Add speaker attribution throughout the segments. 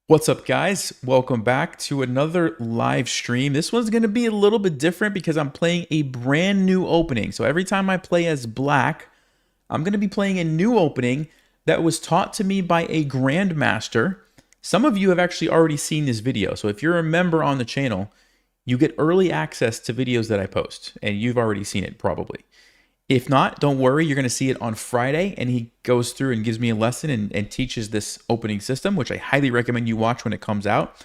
Speaker 1: What's up, guys? Welcome back to another live stream. This one's going to be a little bit different because I'm playing a brand new opening. So every time I play as black, I'm going to be playing a new opening that was taught to me by a grandmaster. Some of you have actually already seen this video. So if you're a member on the channel, you get early access to videos that I post, and you've already seen it probably. If not, don't worry, you're going to see it on Friday, and he goes through and gives me a lesson and teaches this opening system, which I highly recommend you watch when it comes out.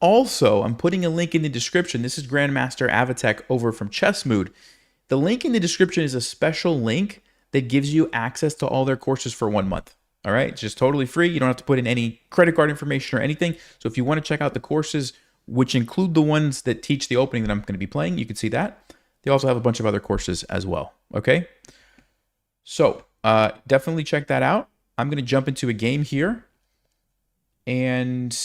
Speaker 1: Also, I'm putting a link in the description. This is Grandmaster Avatek over from ChessMood. The link in the description is a special link that gives you access to all their courses for 1 month. All right, it's just totally free. You don't have to put in any credit card information or anything. So if you want to check out the courses, which include the ones that teach the opening that I'm going to be playing, you can see that. They also have a bunch of other courses as well. Okay, so definitely check that out. I'm going to jump into a game here, and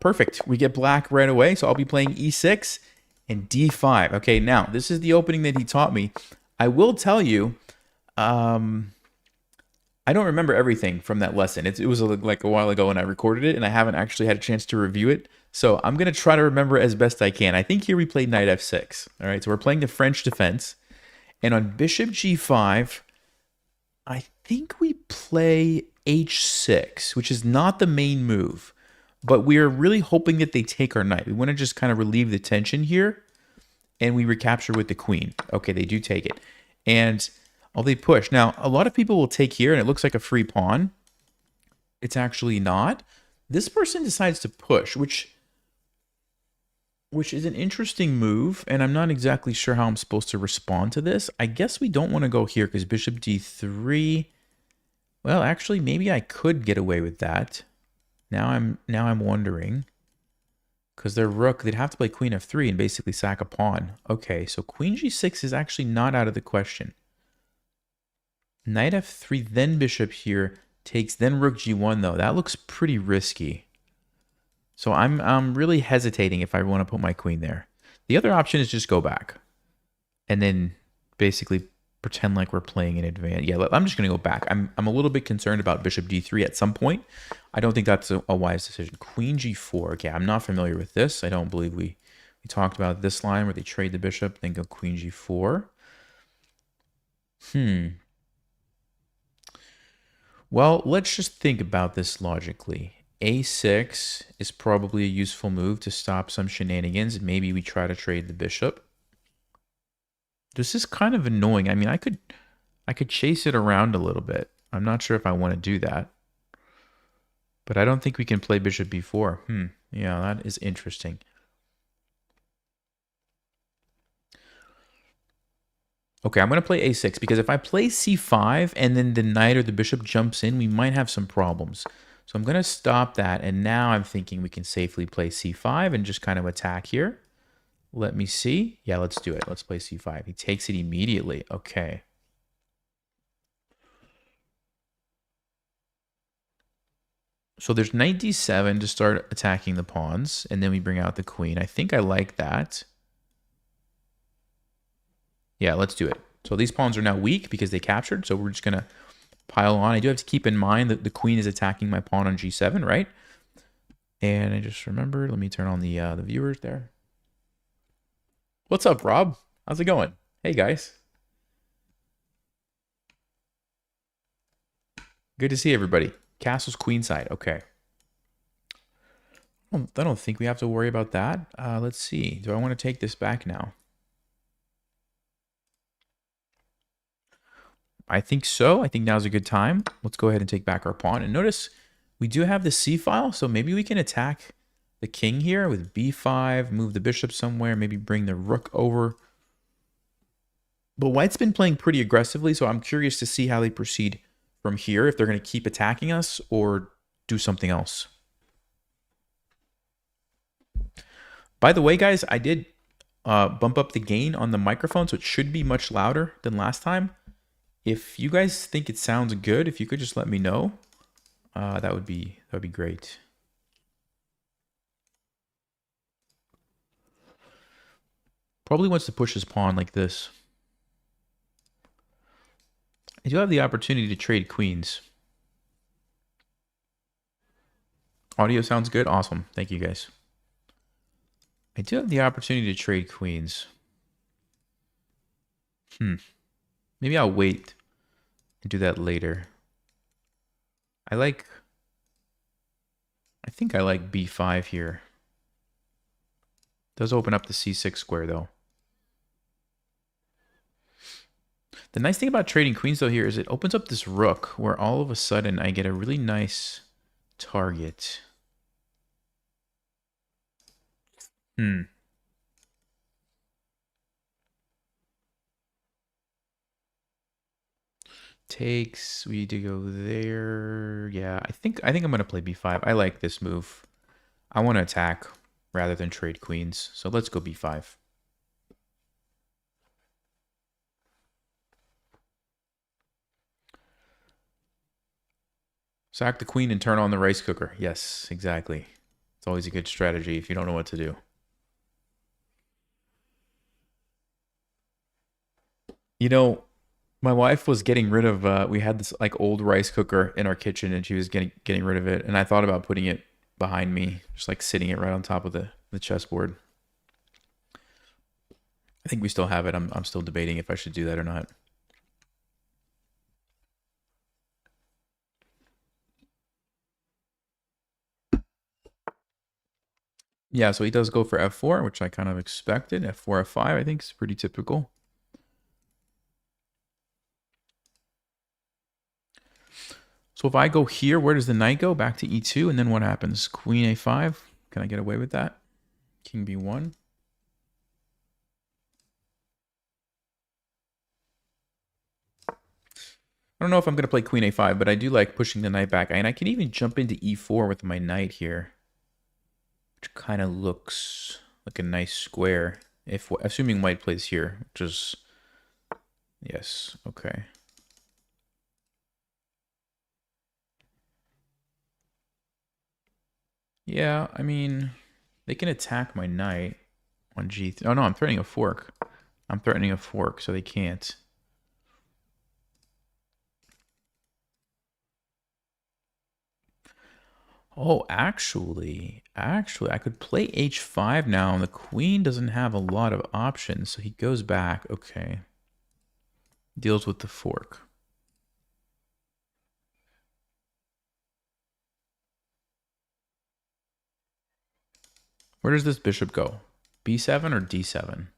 Speaker 1: perfect. We get black right away, so I'll be playing e6 and d5. Okay, now this is the opening that he taught me. I will tell you, I don't remember everything from that lesson. It was like a while ago when I recorded it, and I haven't actually had a chance to review it. So I'm going to try to remember as best I can. I think here we played knight f6. All right, so we're playing the French defense. And on bishop g5, I think we play h6, which is not the main move. But we are really hoping that they take our knight. We want to just kind of relieve the tension here. And we recapture with the queen. Okay, they do take it. And they push. Now, a lot of people will take here, and it looks like a free pawn. It's actually not. This person decides to push, which is an interesting move, and I'm not exactly sure how I'm supposed to respond to this. I guess we don't want to go here because bishop d3. Well, actually, maybe I could get away with that. Now I'm wondering, because their rook, they'd have to play queen f3 and basically sack a pawn. Okay, so queen g6 is actually not out of the question. Knight f3, then bishop here takes, then rook g1 though. That looks pretty risky. So I'm really hesitating if I want to put my queen there. The other option is just go back and then basically pretend like we're playing in advance. Yeah, I'm just going to go back. I'm a little bit concerned about bishop d3 at some point. I don't think that's a wise decision. Queen g4. Okay, I'm not familiar with this. I don't believe we talked about this line where they trade the bishop, then go queen g4. Well, let's just think about this logically. A6 is probably a useful move to stop some shenanigans. Maybe we try to trade the bishop. This is kind of annoying. I mean, I could chase it around a little bit. I'm not sure if I want to do that. But I don't think we can play bishop b4. Yeah, that is interesting. Okay, I'm going to play a6 because if I play c5 and then the knight or the bishop jumps in, we might have some problems. So I'm going to stop that, and now I'm thinking we can safely play c5 and just kind of attack here. Let me see. Yeah, let's do it. Let's play c5. He takes it immediately. Okay. So there's knight d7 to start attacking the pawns, and then we bring out the queen. I think I like that. Yeah, let's do it. So these pawns are now weak because they captured, so we're just going to pile on. I do have to keep in mind that the queen is attacking my pawn on g7, right? And I just remembered, let me turn on the viewers there. What's up, Rob? How's it going? Hey, guys. Good to see everybody. Castle's queenside. Okay. I don't think we have to worry about that. Let's see. Do I want to take this back now? I think so. I think now's a good time. Let's go ahead and take back our pawn. And notice we do have the c file, so maybe we can attack the king here with b5, move the bishop somewhere, maybe bring the rook over. But white's been playing pretty aggressively, so I'm curious to see how they proceed from here, if they're going to keep attacking us or do something else. By the way, guys, I did bump up the gain on the microphone, so it should be much louder than last time. If you guys think it sounds good, if you could just let me know, that would be great. Probably wants to push his pawn like this. I do have the opportunity to trade queens. Audio sounds good. Awesome. Thank you, guys. I do have the opportunity to trade queens. Maybe I'll wait and do that later. I think I like b5 here. Does open up the c6 square, though. The nice thing about trading queens, though, here is it opens up this rook where all of a sudden I get a really nice target. Takes, we need to go there. Yeah, I think I'm gonna play b5. I like this move. I want to attack rather than trade queens. So let's go b5. Sack the queen and turn on the rice cooker. Yes, exactly. It's always a good strategy if you don't know what to do. You know, my wife was getting rid of, we had this like old rice cooker in our kitchen and she was getting rid of it. And I thought about putting it behind me, just like sitting it right on top of the chessboard. I think we still have it. I'm still debating if I should do that or not. Yeah, so he does go for f4, which I kind of expected. f4, f5, I think is pretty typical. So if I go here, where does the knight go? Back to e2, and then what happens? Queen a5. Can I get away with that? King b1. I don't know if I'm going to play queen a5, but I do like pushing the knight back. And I can even jump into e4 with my knight here, which kind of looks like a nice square. If assuming white plays here, which is... Yes, okay. Yeah, I mean, they can attack my knight on g3. Oh, no, I'm threatening a fork. I'm threatening a fork, so they can't. Oh, actually, I could play h5 now, and the queen doesn't have a lot of options, so he goes back. Okay. Deals with the fork. Where does this bishop go? b7 or d7?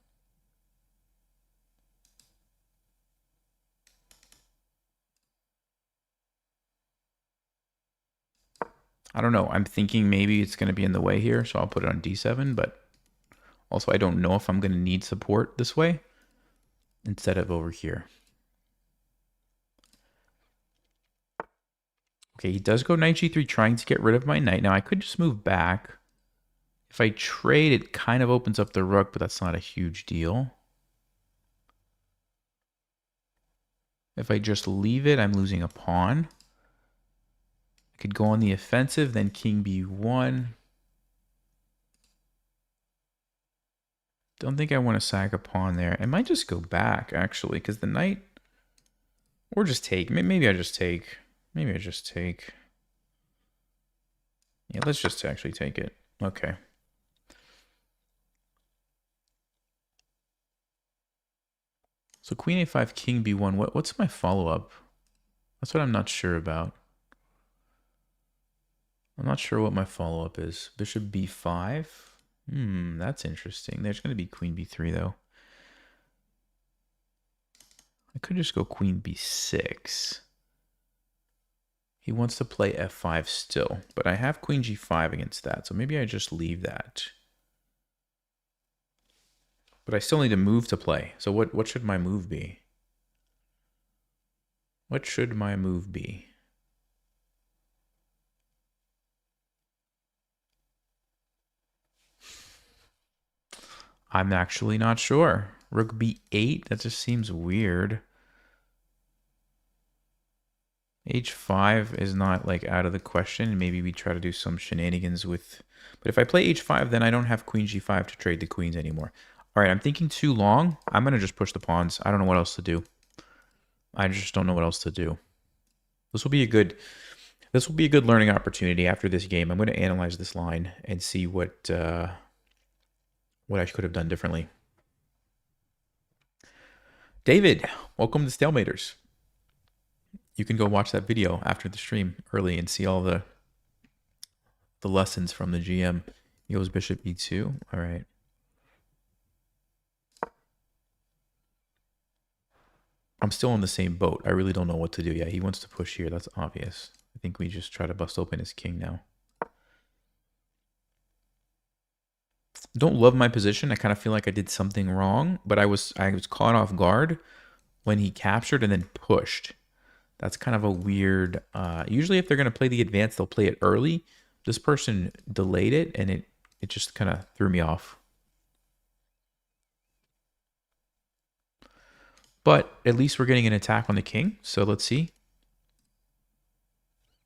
Speaker 1: I don't know. I'm thinking maybe it's going to be in the way here, so I'll put it on d7, but also I don't know if I'm going to need support this way instead of over here. Okay, he does go knight g3, trying to get rid of my knight. Now, I could just move back. If I trade, it kind of opens up the rook, but that's not a huge deal. If I just leave it, I'm losing a pawn. I could go on the offensive, then king b1. Don't think I want to sack a pawn there. I might just go back, actually, because the knight... Or just take. Maybe I just take. Maybe I just take. Yeah, let's just actually take it. Okay. So queen a5, king b1. What's my follow-up? That's what I'm not sure about. I'm not sure what my follow-up is. Bishop b5. That's interesting. There's going to be queen b3, though. I could just go queen b6. He wants to play f5 still, but I have queen g5 against that, so maybe I just leave that. But I still need a move to play. So what should my move be? What should my move be? I'm actually not sure. Rook b8, that just seems weird. h5 is not like out of the question. Maybe we try to do some shenanigans with... But if I play h5, then I don't have queen g5 to trade the queens anymore. All right, I'm thinking too long. I'm going to just push the pawns. I don't know what else to do. I just don't know what else to do. This will be a good... This will be a good learning opportunity after this game. I'm going to analyze this line and see what I could have done differently. David, welcome to Stalematers. You can go watch that video after the stream early and see all the lessons from the GM. He goes bishop e2. All right. I'm still in the same boat. I really don't know what to do. Yeah, he wants to push here. That's obvious. I think we just try to bust open his king now. Don't love my position. I kind of feel like I did something wrong, but I was caught off guard when he captured and then pushed. That's kind of a weird... usually if they're going to play the advance, they'll play it early. This person delayed it, and it just kind of threw me off. But at least we're getting an attack on the king, so let's see.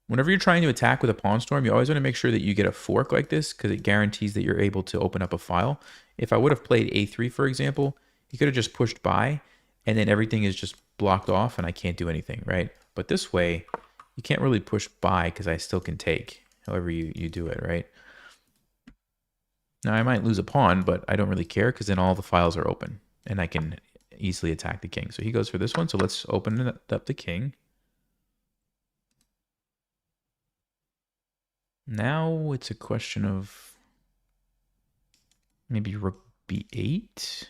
Speaker 1: Whenever you're trying to attack with a pawn storm, you always want to make sure that you get a fork like this because it guarantees that you're able to open up a file. If I would have played a3, for example, he could have just pushed by, and then everything is just blocked off, and I can't do anything, right? But this way, you can't really push by because I still can take, however you do it, right? Now, I might lose a pawn, but I don't really care because then all the files are open, and I can easily attack the king. So he goes for this one, so let's open up the king. Now it's a question of maybe rook b8.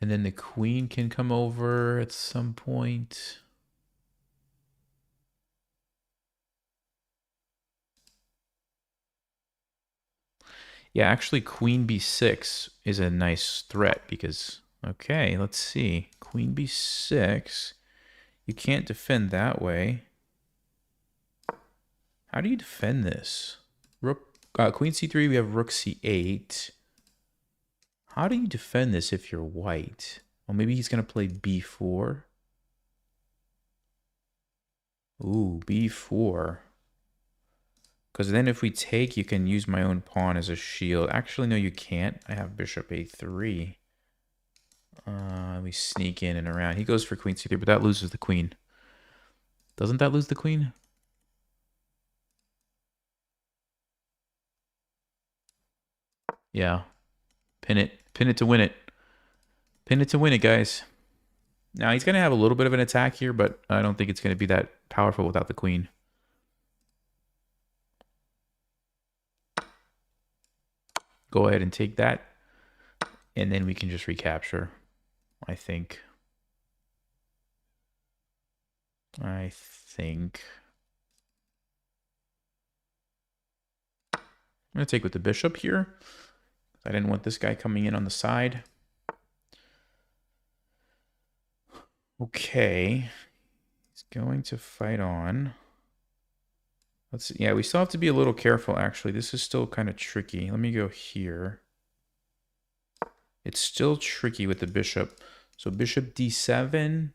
Speaker 1: And then the queen can come over at some point. Yeah, actually queen b6 is a nice threat because, okay, let's see. Queen b6, you can't defend that way. How do you defend this? Queen c3, we have rook c8. How do you defend this if you're white? Well, maybe he's going to play b4. Ooh, b4. Because then if we take, you can use my own pawn as a shield. Actually, no, you can't. I have bishop a3. We sneak in and around. He goes for queen c3, but that loses the queen. Doesn't that lose the queen? Yeah. Pin it. Pin it to win it. Pin it to win it, guys. Now, he's going to have a little bit of an attack here, but I don't think it's going to be that powerful without the queen. Go ahead and take that. And then we can just recapture, I think. I'm going to take with the bishop here. I didn't want this guy coming in on the side. Okay. He's going to fight on. Let's see. Yeah, we still have to be a little careful, actually. This is still kind of tricky. Let me go here. It's still tricky with the bishop. So bishop d7.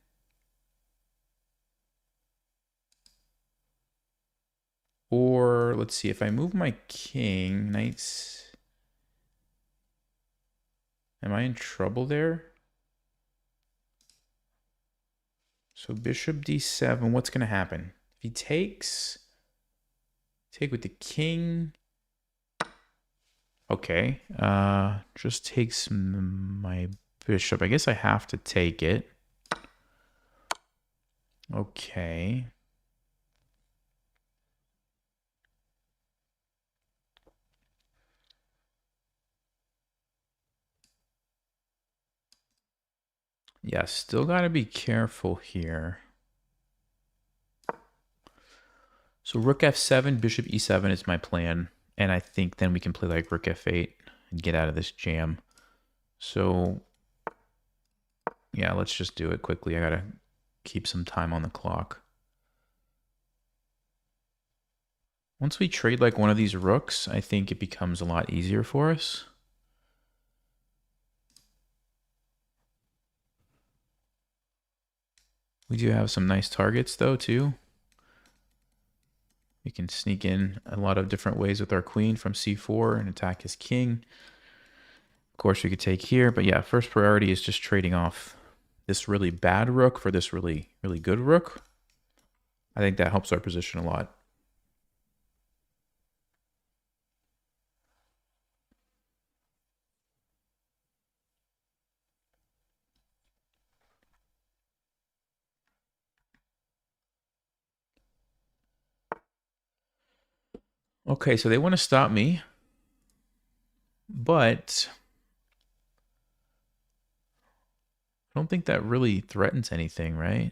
Speaker 1: Or, let's see, if I move my king, knights... Am I in trouble there? So bishop d7, what's going to happen? If he takes... Take with the king. Okay. Just takes my bishop. I guess I have to take it. Okay. Yeah, still got to be careful here. So rook f7, bishop e7 is my plan. And I think then we can play like rook f8 and get out of this jam. So, yeah, let's just do it quickly. I got to keep some time on the clock. Once we trade like one of these rooks, I think it becomes a lot easier for us. We do have some nice targets though too. We can sneak in a lot of different ways with our queen from c4 and attack his king. Of course, we could take here, but yeah, first priority is just trading off this really bad rook for this really, really good rook. I think that helps our position a lot. Okay, so they want to stop me, but I don't think that really threatens anything, right?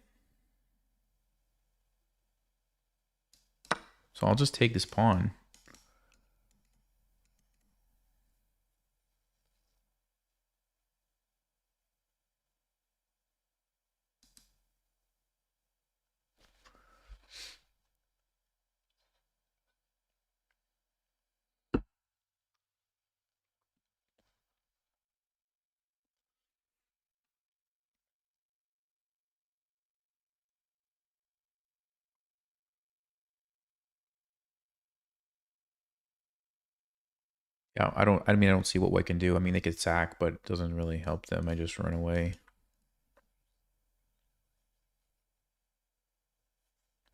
Speaker 1: So I'll just take this pawn. Yeah, I mean, I don't see what white can do. I mean, they could sack, but it doesn't really help them. I just run away.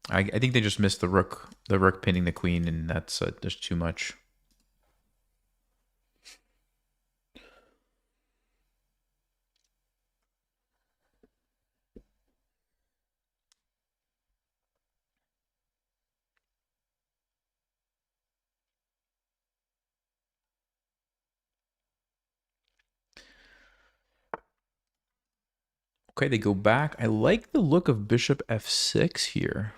Speaker 1: I think they just missed the rook pinning the queen, and that's just too much. Okay, they go back. I like the look of bishop f6 here.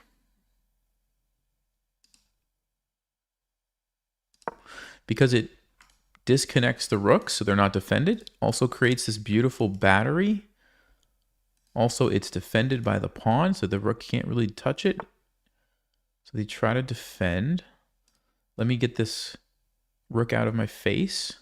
Speaker 1: Because it disconnects the rooks so they're not defended. Also creates this beautiful battery. Also, it's defended by the pawn, so the rook can't really touch it. So they try to defend. Let me get this rook out of my face.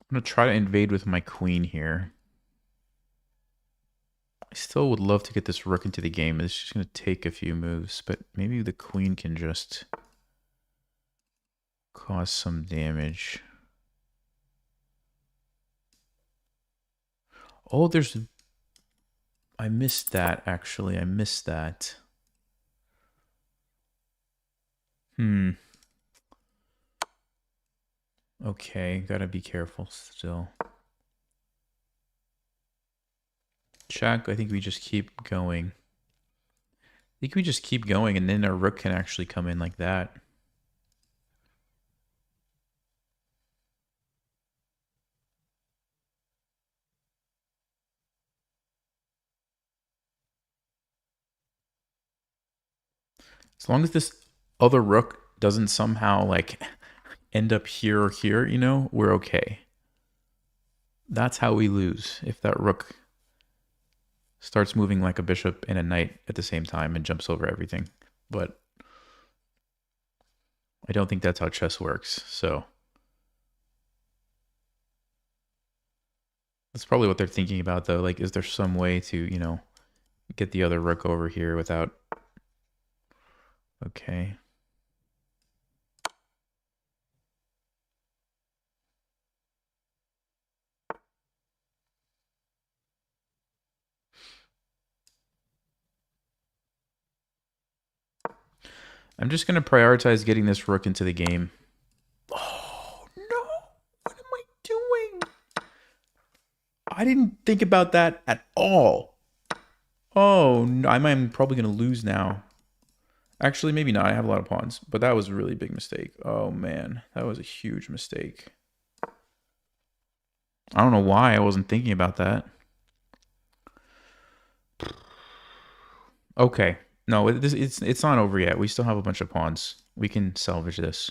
Speaker 1: I'm going to try to invade with my queen here. I still would love to get this rook into the game. It's just going to take a few moves, but maybe the queen can just cause some damage. Oh, there's... I missed that, actually. I missed that. Okay, gotta be careful still. Check. I think we just keep going. I think we just keep going, and then our rook can actually come in like that. As long as this other rook doesn't somehow like end up here or here, you know, we're okay. That's how we lose. If that rook starts moving like a bishop and a knight at the same time and jumps over everything. But I don't think that's how chess works. So that's probably what they're thinking about, though. Like, is there some way to, you know, get the other rook over here without... Okay. I'm just going to prioritize getting this rook into the game. Oh, no. What am I doing? I didn't think about that at all. Oh, no. I'm probably going to lose now. Actually, maybe not. I have a lot of pawns, but that was a really big mistake. Oh, man. That was a huge mistake. I don't know why I wasn't thinking about that. Okay. No, it's not over yet. We still have a bunch of pawns. We can salvage this.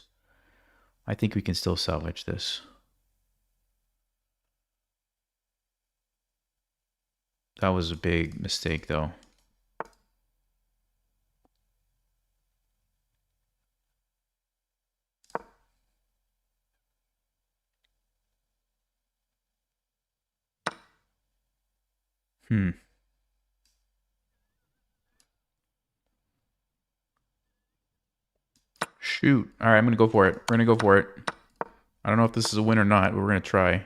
Speaker 1: I think we can still salvage this. That was a big mistake, though. Hmm. Shoot. All right, I'm going to go for it. We're going to go for it. I don't know if this is a win or not, but we're going to try.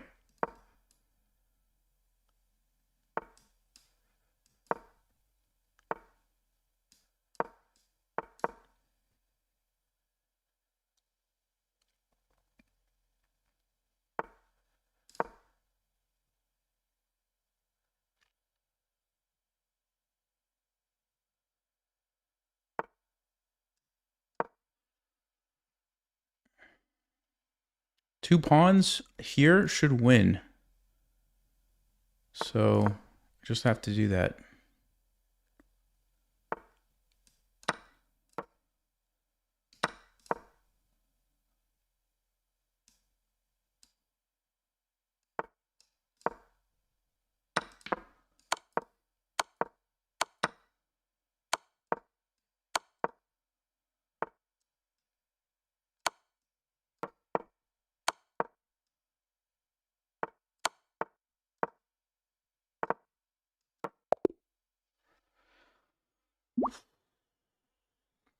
Speaker 1: Two pawns here should win. So just have to do that.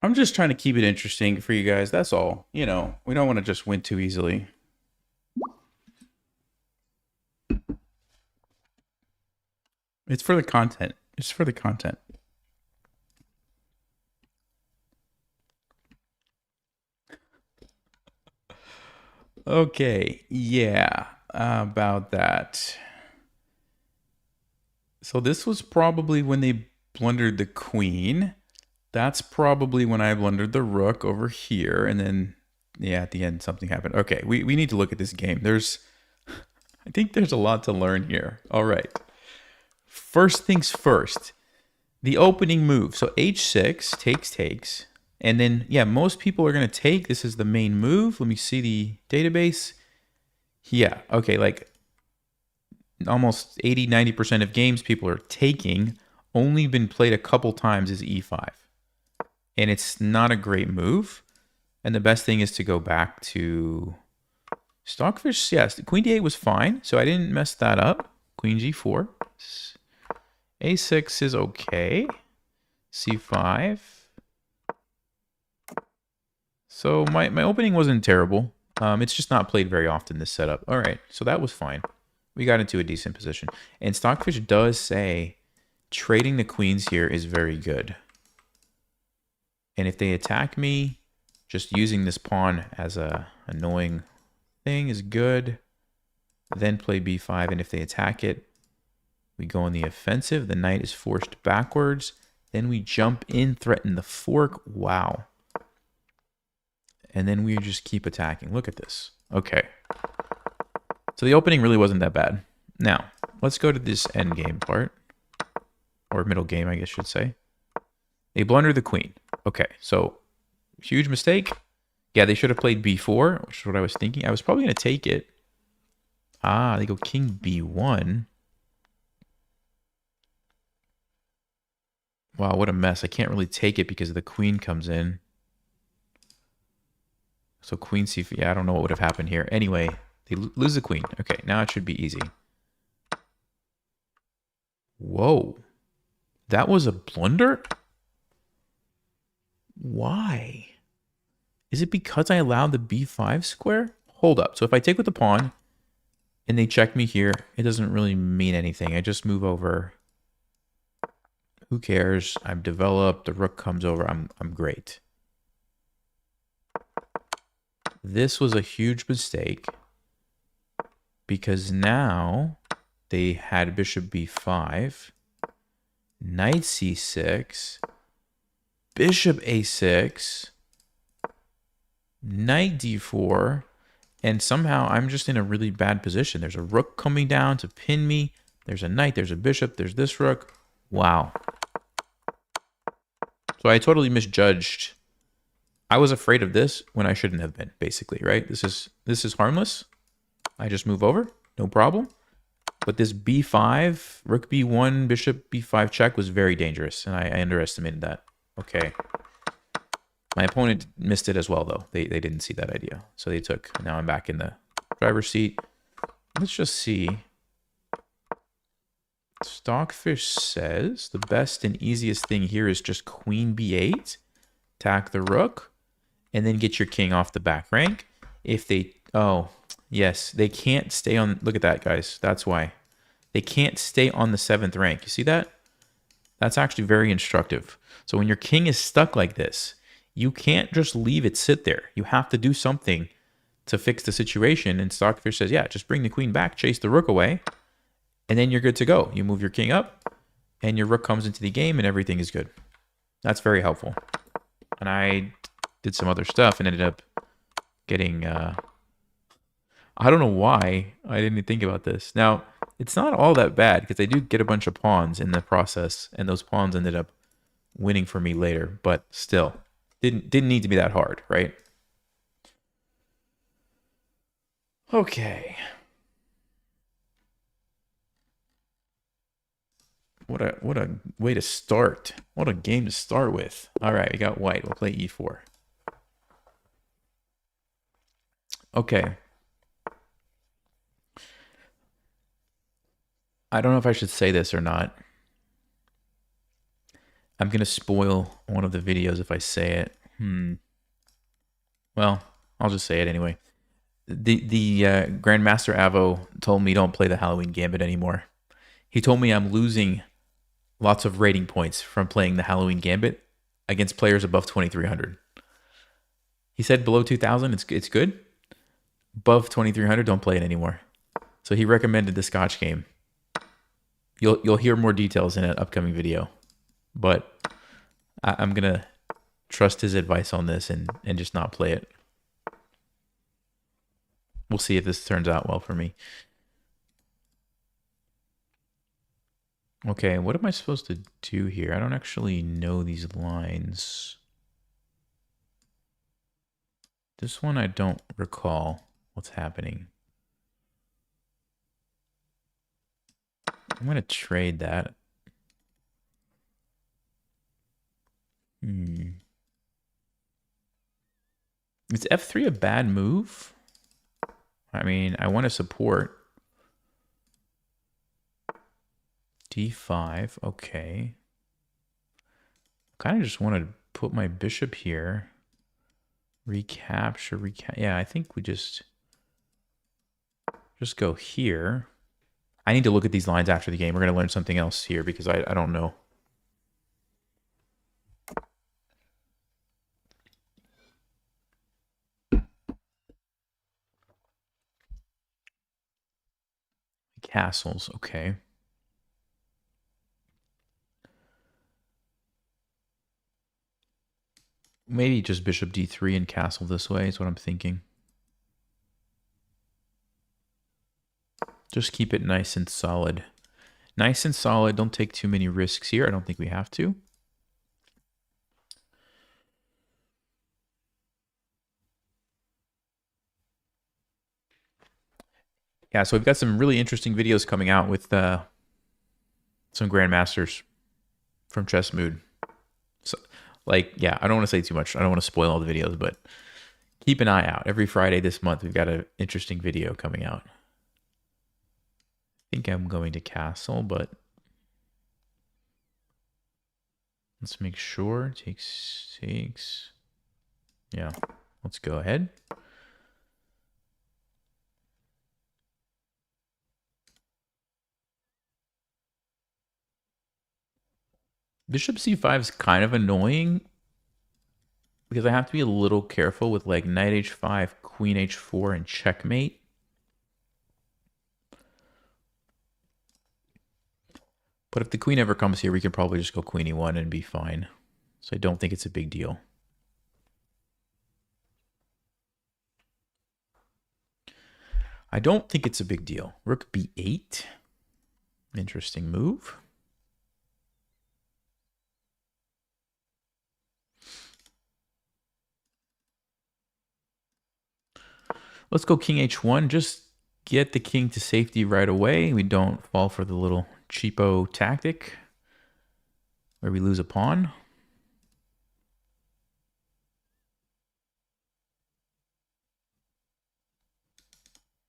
Speaker 1: I'm just trying to keep it interesting for you guys. That's all. You know, we don't want to just win too easily. It's for the content. It's for the content. Okay. Yeah. About that. So this was probably when they blundered the queen. That's probably when I blundered the rook over here. And then, yeah, at the end, something happened. Okay, we need to look at this game. I think there's a lot to learn here. All right. First things first, the opening move. So h6, takes. And then, yeah, most people are going to take. This is the main move. Let me see the database. Yeah, okay, like almost 80, 90% of games people are taking. Only been played a couple times is e5. And it's not a great move. And the best thing is to go back to Stockfish. Yes, Queen d8 was fine, so I didn't mess that up. Queen g4. a6 is okay. c5. So my opening wasn't terrible. It's just not played very often, this setup. All right, so that was fine. We got into a decent position. And Stockfish does say trading the queens here is very good. And if they attack me, just using this pawn as a annoying thing is good. Then play b5, and if they attack it, we go on the offensive. The knight is forced backwards. Then we jump in, threaten the fork. Wow. And then we just keep attacking. Look at this. Okay. So the opening really wasn't that bad. Now, let's go to this end game part. Or middle game, I guess I should say. They blunder the queen. Okay, so huge mistake. Yeah, they should have played b4, which is what I was thinking. I was probably going to take it. Ah, they go king b1. Wow, what a mess. I can't really take it because the queen comes in. So queen c4. Yeah, I don't know what would have happened here. Anyway, they lose the queen. Okay, now it should be easy. Whoa. That was a blunder? Why? Is it because I allowed the b5 square? Hold up. So if I take with the pawn and they check me here, it doesn't really mean anything. I just move over. Who cares? I'm developed. The rook comes over. I'm great. This was a huge mistake because now they had bishop b5, knight c6, bishop a6, knight d4, and somehow I'm just in a really bad position. There's a rook coming down to pin me. There's a knight, there's a bishop, there's this rook. Wow. So I totally misjudged. I was afraid of this when I shouldn't have been, basically, right? This is harmless. I just move over, no problem. But this b5, rook b1, bishop b5 check was very dangerous, and I underestimated that. Okay. My opponent missed it as well, though. They didn't see that idea. So they took. Now I'm back in the driver's seat. Let's just see. Stockfish says the best and easiest thing here is just queen b8, attack the rook, and then get your king off the back rank. If they, oh, yes, they can't stay on, look at that, guys. That's why. They can't stay on the 7th rank. You see that? That's actually very instructive. So when your king is stuck like this, you can't just leave it sit there. You have to do something to fix the situation. And Stockfish says, yeah, just bring the queen back, chase the rook away, and then you're good to go. You move your king up, and your rook comes into the game, and everything is good. That's very helpful. And I did some other stuff and ended up getting... I don't know why I didn't think about this. Now, it's not all that bad because I do get a bunch of pawns in the process, and those pawns ended up winning for me later. But still, didn't need to be that hard, right? Okay. What a way to start. What a game to start with. All right, we got white. We'll play e4. Okay. I don't know if I should say this or not. I'm going to spoil one of the videos if I say it. Well, I'll just say it anyway. The Grandmaster Avo told me don't play the Halloween Gambit anymore. He told me I'm losing lots of rating points from playing the Halloween Gambit against players above 2,300. He said below 2,000, it's good. Above 2,300, don't play it anymore. So he recommended the Scotch game. You'll hear more details in an upcoming video, but I'm gonna trust his advice on this and just not play it. We'll see if this turns out well for me. Okay, what am I supposed to do here? I don't actually know these lines. This one I don't recall what's happening. I'm going to trade that. Is F3 a bad move? I mean, I want to support. D5, okay. Kind of just want to put my bishop here. Recapture. Yeah, I think we just go here. I need to look at these lines after the game. We're going to learn something else here because I don't know. Castles, okay. Maybe just bishop d3 and castle this way is what I'm thinking. Just keep it nice and solid. Nice and solid. Don't take too many risks here. I don't think we have to. Yeah, so we've got some really interesting videos coming out with some grandmasters from ChessMood. So, like, yeah, I don't want to say too much. I don't want to spoil all the videos, but keep an eye out. Every Friday this month, we've got an interesting video coming out. I think I'm going to castle, but let's make sure. Takes. Yeah, let's go ahead. Bishop c5 is kind of annoying because I have to be a little careful with like knight h5, queen h4, and checkmate. But if the queen ever comes here, we can probably just go queen e1 and be fine. So I don't think it's a big deal. I don't think it's a big deal. Rook b8. Interesting move. Let's go king h1. Just get the king to safety right away. We don't fall for the little cheapo tactic where we lose a pawn.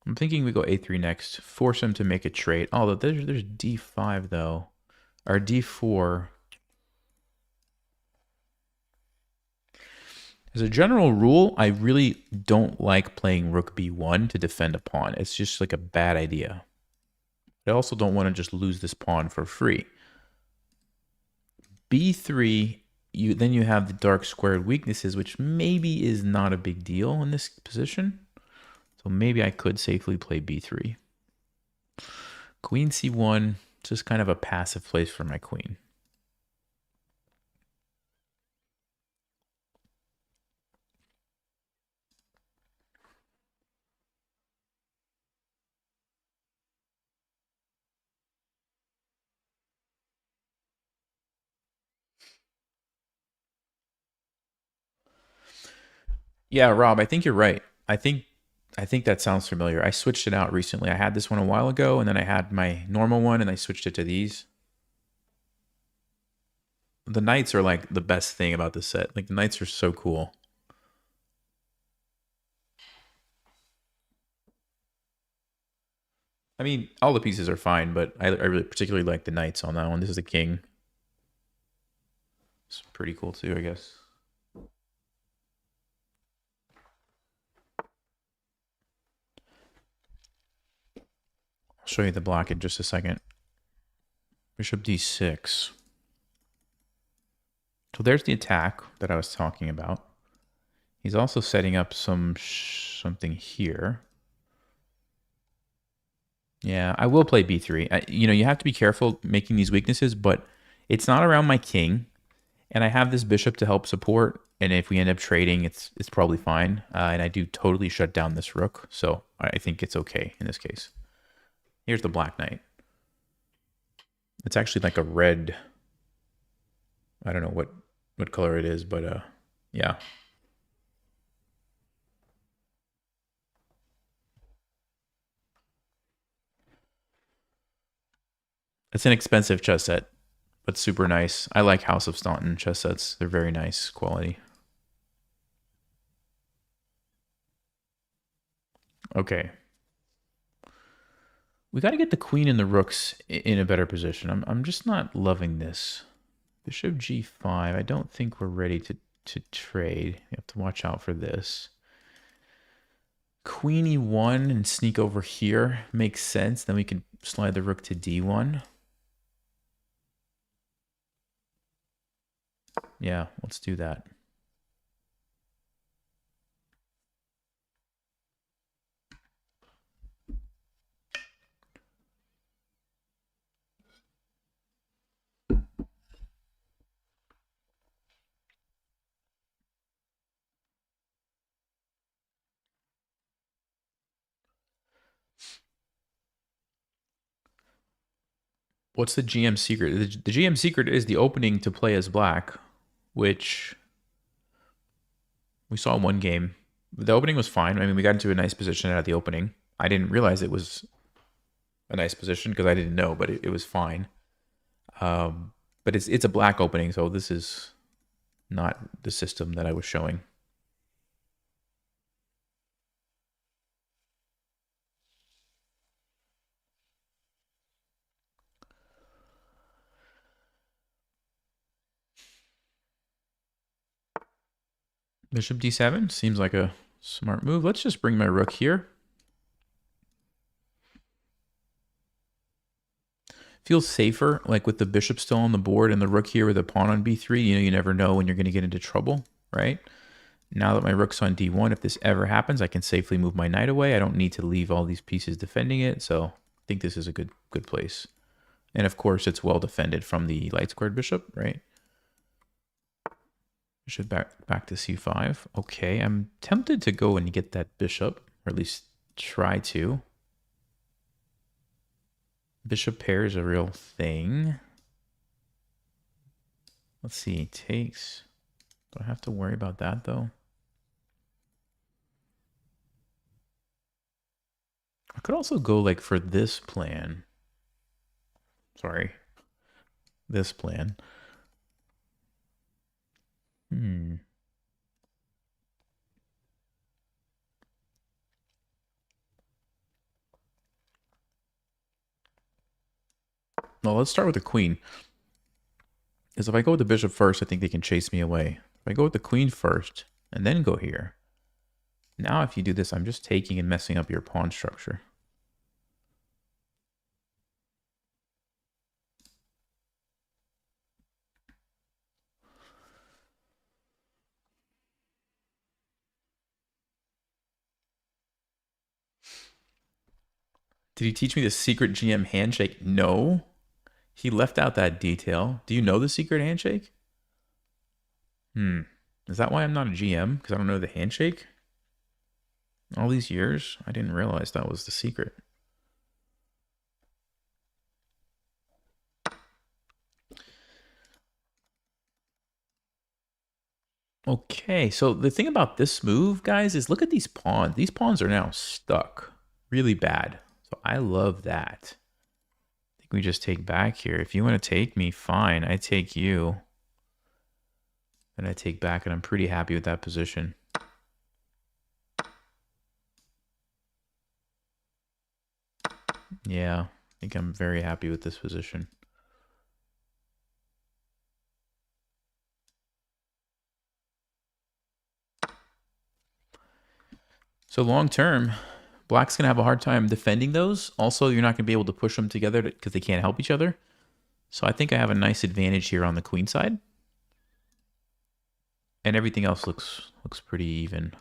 Speaker 1: I'm thinking we go a3 next. Force him to make a trade. Oh, there's d5 though. Or d4. As a general rule, I really don't like playing rook b1 to defend a pawn. It's just like a bad idea. I also don't want to just lose this pawn for free. b3, then you have the dark squared weaknesses, which maybe is not a big deal in this position. So maybe I could safely play b3. Queen c1, just kind of a passive place for my queen. Yeah, Rob, I think you're right. I think that sounds familiar. I switched it out recently. I had this one a while ago, and then I had my normal one, and I switched it to these. The knights are like the best thing about this set. Like the knights are so cool. I mean, all the pieces are fine, but I really particularly like the knights on that one. This is the king. It's pretty cool too, I guess. I'll show you the block in just a second. Bishop d6. So there's the attack that I was talking about. He's also setting up something here. Yeah, I will play b3. You have to be careful making these weaknesses, but it's not around my king, and I have this bishop to help support. And if we end up trading, it's probably fine. And I do totally shut down this rook, so I think it's okay in this case. Here's the black knight. It's actually like a red. I don't know what color it is, but yeah. It's an expensive chess set, but super nice. I like House of Staunton chess sets. They're very nice quality. Okay. We got to get the queen and the rooks in a better position. I'm just not loving this. Bishop g5. I don't think we're ready to trade. You have to watch out for this. Queen e1 and sneak over here makes sense. Then we can slide the rook to d1. Yeah, let's do that. What's the GM secret? The GM secret is the opening to play as black, which we saw in one game. The opening was fine. I mean, we got into a nice position at the opening. I didn't realize it was a nice position because I didn't know, but it was fine. But it's a black opening, so this is not the system that I was showing. Bishop d7 seems like a smart move. Let's just bring my rook here. Feels safer, like with the bishop still on the board and the rook here with a pawn on b3. You never know when you're going to get into trouble, right? Now that my rook's on d1, if this ever happens, I can safely move my knight away. I don't need to leave all these pieces defending it, so I think this is a good place. And of course, it's well defended from the light squared bishop, right? Bishop back to c5. Okay, I'm tempted to go and get that bishop, or at least try to. Bishop pair is a real thing. Let's see, takes. Do I have to worry about that though? I could also go like for this plan. Sorry. This plan. Well, let's start with the queen. Because if I go with the bishop first, I think they can chase me away. If I go with the queen first and then go here, now if you do this, I'm just taking and messing up your pawn structure. Did he teach me the secret GM handshake? No. He left out that detail. Do you know the secret handshake? Is that why I'm not a GM? Because I don't know the handshake? All these years? I didn't realize that was the secret. Okay, so the thing about this move, guys, is look at these pawns. These pawns are now stuck really bad. So I love that. I think we just take back here. If you want to take me, fine. I take you. And I take back, and I'm pretty happy with that position. Yeah, I think I'm very happy with this position. So long term, Black's going to have a hard time defending those. Also, you're not going to be able to push them together because they can't help each other. So I think I have a nice advantage here on the queen side. And everything else looks pretty even.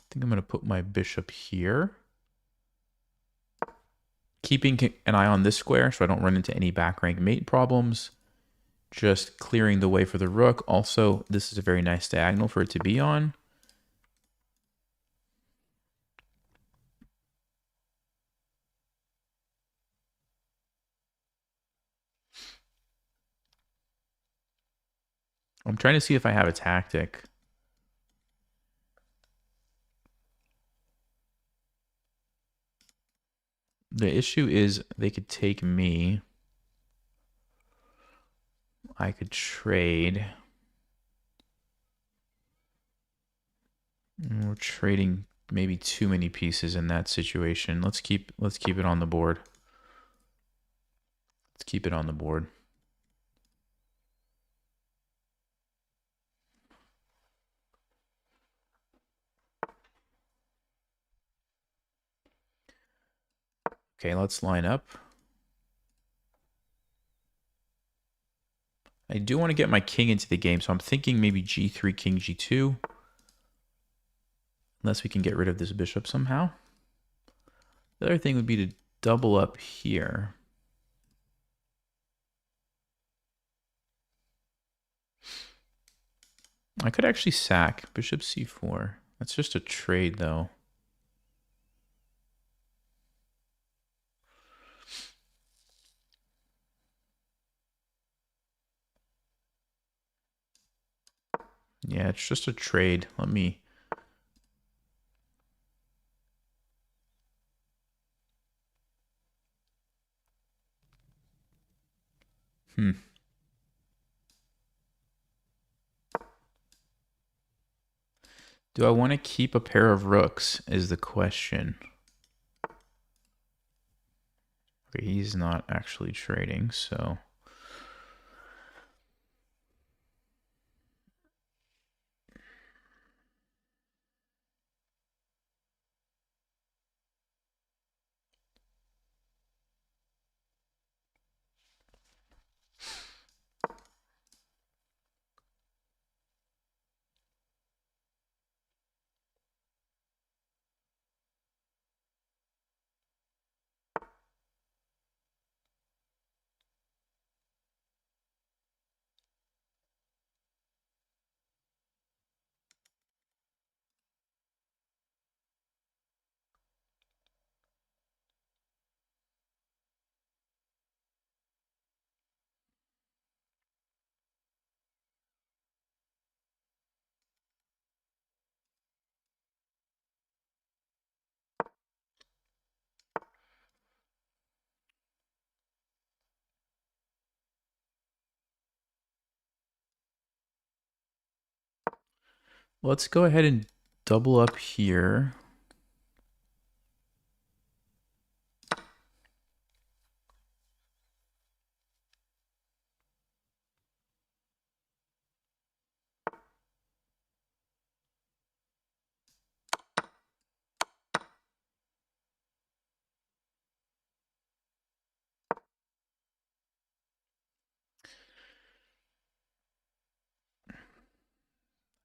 Speaker 1: I think I'm going to put my bishop here. Keeping an eye on this square so I don't run into any back rank mate problems. Just clearing the way for the rook. Also, this is a very nice diagonal for it to be on. I'm trying to see if I have a tactic. The issue is they could take me. I could trade. We're trading maybe too many pieces in that situation. Let's keep it on the board. Let's keep it on the board. Okay, let's line up. I do want to get my king into the game, so I'm thinking maybe g3, king g2. Unless we can get rid of this bishop somehow. The other thing would be to double up here. I could actually sack bishop c4. That's just a trade, though. Yeah, it's just a trade. Let me... Do I want to keep a pair of rooks is the question. Okay, he's not actually trading, so... Let's go ahead and double up here.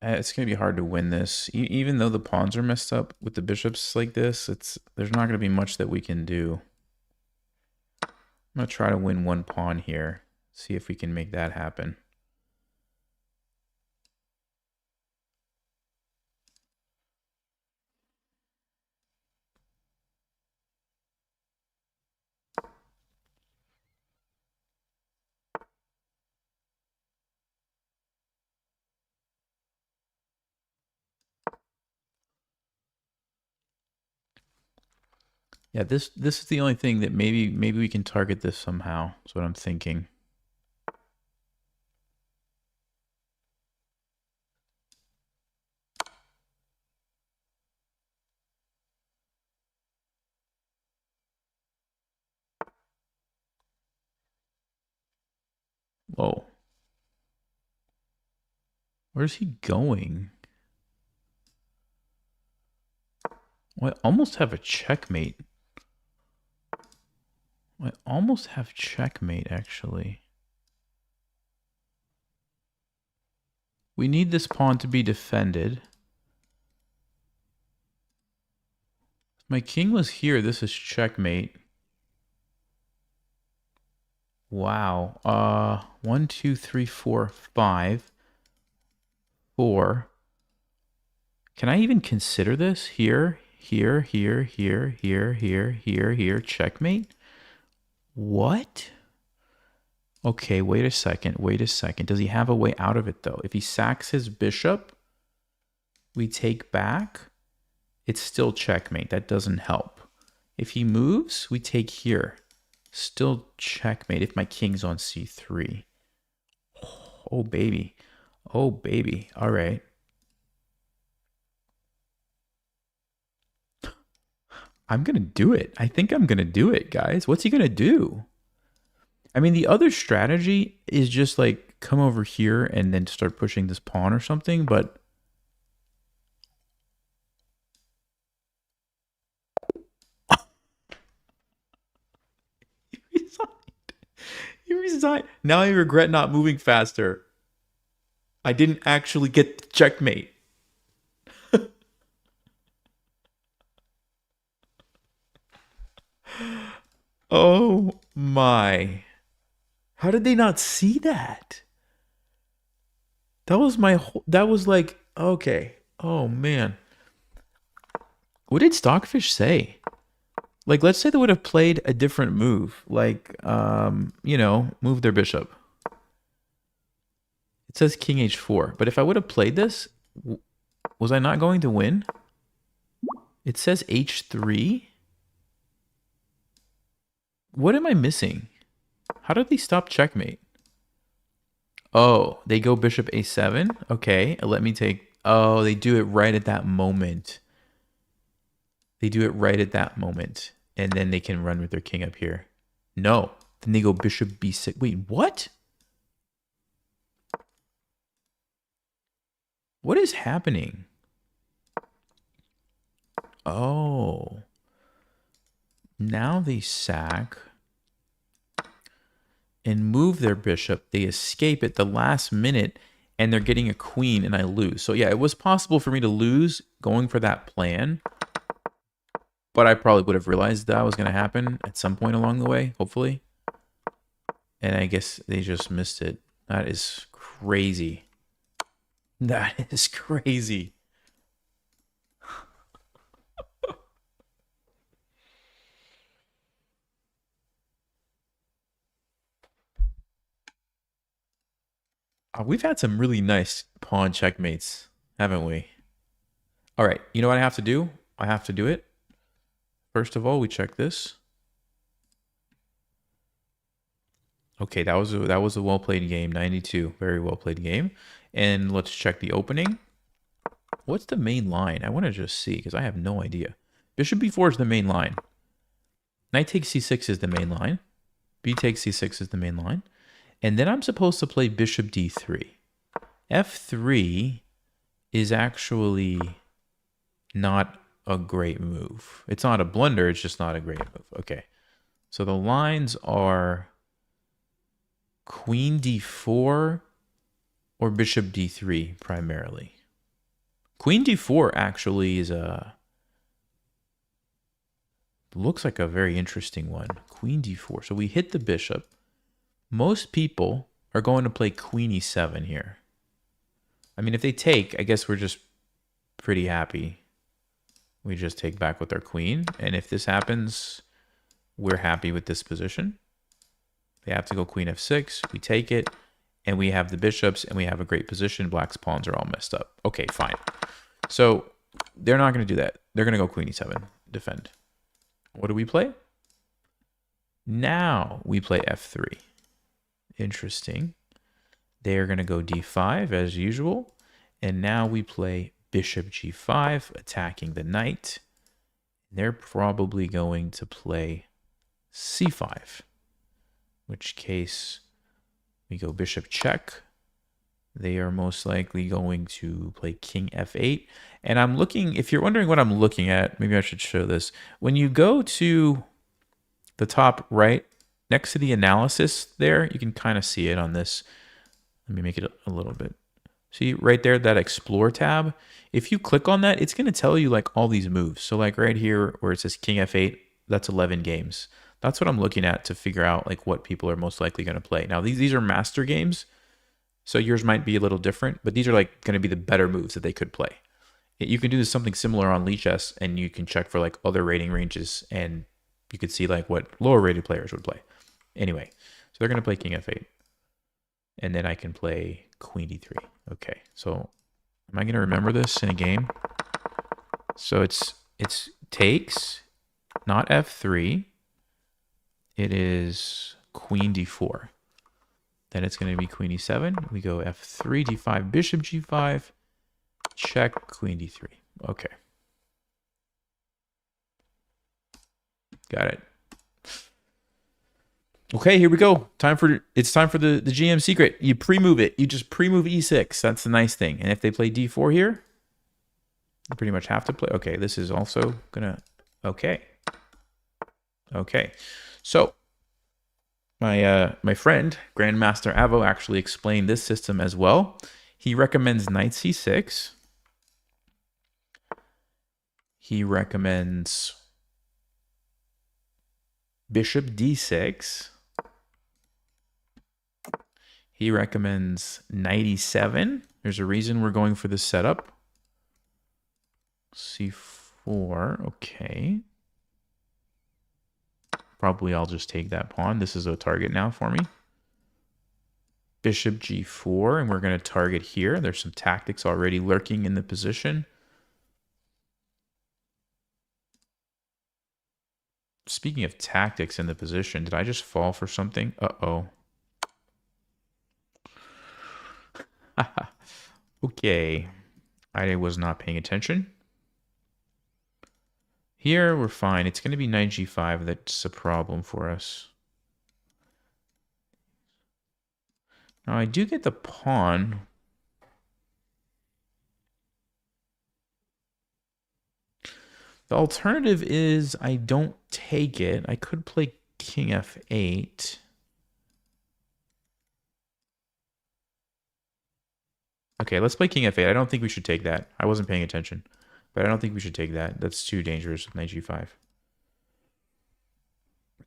Speaker 1: It's going to be hard to win this. Even though the pawns are messed up with the bishops like this, there's not going to be much that we can do. I'm going to try to win one pawn here. See if we can make that happen. Yeah, this is the only thing that maybe we can target this somehow. That's what I'm thinking. Whoa. Where's he going? Well, I almost have a checkmate. I almost have checkmate, actually. We need this pawn to be defended. If my king was here, this is checkmate. Wow. 1, 2, 3, 4, 5. 4. Can I even consider this? Here, here, here, here, here, here, here, here. Checkmate? What? Okay, wait a second. Wait a second. Does he have a way out of it, though? If he sacks his bishop, we take back. It's still checkmate. That doesn't help. If he moves, we take here. Still checkmate if my king's on c3. Oh, baby. Oh, baby. All right. I'm going to do it. I think I'm going to do it, guys. What's he going to do? I mean, the other strategy is just like come over here and then start pushing this pawn or something, but he resigned. He resigned. Now I regret not moving faster. I didn't actually get the checkmate. Oh my. How did they not see that? That was my whole, that was like, okay. Oh man. What did Stockfish say? Like, let's say they would have played a different move. Like, you know, move their bishop. It says king h4. But if I would have played this, was I not going to win? It says h3. What am I missing? How did they stop checkmate? Oh, they go bishop a7. Okay, let me take... Oh, they do it right at that moment. They do it right at that moment. And then they can run with their king up here. No. Then they go bishop b6. Wait, what? What is happening? Oh. Now they sack and move their bishop. They escape at the last minute and they're getting a queen and I lose. So yeah, it was possible for me to lose going for that plan. But I probably would have realized that was going to happen at some point along the way, hopefully. And I guess they just missed it. That is crazy. That is crazy. We've had some really nice pawn checkmates, haven't we? All right, you know what I have to do? I have to do it. First of all, we check this. Okay, that was a well-played game, 92. Very well-played game. And let's check the opening. What's the main line? I want to just see, because I have no idea. Bishop b4 is the main line. Knight takes c6 is the main line. B takes c6 is the main line. And then I'm supposed to play bishop d3. f3 is actually not a great move. It's not a blunder, it's just not a great move. Okay. So the lines are queen d4 or bishop d3 primarily. Queen d4 actually is looks like a very interesting one. Queen d4. So we hit the bishop. Most people are going to play queen e7 here. I mean, if they take, I guess we're just pretty happy. We just take back with our queen. And if this happens, we're happy with this position. They have to go queen f6. We take it. And we have the bishops. And we have a great position. Black's pawns are all messed up. Okay, fine. So they're not going to do that. They're going to go queen e7. Defend. What do we play? Now we play f3. Interesting. They're going to go d5 as usual. And now we play bishop g5, attacking the knight. They're probably going to play c5, in which case we go bishop check. They are most likely going to play king f8. And I'm looking, if you're wondering what I'm looking at, maybe I should show this. When you go to the top right, next to the analysis there, you can kind of see it on this. Let me make it a little bit. See right there, that explore tab. If you click on that, it's going to tell you like all these moves. So like right here where it says king f8, that's 11 games. That's what I'm looking at to figure out like what people are most likely going to play. Now these are master games. So yours might be a little different, but these are like going to be the better moves that they could play. You can do something similar on Lichess, and you can check for like other rating ranges, and you could see like what lower rated players would play. Anyway, so they're going to play king f8. And then I can play queen d3. Okay, so am I going to remember this in a game? So it's takes, not f3. It is queen d4. Then it's going to be queen e7. We go f3, d5, bishop g5, check, queen d3. Okay. Got it. Okay, here we go. It's time for the GM secret. You pre-move it. You just pre-move e6. That's the nice thing. And if they play d4 here, you pretty much have to play. Okay, this is also gonna. Okay. Okay. So my friend Grandmaster Avo actually explained this system as well. He recommends knight c6. He recommends bishop d6. He recommends knight e7. There's a reason we're going for this setup. c4. Okay. Probably I'll just take that pawn. This is a target now for me. Bishop g4, and we're going to target here. There's some tactics already lurking in the position. Speaking of tactics in the position, did I just fall for something? Uh-oh. Okay. I was not paying attention. Here, we're fine. It's going to be knight g5 that's a problem for us. Now, I do get the pawn. The alternative is I don't take it. I could play king f8. Okay, let's play king f8. I don't think we should take that. I wasn't paying attention. But I don't think we should take that. That's too dangerous with knight g5.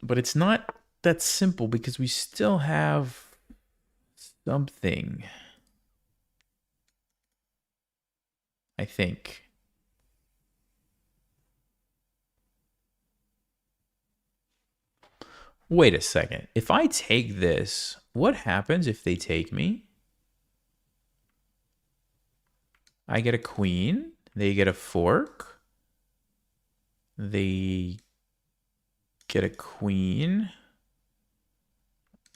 Speaker 1: But it's not that simple because we still have something. I think. Wait a second. If I take this, what happens if they take me? I get a queen. They get a fork. They get a queen.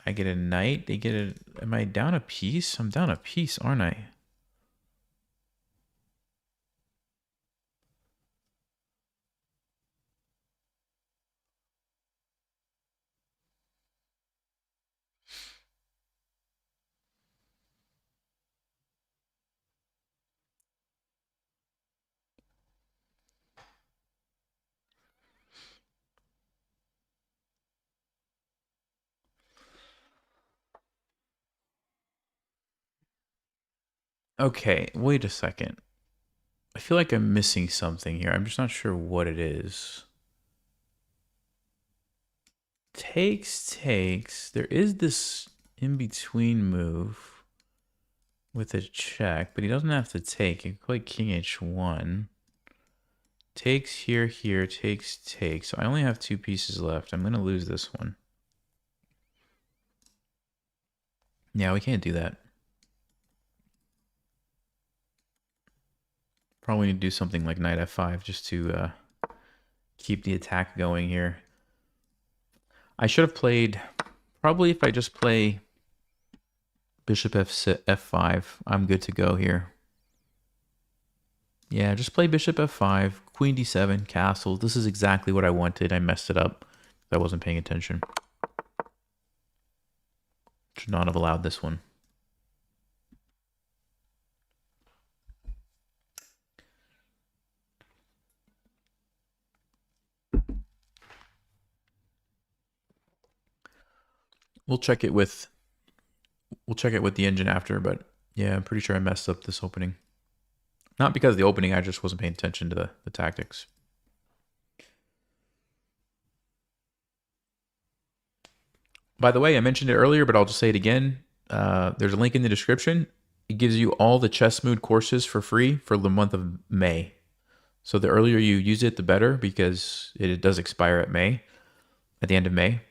Speaker 1: I get a knight. They get a... Am I down a piece? I'm down a piece, aren't I? Okay, wait a second. feel like I'm missing something here. I'm just not sure what it is. Takes. There is this in-between move with a check, but he doesn't have to take. He can play king h1. Takes here, takes. So I only have 2 pieces left. I'm going to lose this one. Yeah, we can't do that. Probably need to do something like knight f5 just to keep the attack going here. I should have played, probably if I just play bishop f5, I'm good to go here. Yeah, just play bishop f5, queen d7, castle. This is exactly what I wanted. I messed it up. I wasn't paying attention. Should not have allowed this one. We'll check it with the engine after, but yeah, I'm pretty sure I messed up this opening. Not because of the opening, I just wasn't paying attention to the tactics. By the way, I mentioned it earlier, but I'll just say it again. There's a link in the description. It gives you all the ChessMood courses for free for the month of May. So the earlier you use it, the better, because it does expire at the end of May.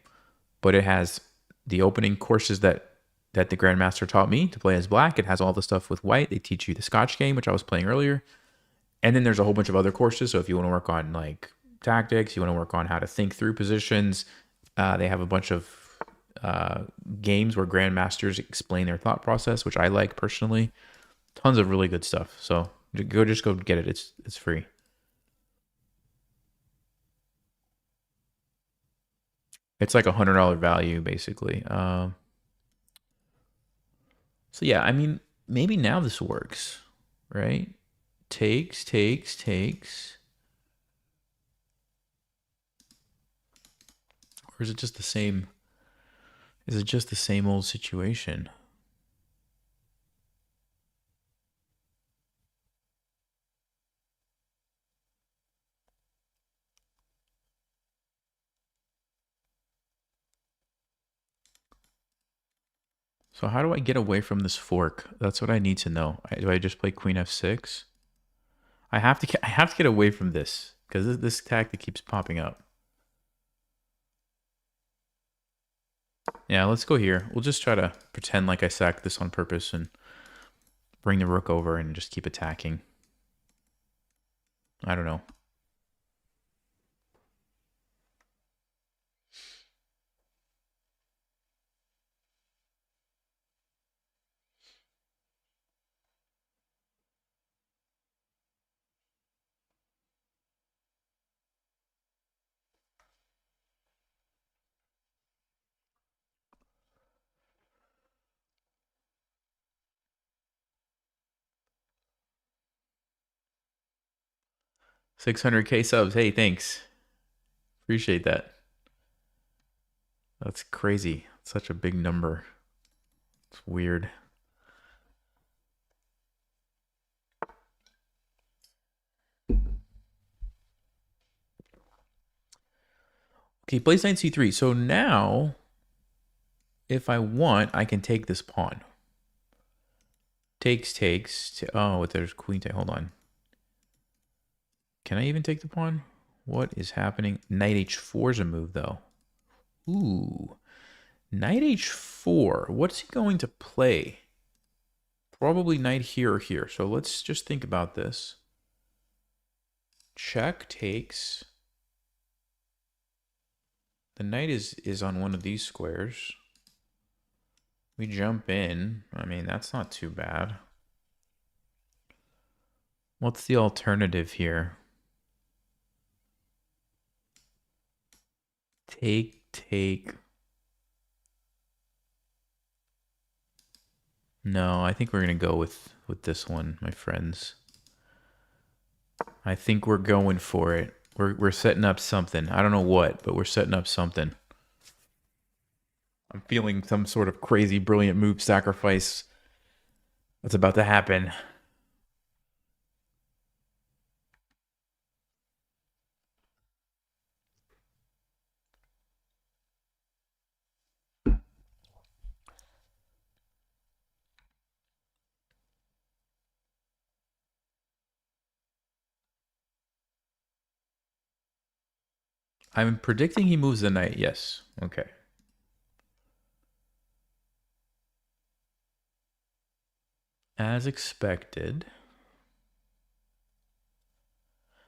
Speaker 1: But it has the opening courses that the Grandmaster taught me to play as black. It has all the stuff with white. They teach you the Scotch game, which I was playing earlier. And then there's a whole bunch of other courses. So if you want to work on like tactics, you want to work on how to think through positions, they have a bunch of games where grandmasters explain their thought process, which I like personally. Tons of really good stuff. So just go get it. It's free. It's like $100 value basically. So yeah, I mean, maybe now this works, right? Takes. Or is it just the same? Is it just the same old situation? So how do I get away from this fork? That's what I need to know. Do I just play queen f6? I have to get away from this because this tactic keeps popping up. Yeah, let's go here. We'll just try to pretend like I sacked this on purpose and bring the rook over and just keep attacking. I don't know. $600K subs. Hey, thanks. Appreciate that. That's crazy. It's such a big number. It's weird. Okay, plays knight c3. So now, if I want, I can take this pawn. Takes. Oh, there's queen take. Hold on. Can I even take the pawn? What is happening? Knight h4 is a move, though. Ooh. Knight h4. What's he going to play? Probably knight here or here. So let's just think about this. Check takes. The knight is on one of these squares. We jump in. I mean, that's not too bad. What's the alternative here? Take. No, I think we're going to go with this one, my friends. I think we're going for it. We're setting up something. I don't know what, but we're setting up something. I'm feeling some sort of crazy, brilliant move sacrifice that's about to happen. I'm predicting he moves the knight. Yes. Okay. As expected.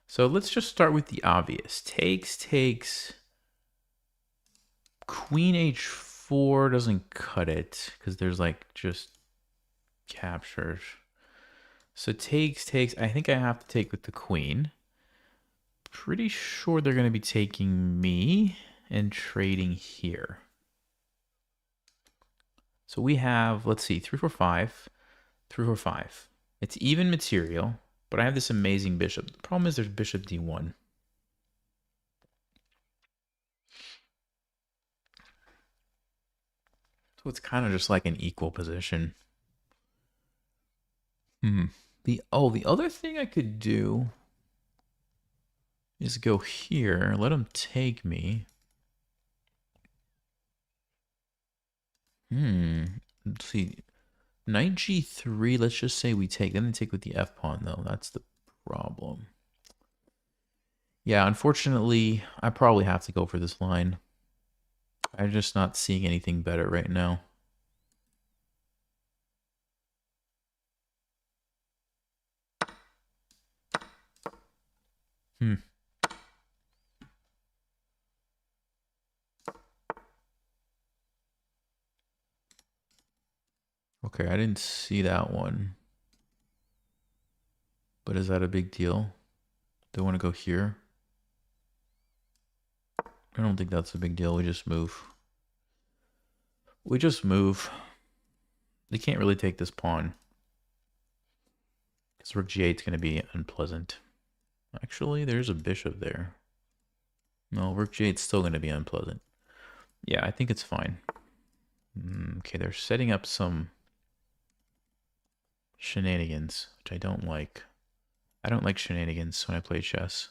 Speaker 1: So let's just start with the obvious. Takes. Queen h4 doesn't cut it because there's like just captures. So takes. I think I have to take with the queen. Pretty sure they're going to be taking me and trading here. So we have, let's see, 3, 4, 5. 3, 4, 5. It's even material, but I have this amazing bishop. The problem is there's bishop d1. So it's kind of just like an equal position. The other thing I could do is go here, let him take me. Let's see. Knight g3, let's just say we take. Then they take with the f pawn, though. That's the problem. Yeah, unfortunately, I probably have to go for this line. I'm just not seeing anything better right now. Okay, I didn't see that one. But is that a big deal? Do I want to go here? I don't think that's a big deal. We just move. We just move. They can't really take this pawn. Because rook g8 is going to be unpleasant. Actually, there's a bishop there. No, rook g8 is still going to be unpleasant. Yeah, I think it's fine. Okay, they're setting up some shenanigans, which I don't like. I don't like shenanigans when I play chess.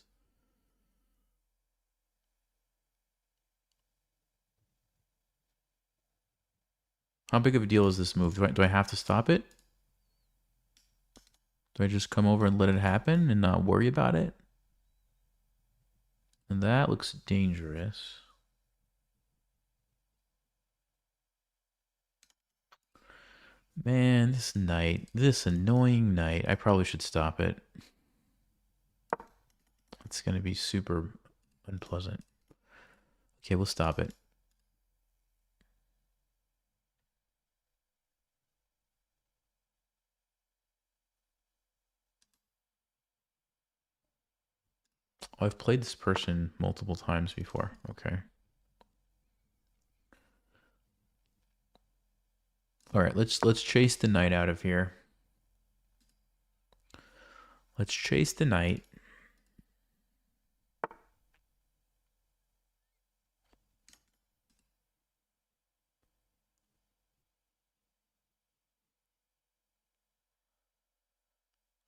Speaker 1: How big of a deal is this move? Do I have to stop it? Do I just come over and let it happen and not worry about it? And that looks dangerous. Man, this knight, this annoying knight. I probably should stop it. It's going to be super unpleasant. Okay, we'll stop it. Oh, I've played this person multiple times before. Okay. All right, let's chase the knight out of here. Let's chase the knight.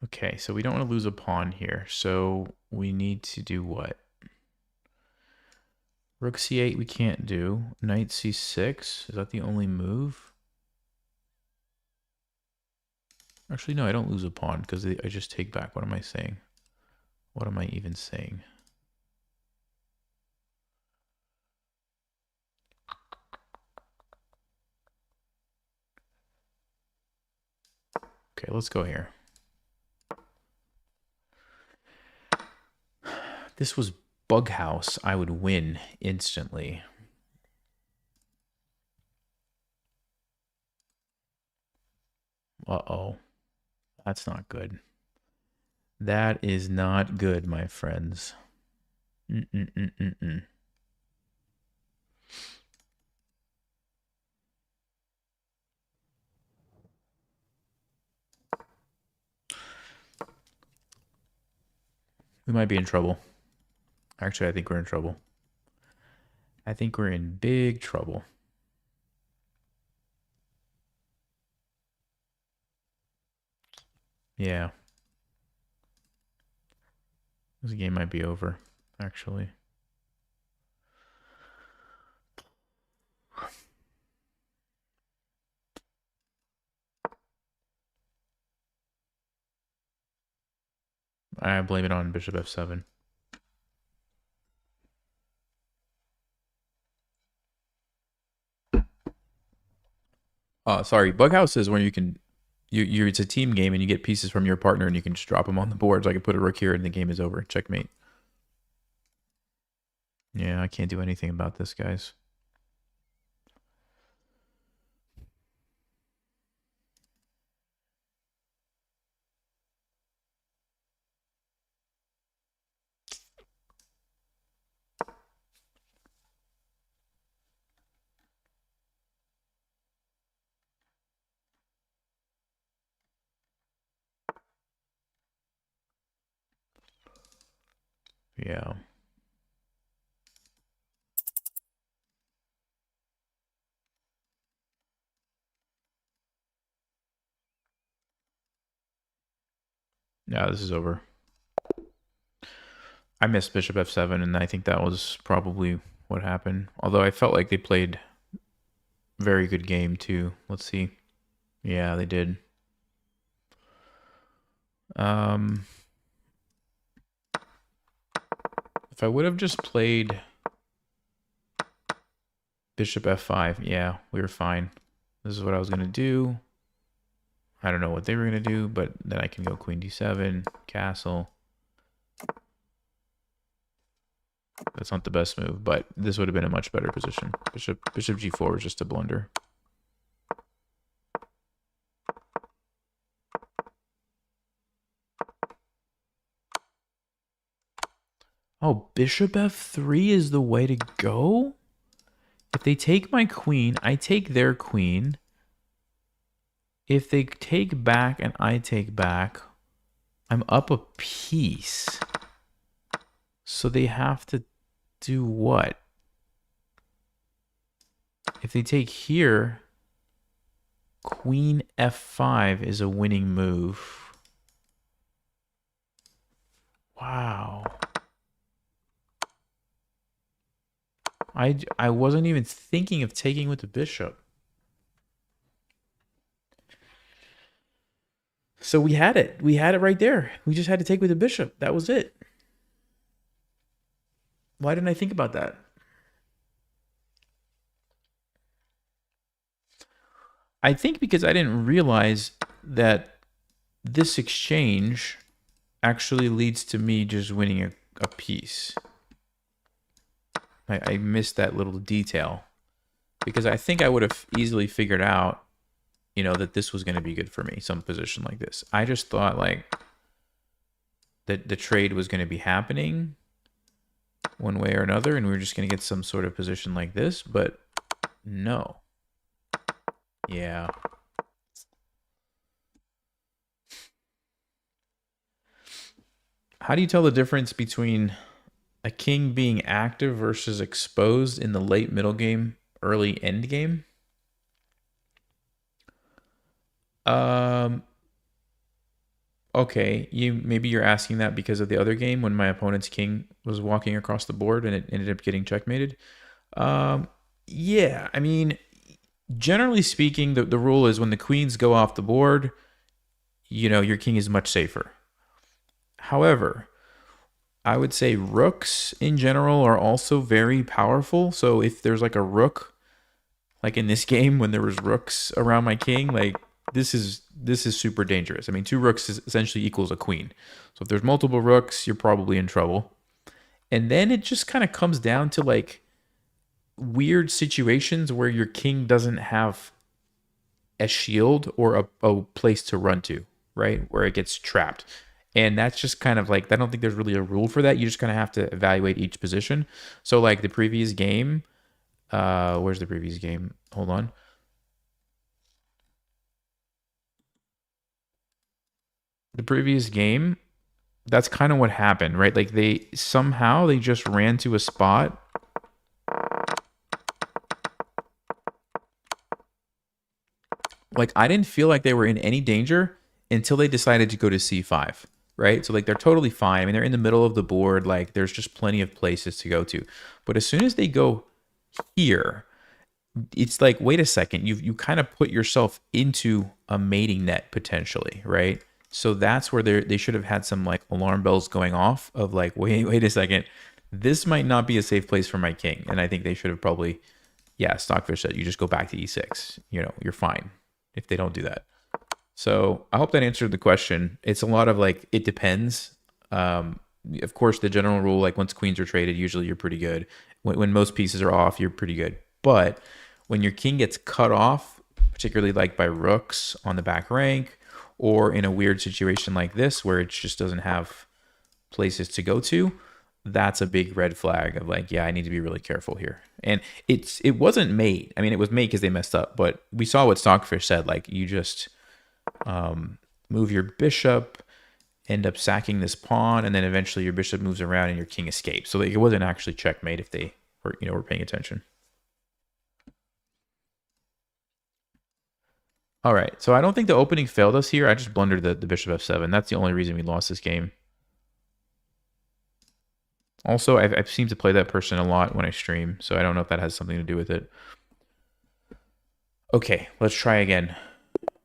Speaker 1: Okay, so we don't want to lose a pawn here. So we need to do what? Rook c8 we can't do. Knight c6, is that the only move? Actually, no, I don't lose a pawn because I just take back. What am I saying? What am I even saying? Okay, let's go here. This was Bug House. I would win instantly. Uh-oh. That's not good. That is not good, my friends. Mm-mm-mm-mm-mm. We might be in trouble. Actually, I think we're in trouble. I think we're in big trouble. Yeah. This game might be over, actually. I blame it on bishop f7. Sorry, bug house is where you can you it's a team game and you get pieces from your partner and you can just drop them on the board. So I can put a rook here and the game is over. Checkmate. Yeah, I can't do anything about this, guys. Yeah. Yeah, this is over. I missed bishop f7, and I think that was probably what happened. Although I felt like they played very good game too. Let's see. Yeah, they did. If I would have just played bishop f5, yeah, we were fine. This is what I was going to do. I don't know what they were going to do, but then I can go queen d7, castle. That's not the best move, but this would have been a much better position. Bishop g4 was just a blunder. Oh, bishop f3 is the way to go? If they take my queen, I take their queen. If they take back and I take back, I'm up a piece. So they have to do what? If they take here, queen f5 is a winning move. Wow. I wasn't even thinking of taking with the bishop. So we had it. We had it right there. We just had to take with the bishop. That was it. Why didn't I think about that? I think because I didn't realize that this exchange actually leads to me just winning a piece. I missed that little detail because I think I would have easily figured out, you know, that this was going to be good for me, some position like this. I just thought like that the trade was going to be happening one way or another, and we were just going to get some sort of position like this, but no. Yeah. How do you tell the difference between a king being active versus exposed in the late middle game, early end game? Okay, maybe you're asking that because of the other game when my opponent's king was walking across the board and it ended up getting checkmated. Yeah, I mean, generally speaking, the rule is when the queens go off the board, you know, your king is much safer. However, I would say rooks in general are also very powerful. So if there's like a rook, like in this game when there was rooks around my king, like this is super dangerous. I mean, 2 rooks essentially equals a queen. So if there's multiple rooks, you're probably in trouble. And then it just kind of comes down to like weird situations where your king doesn't have a shield or a place to run to, right? Where it gets trapped. And that's just kind of like, I don't think there's really a rule for that. You just kind of have to evaluate each position. So like the previous game, where's the previous game? Hold on. The previous game, that's kind of what happened, right? Like they just ran to a spot. Like I didn't feel like they were in any danger until they decided to go to c5. Right? So like they're totally fine. I mean, they're in the middle of the board. Like there's just plenty of places to go to. But as soon as they go here, it's like, wait a second, you kind of put yourself into a mating net potentially, right? So that's where they should have had some like alarm bells going off of like, wait a second, this might not be a safe place for my king. And I think they should have probably, yeah, Stockfish said you just go back to e6. You know, you're fine if they don't do that. So I hope that answered the question. It's a lot of like, it depends. Of course, the general rule, like once queens are traded, usually you're pretty good. When most pieces are off, you're pretty good. But when your king gets cut off, particularly like by rooks on the back rank, or in a weird situation like this where it just doesn't have places to go to, that's a big red flag of like, yeah, I need to be really careful here. And it wasn't mate. I mean, it was mate because they messed up, but we saw what Stockfish said. Like, you just move your bishop, end up sacking this pawn, and then eventually your bishop moves around and your king escapes. So like, it wasn't actually checkmate if they were paying attention. All right, so I don't think the opening failed us here. I just blundered the bishop f7. That's the only reason we lost this game. Also, I've seemed to play that person a lot when I stream, so I don't know if that has something to do with it. Okay, let's try again.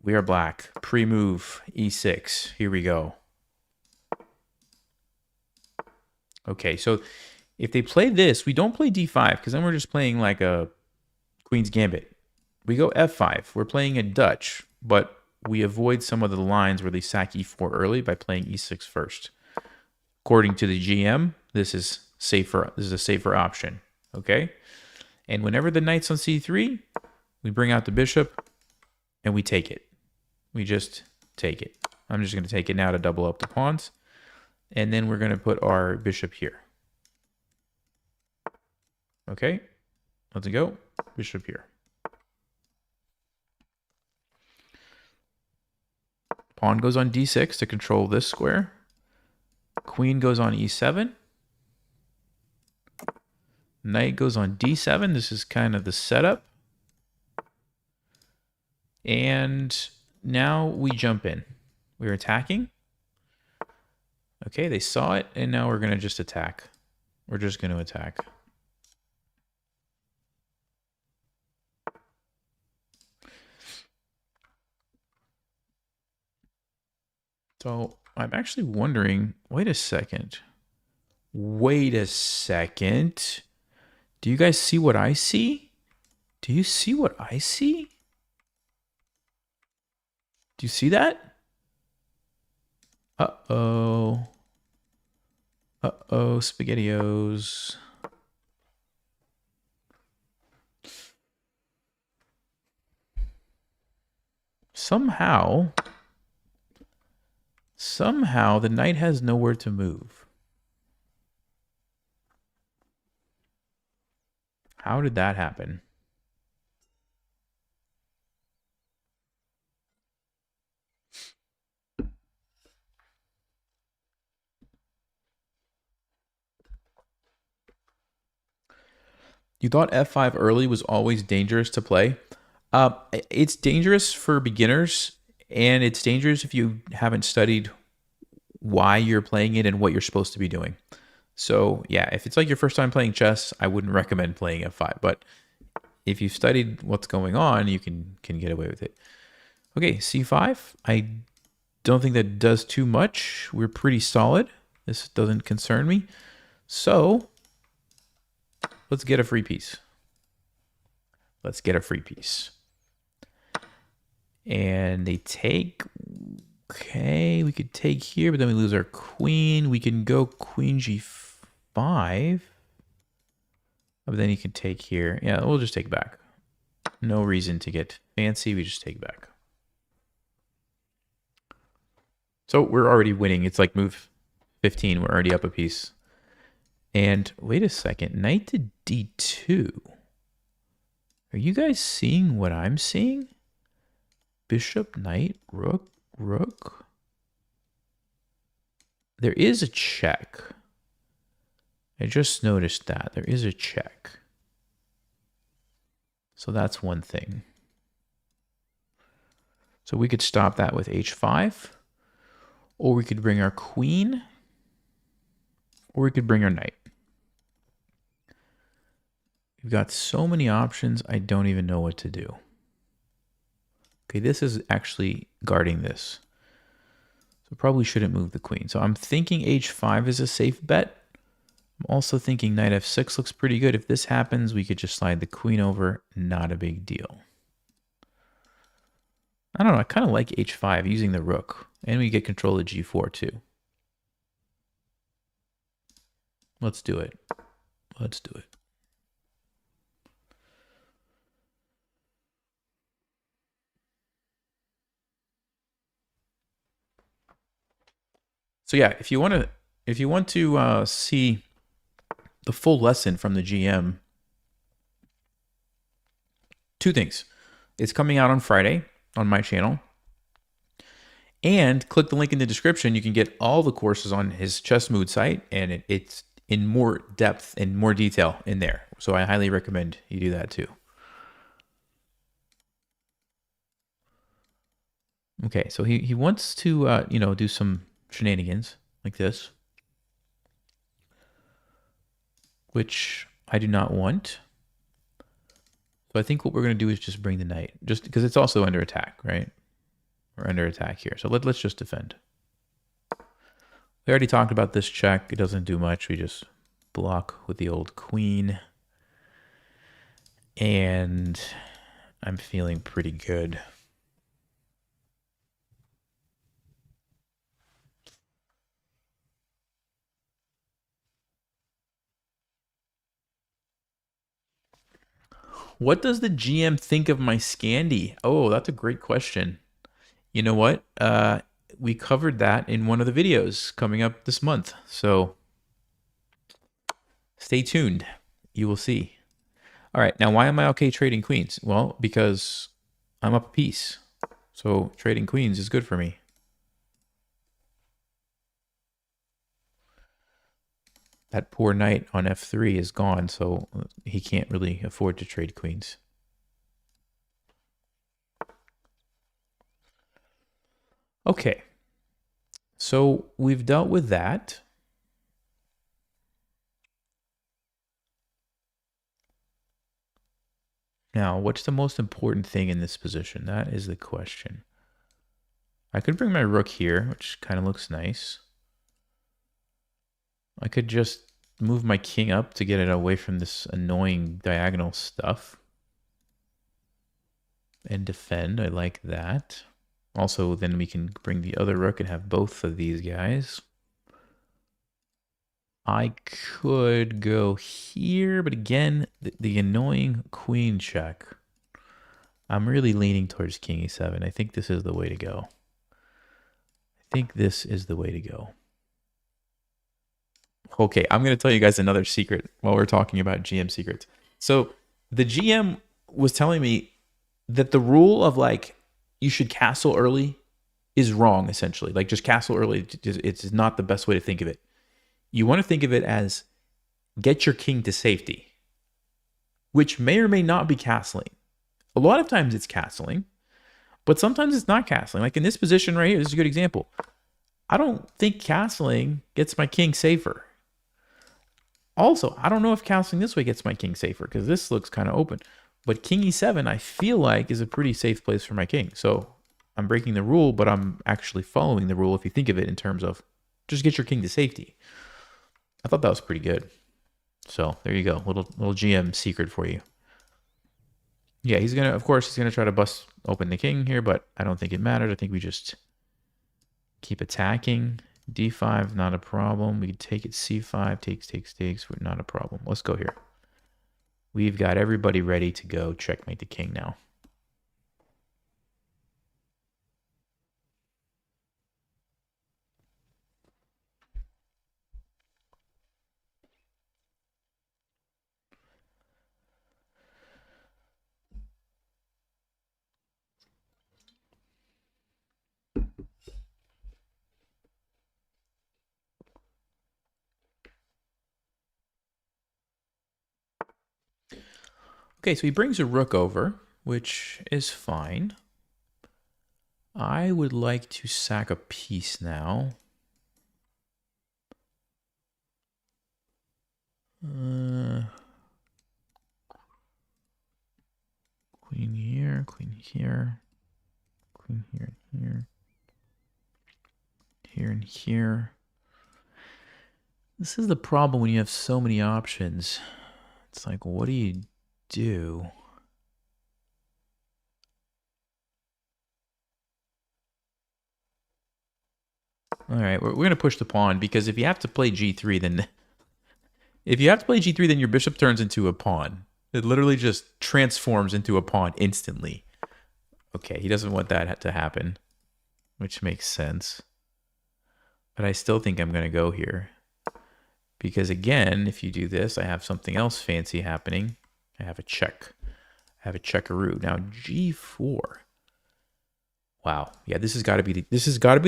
Speaker 1: We are black. Pre-move, e6. Here we go. Okay, so if they play this, we don't play d5, because then we're just playing like a Queen's Gambit. We go f5. We're playing a Dutch, but we avoid some of the lines where they sack e4 early by playing e6 first. According to the GM, this is safer. This is a safer option. Okay, and whenever the knight's on c3, we bring out the bishop and we take it. We just take it. I'm just going to take it now to double up the pawns, and then we're going to put our bishop here. Okay, let's go. Bishop here. Pawn goes on d6 to control this square. Queen goes on e7. Knight goes on d7. This is kind of the setup. And now we jump in. We're attacking. Okay, they saw it, and now we're going to just attack. We're just going to attack. So I'm actually wondering, wait a second. Wait a second. Do you guys see what I see? Do you see what I see? Do you see that? Uh-oh. Uh-oh, SpaghettiOs. Somehow the knight has nowhere to move. How did that happen? You thought f5 early was always dangerous to play? It's dangerous for beginners, and it's dangerous if you haven't studied why you're playing it and what you're supposed to be doing. So yeah, if it's like your first time playing chess, I wouldn't recommend playing f5. But if you've studied what's going on, you can get away with it. Okay, c5. I don't think that does too much. We're pretty solid. This doesn't concern me. So let's get a free piece. Let's get a free piece. And they take. Okay, we could take here, but then we lose our queen. We can go queen g5. But then you can take here. Yeah, we'll just take back. No reason to get fancy. We just take back. So we're already winning. It's like move 15. We're already up a piece. And wait a second. Knight to d2. Are you guys seeing what I'm seeing? Bishop, knight, rook, rook. There is a check. I just noticed that. There is a check. So that's one thing. So we could stop that with h5. Or we could bring our queen. Or we could bring our knight. We've got so many options, I don't even know what to do. Okay, this is actually guarding this. So probably shouldn't move the queen. So I'm thinking h5 is a safe bet. I'm also thinking knight f6 looks pretty good. If this happens, we could just slide the queen over. Not a big deal. I don't know. I kind of like h5 using the rook. And we get control of g4 too. Let's do it. Let's do it. So yeah, if you want to see the full lesson from the GM, two things. It's coming out on Friday on my channel. And click the link in the description. You can get all the courses on his ChessMood site, and it's in more depth and more detail in there. So I highly recommend you do that too. Okay, so he wants to do some shenanigans like this, which I do not want. So I think what we're going to do is just bring the knight, just because it's also under attack, right? We're under attack here, so let's just defend. We already talked about this check. It doesn't do much. We just block with the old queen. And I'm feeling pretty good. What does the GM think of my Scandi? Oh, that's a great question. You know what? We covered that in one of the videos coming up this month. So stay tuned. You will see. All right. Now, why am I okay trading queens? Well, because I'm up a piece. So trading queens is good for me. That poor knight on f3 is gone, so he can't really afford to trade queens. Okay. So we've dealt with that. Now, what's the most important thing in this position? That is the question. I could bring my rook here, which kind of looks nice. I could just move my king up to get it away from this annoying diagonal stuff. And defend. I like that. Also, then we can bring the other rook and have both of these guys. I could go here, but again, the annoying queen check. I'm really leaning towards king e7. I think this is the way to go. Okay, I'm going to tell you guys another secret while we're talking about GM secrets. So the GM was telling me that the rule of like you should castle early is wrong, essentially. Like just castle early, it's not the best way to think of it. You want to think of it as get your king to safety, which may or may not be castling. A lot of times it's castling, but sometimes it's not castling. Like in this position right here, this is a good example. I don't think castling gets my king safer. Also, I don't know if castling this way gets my king safer because this looks kind of open. But king e7, I feel like, is a pretty safe place for my king. So I'm breaking the rule, but I'm actually following the rule if you think of it in terms of just get your king to safety. I thought that was pretty good. So there you go. Little GM secret for you. Yeah, he's going to, of course, he's going to try to bust open the king here, but I don't think it matters. I think we just keep attacking. D5, not a problem. We can take it C5, takes, not a problem. Let's go here. We've got everybody ready to go checkmate the king now. Okay, so he brings a rook over, which is fine. I would like to sack a piece now. Queen here, queen here, queen here and here, here and here. This is the problem when you have so many options. It's like, what do you do? All right, we're going to push the pawn because if you have to play g3, then your bishop turns into a pawn. It literally just transforms into a pawn instantly. Okay, he doesn't want that to happen, which makes sense. But I still think I'm going to go here. Because again, if you do this, I have something else fancy happening. I have a check. I have a checkaroo. Now g4. Wow. Yeah, this has got to be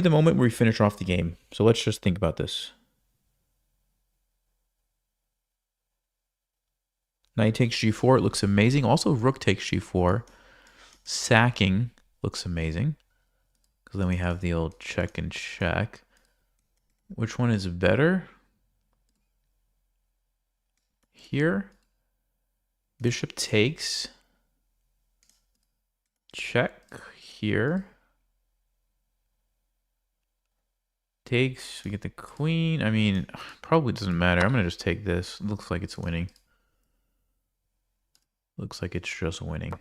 Speaker 1: the moment where we finish off the game. So let's just think about this. Knight takes g4. It looks amazing. Also, rook takes g4. Sacking looks amazing. Because then we have the old check and check. Which one is better? Here. Bishop takes. Check here. Takes. We get the queen. I mean, probably doesn't matter. I'm going to just take this. Looks like it's winning. Looks like it's just winning.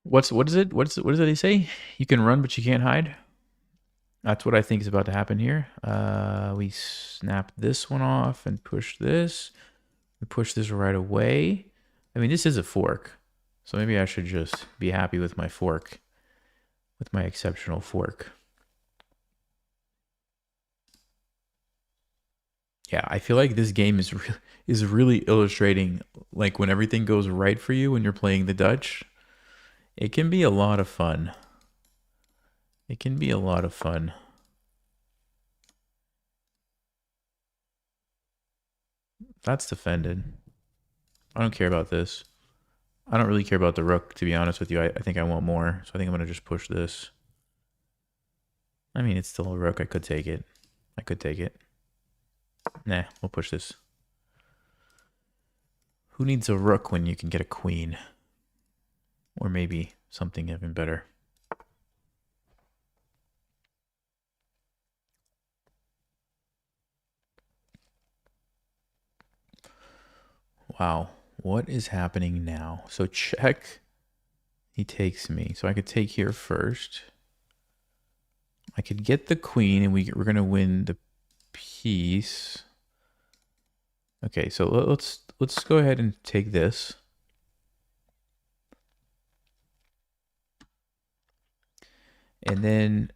Speaker 1: What is it? What does he say? You can run, but you can't hide. That's what I think is about to happen here. We snap this one off and push this. We push this right away. I mean, this is a fork, so maybe I should just be happy with my fork, with my exceptional fork. Yeah, I feel like this game is really illustrating like when everything goes right for you when you're playing the Dutch. It can be a lot of fun. It can be a lot of fun. That's defended. I don't care about this. I don't really care about the rook, to be honest with you. I think I want more, so I think I'm going to just push this. I mean, it's still a rook. I could take it. I could take it. Nah, we'll push this. Who needs a rook when you can get a queen? Or maybe something even better. Wow, what is happening now? So check. He takes me. So I could take here first. I could get the queen, and we're going to win the piece. Okay, so let's go ahead and take this. And then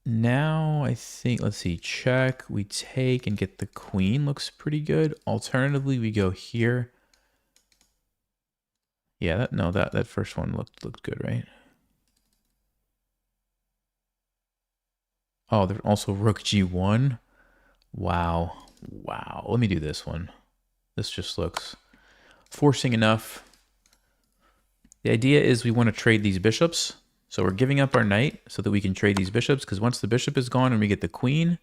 Speaker 1: now I think, let's see, check, we take and get the queen. Looks pretty good. Alternatively, we go here. Yeah, that first one looked good, right? Oh, there's also rook g1. Wow. Wow. Let me do this one. This just looks forcing enough. The idea is we want to trade these bishops. So we're giving up our knight so that we can trade these bishops, because once the bishop is gone and we get the queen,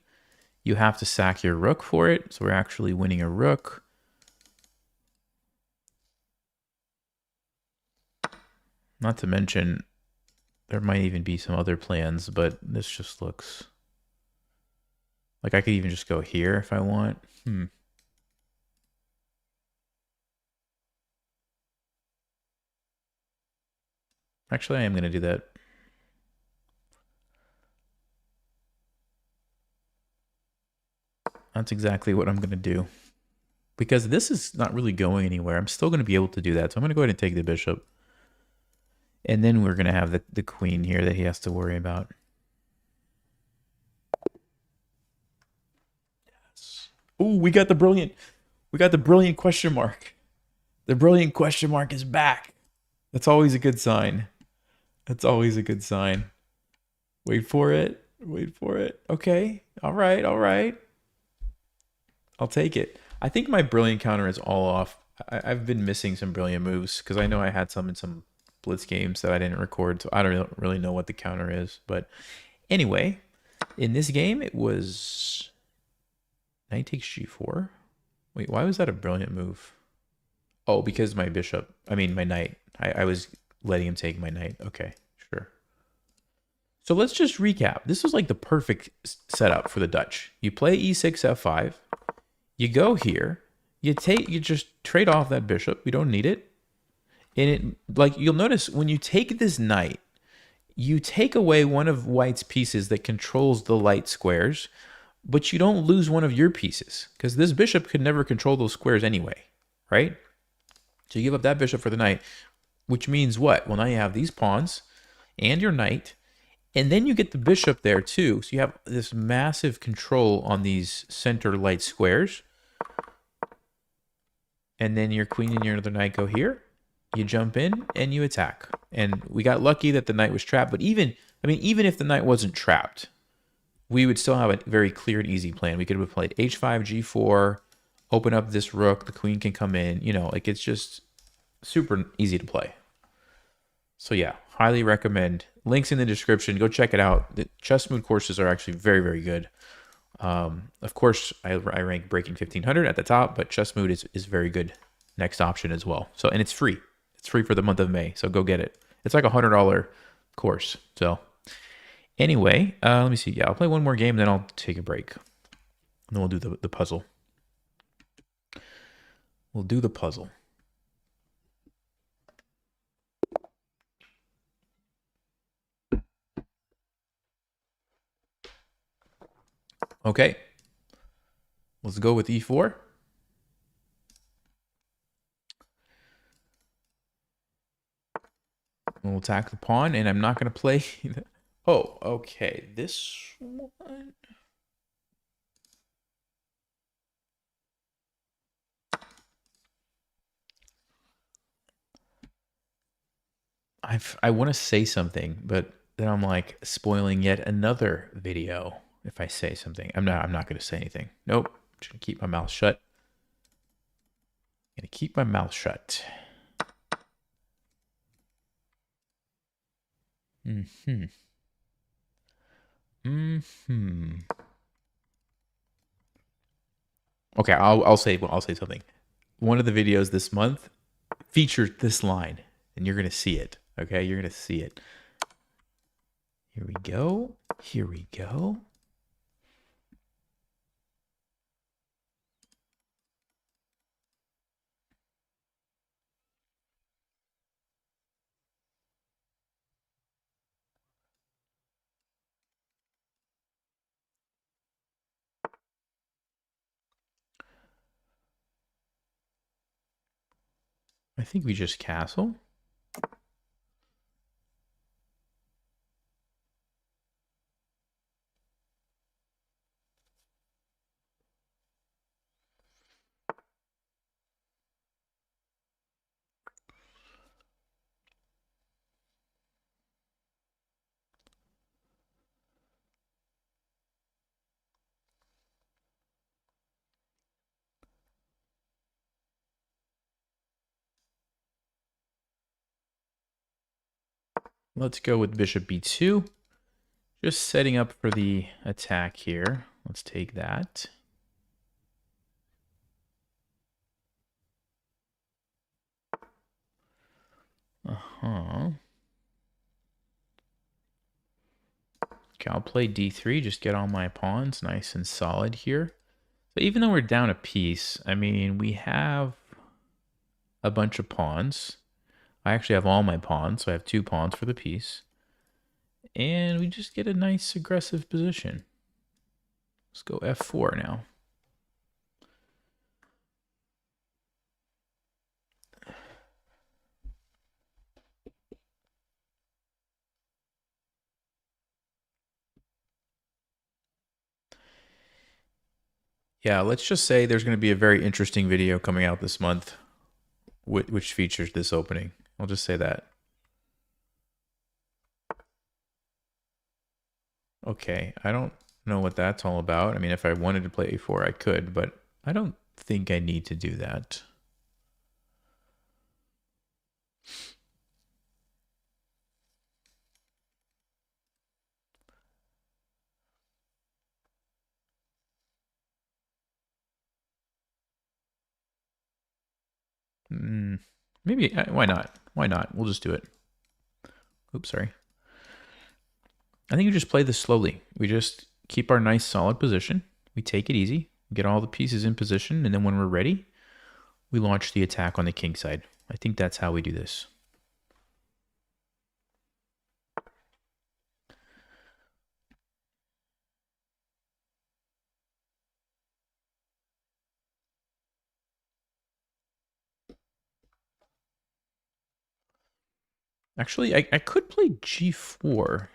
Speaker 1: you have to sack your rook for it. So we're actually winning a rook. Not to mention, there might even be some other plans, but this just looks like I could even just go here if I want. Actually, I am going to do that. That's exactly what I'm going to do. Because this is not really going anywhere. I'm still going to be able to do that. So I'm going to go ahead and take the bishop. And then we're going to have the queen here that he has to worry about. Yes. Ooh, we got the brilliant question mark. The brilliant question mark is back. That's always a good sign. That's always a good sign. Wait for it. Wait for it. Okay. All right. All right. I'll take it. I think my brilliant counter is all off. I've been missing some brilliant moves because I know I had some in some blitz games that I didn't record, so I don't really know what the counter is. But anyway, in this game, it was Knight takes g4. Wait, why was that a brilliant move? Oh, because my bishop. I mean, my knight. I was letting him take my knight. Okay, sure. So let's just recap. This was like the perfect setup for the Dutch. You play e6, f5. You go here. You just trade off that bishop. We don't need it. And it, like, you'll notice when you take this knight, you take away one of white's pieces that controls the light squares, but you don't lose one of your pieces because this bishop could never control those squares anyway, right? So you give up that bishop for the knight, which means what? Well, now you have these pawns and your knight, and then you get the bishop there too. So you have this massive control on these center light squares. And then your queen and your other knight go here. You jump in and you attack. And we got lucky that the knight was trapped. But even if the knight wasn't trapped, we would still have a very clear and easy plan. We could have played h5, g4, open up this rook. The queen can come in. You know, like, it's just super easy to play. So yeah, highly recommend. Links in the description. Go check it out. The ChessMood courses are actually very, very good. Of course, I rank Breaking 1500 at the top, but ChessMood is very good next option as well. So, and it's free. It's free for the month of May, so go get it. It's like a $100 course. So anyway, let me see. Yeah, I'll play one more game, then I'll take a break. And then we'll do the puzzle. We'll do the puzzle. Okay. Let's go with e4. We'll attack the pawn, and I'm not going to play... Oh, okay. This one... I want to say something, but then I'm like spoiling yet another video if I say something. I'm not going to say anything. Nope. I'm just going to keep my mouth shut. I'm going to keep my mouth shut. Mm-hmm. Mm-hmm. Okay, I'll say something. One of the videos this month featured this line, and you're going to see it. Okay, you're going to see it. Here we go. Here we go. I think we just castle. Let's go with bishop b2. Just setting up for the attack here. Let's take that. Uh-huh. Okay, I'll play d3, just get all my pawns nice and solid here. But even though we're down a piece, I mean, we have a bunch of pawns. I actually have all my pawns, so I have 2 pawns for the piece. And we just get a nice aggressive position. Let's go f4 now. Yeah, let's just say there's going to be a very interesting video coming out this month which features this opening. I'll just say that. Okay, I don't know what that's all about. I mean, if I wanted to play a4, I could, but I don't think I need to do that. Maybe, why not? Why not? We'll just do it. Oops, sorry. I think you just play this slowly. We just keep our nice solid position. We take it easy, get all the pieces in position, and then when we're ready, we launch the attack on the king side. I think that's how we do this. Actually, I could play g4.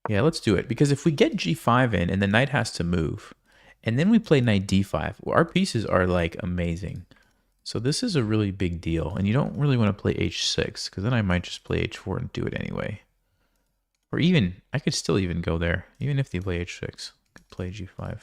Speaker 1: Yeah, let's do it. Because if we get g5 in and the knight has to move, and then we play knight d5, well, our pieces are like amazing. So this is a really big deal. And you don't really want to play h6, because then I might just play h4 and do it anyway. Or even, I could still even go there. Even if they play h6, I could play g5.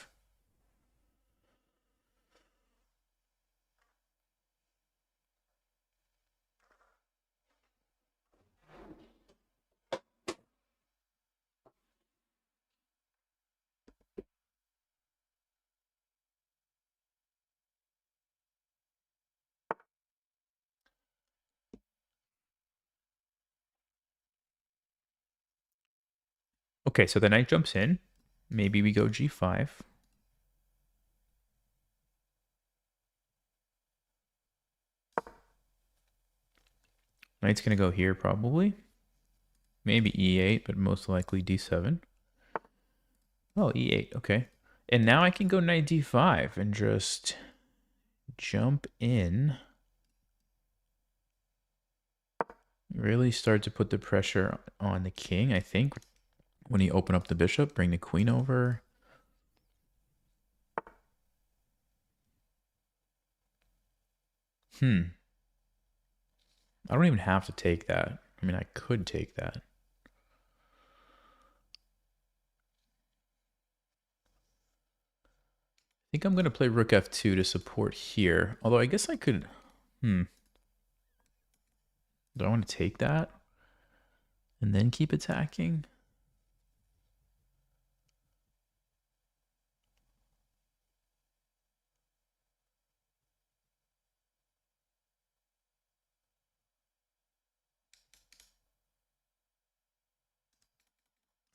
Speaker 1: Okay, so the knight jumps in. Maybe we go g5. Knight's going to go here probably. Maybe e8, but most likely d7. Oh, e8, okay. And now I can go knight d5 and just jump in. Really start to put the pressure on the king, I think. When you open up the bishop, bring the queen over. I don't even have to take that. I mean, I could take that. I think I'm going to play rook f2 to support here. Although I guess I could... Do I want to take that? And then keep attacking?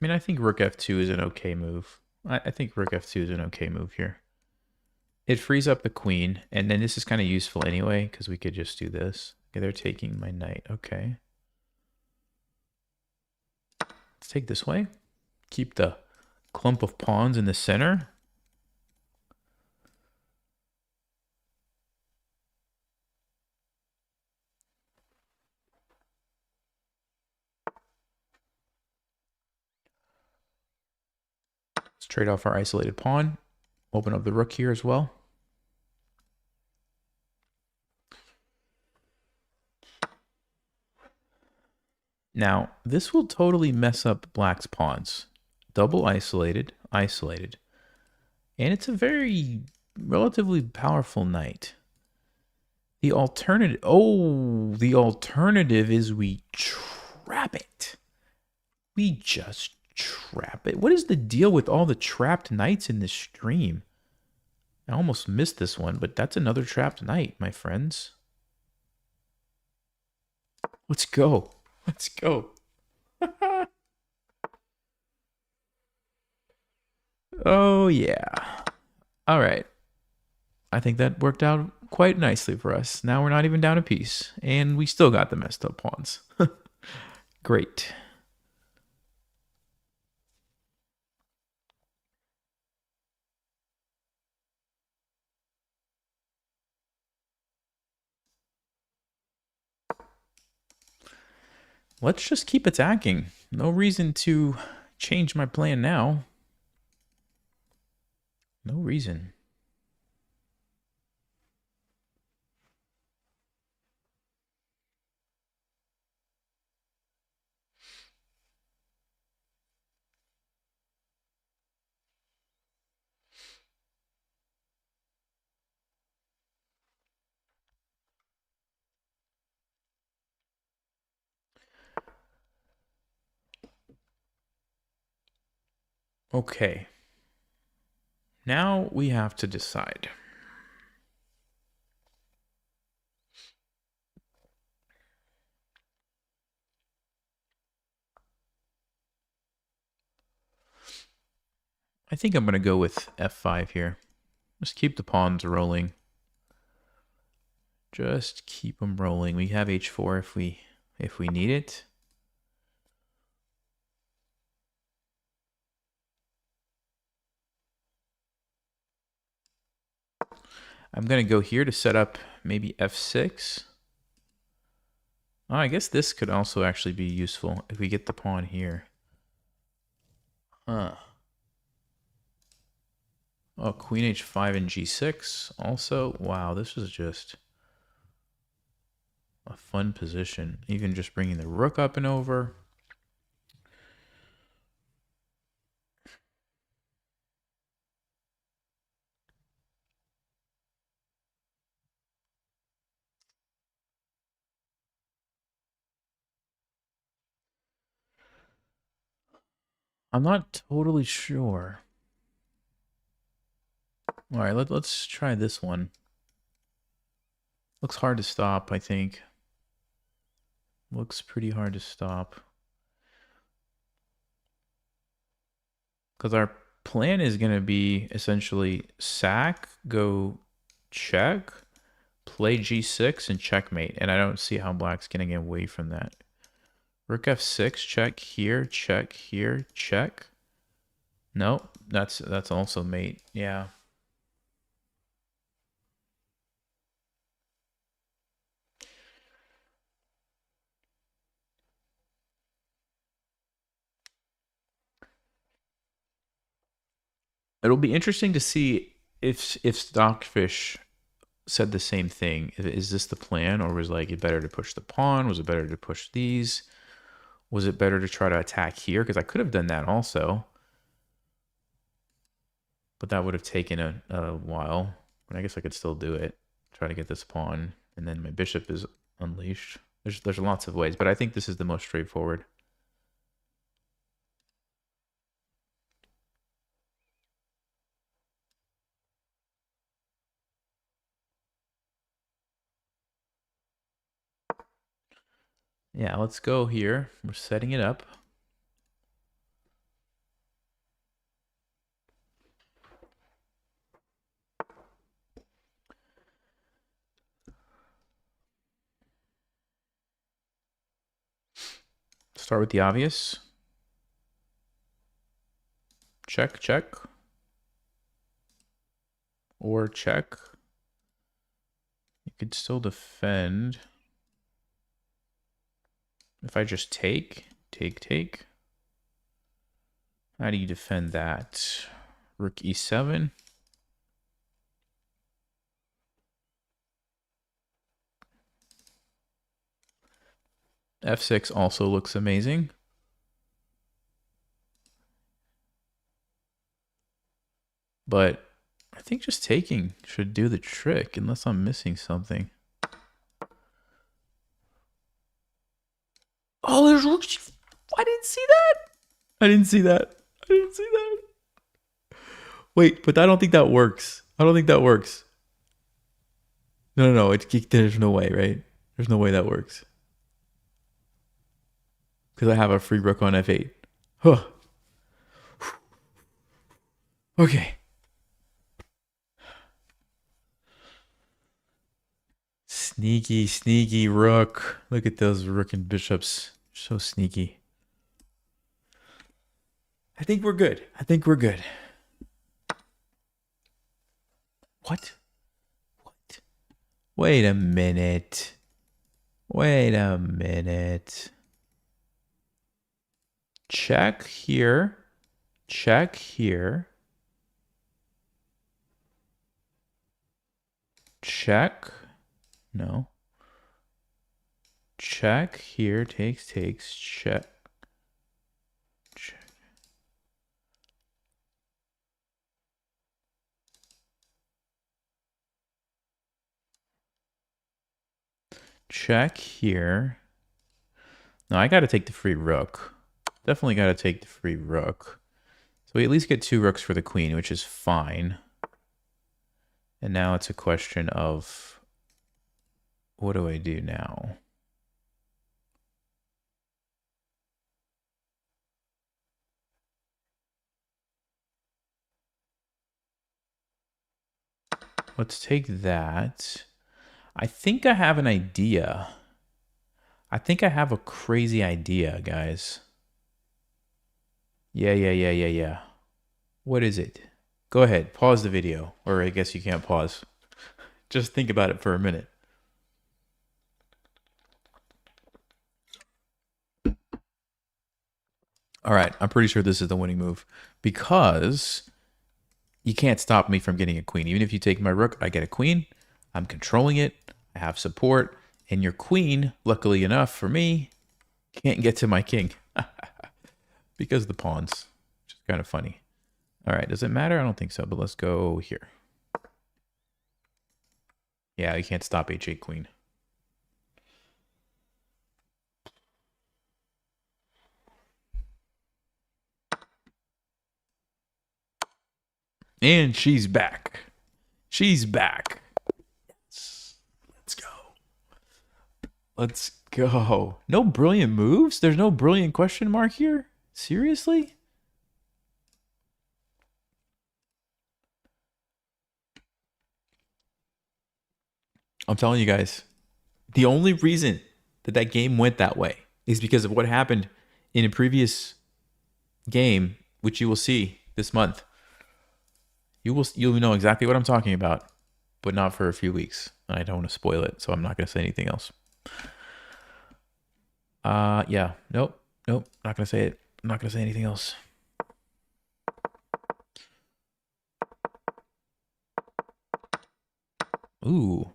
Speaker 1: I mean, I think rook f2 is an okay move. I think rook f2 is an okay move here. It frees up the queen, and then this is kind of useful anyway, because we could just do this. Okay, they're taking my knight. Okay. Let's take this way. Keep the clump of pawns in the center. Let's trade off our isolated pawn. Open up the rook here as well. Now, this will totally mess up black's pawns. Double isolated, isolated. And it's a very relatively powerful knight. The alternative, the alternative is we trap it. We just trap it. What is the deal with all the trapped knights in this stream? I almost missed this one, but that's another trapped knight, my friends. Let's go. Let's go. Oh, yeah. All right. I think that worked out quite nicely for us. Now we're not even down a piece, and we still got the messed up pawns. Great. Let's just keep attacking. No reason to change my plan now. No reason. Okay. Now we have to decide. I think I'm going to go with f5 here. Just keep the pawns rolling. Just keep them rolling. We have h4 if we need it. I'm going to go here to set up maybe f6. Oh, I guess this could also actually be useful if we get the pawn here. Huh. Oh, queen h5 and g6 also. Wow, this is just a fun position. Even just bringing the rook up and over. I'm not totally sure. All right, let's try this one. Looks hard to stop, I think. Looks pretty hard to stop. Because our plan is going to be essentially sack, go check, play g6, and checkmate. And I don't see how black's going to get away from that. Rook f6, check here, check. Nope, that's also mate. Yeah. It'll be interesting to see if Stockfish said the same thing. Is this the plan, or was like it better to push the pawn? Was it better to push these? Was it better to try to attack here? Because I could have done that also. But that would have taken a while. But I guess I could still do it. Try to get this pawn. And then my bishop is unleashed. There's lots of ways. But I think this is the most straightforward. Yeah, let's go here. We're setting it up. Start with the obvious. Check, check. Or check. You could still defend. If I just take. How do you defend that? Rook e7. f6 also looks amazing. But I think just taking should do the trick, unless I'm missing something. Oh, there's rook. I didn't see that. Wait, but I don't think that works. No. There's no way, right? There's no way that works. Because I have a free rook on f8. Huh. Okay. Sneaky rook. Look at those rook and bishops. So sneaky. I think we're good. What? Wait a minute. Check here. Check. No. Check here. Takes. Check. Check here. No, I got to take the free rook. Definitely got to take the free rook. So we at least get 2 rooks for the queen, which is fine. And now it's a question of, what do I do now? Let's take that. I think I have an idea. I think I have a crazy idea, guys. Yeah. What is it? Go ahead, pause the video. Or I guess you can't pause. Just think about it for a minute. All right, I'm pretty sure this is the winning move because you can't stop me from getting a queen. Even if you take my rook, I get a queen. I'm controlling it. I have support. And your queen, luckily enough for me, can't get to my king because of the pawns, which is kind of funny. All right, does it matter? I don't think so, but let's go here. Yeah, you can't stop h8 queen. And she's back. She's back. Yes. Let's go. Let's go. No brilliant moves? There's no brilliant question mark here? Seriously? I'm telling you guys, the only reason that that game went that way is because of what happened in a previous game, which you will see this month. You'll know exactly what I'm talking about, but not for a few weeks. I don't want to spoil it, so I'm not going to say anything else. Yeah. Nope. Not going to say it. I'm not going to say anything else. Ooh.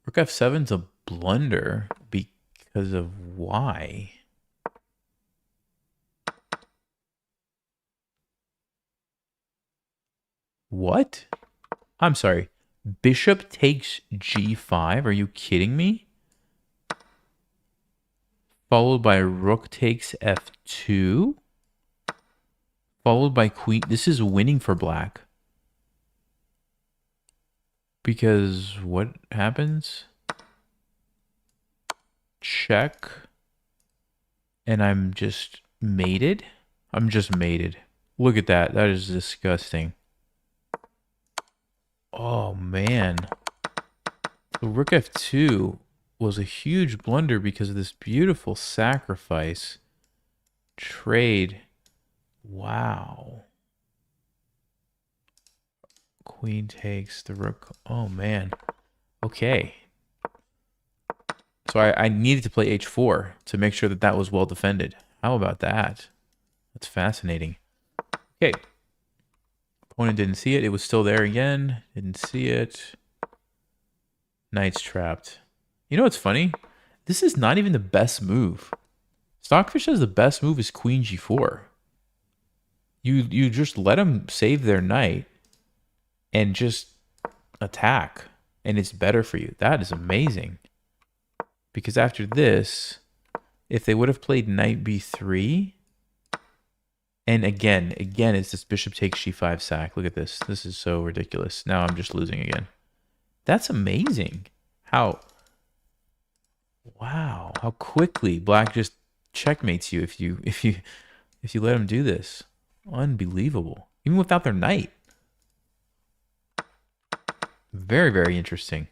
Speaker 1: Rook f7's a blunder because of why? What? I'm sorry. Bishop takes g5? Are you kidding me? Followed by rook takes f2? Followed by queen. This is winning for black. Because what happens? Check. And I'm just mated? I'm just mated. Look at that. That is disgusting. Oh, man. The rook f2 was a huge blunder because of this beautiful sacrifice. Trade. Wow. Queen takes the rook. Oh, man. Okay. So I needed to play h4 to make sure that that was well defended. How about that? That's fascinating. Okay. Opponent didn't see it. It was still there again. Didn't see it. Knight's trapped. You know what's funny? This is not even the best move. Stockfish says the best move is queen g4. You just let them save their knight and just attack. And it's better for you. That is amazing. Because after this, if they would have played knight b3, and again, it's this bishop takes g5 sack. Look at this. This is so ridiculous. Now I'm just losing again. That's amazing. How quickly black just checkmates you if you let him do this. Unbelievable. Even without their knight. Very, very interesting.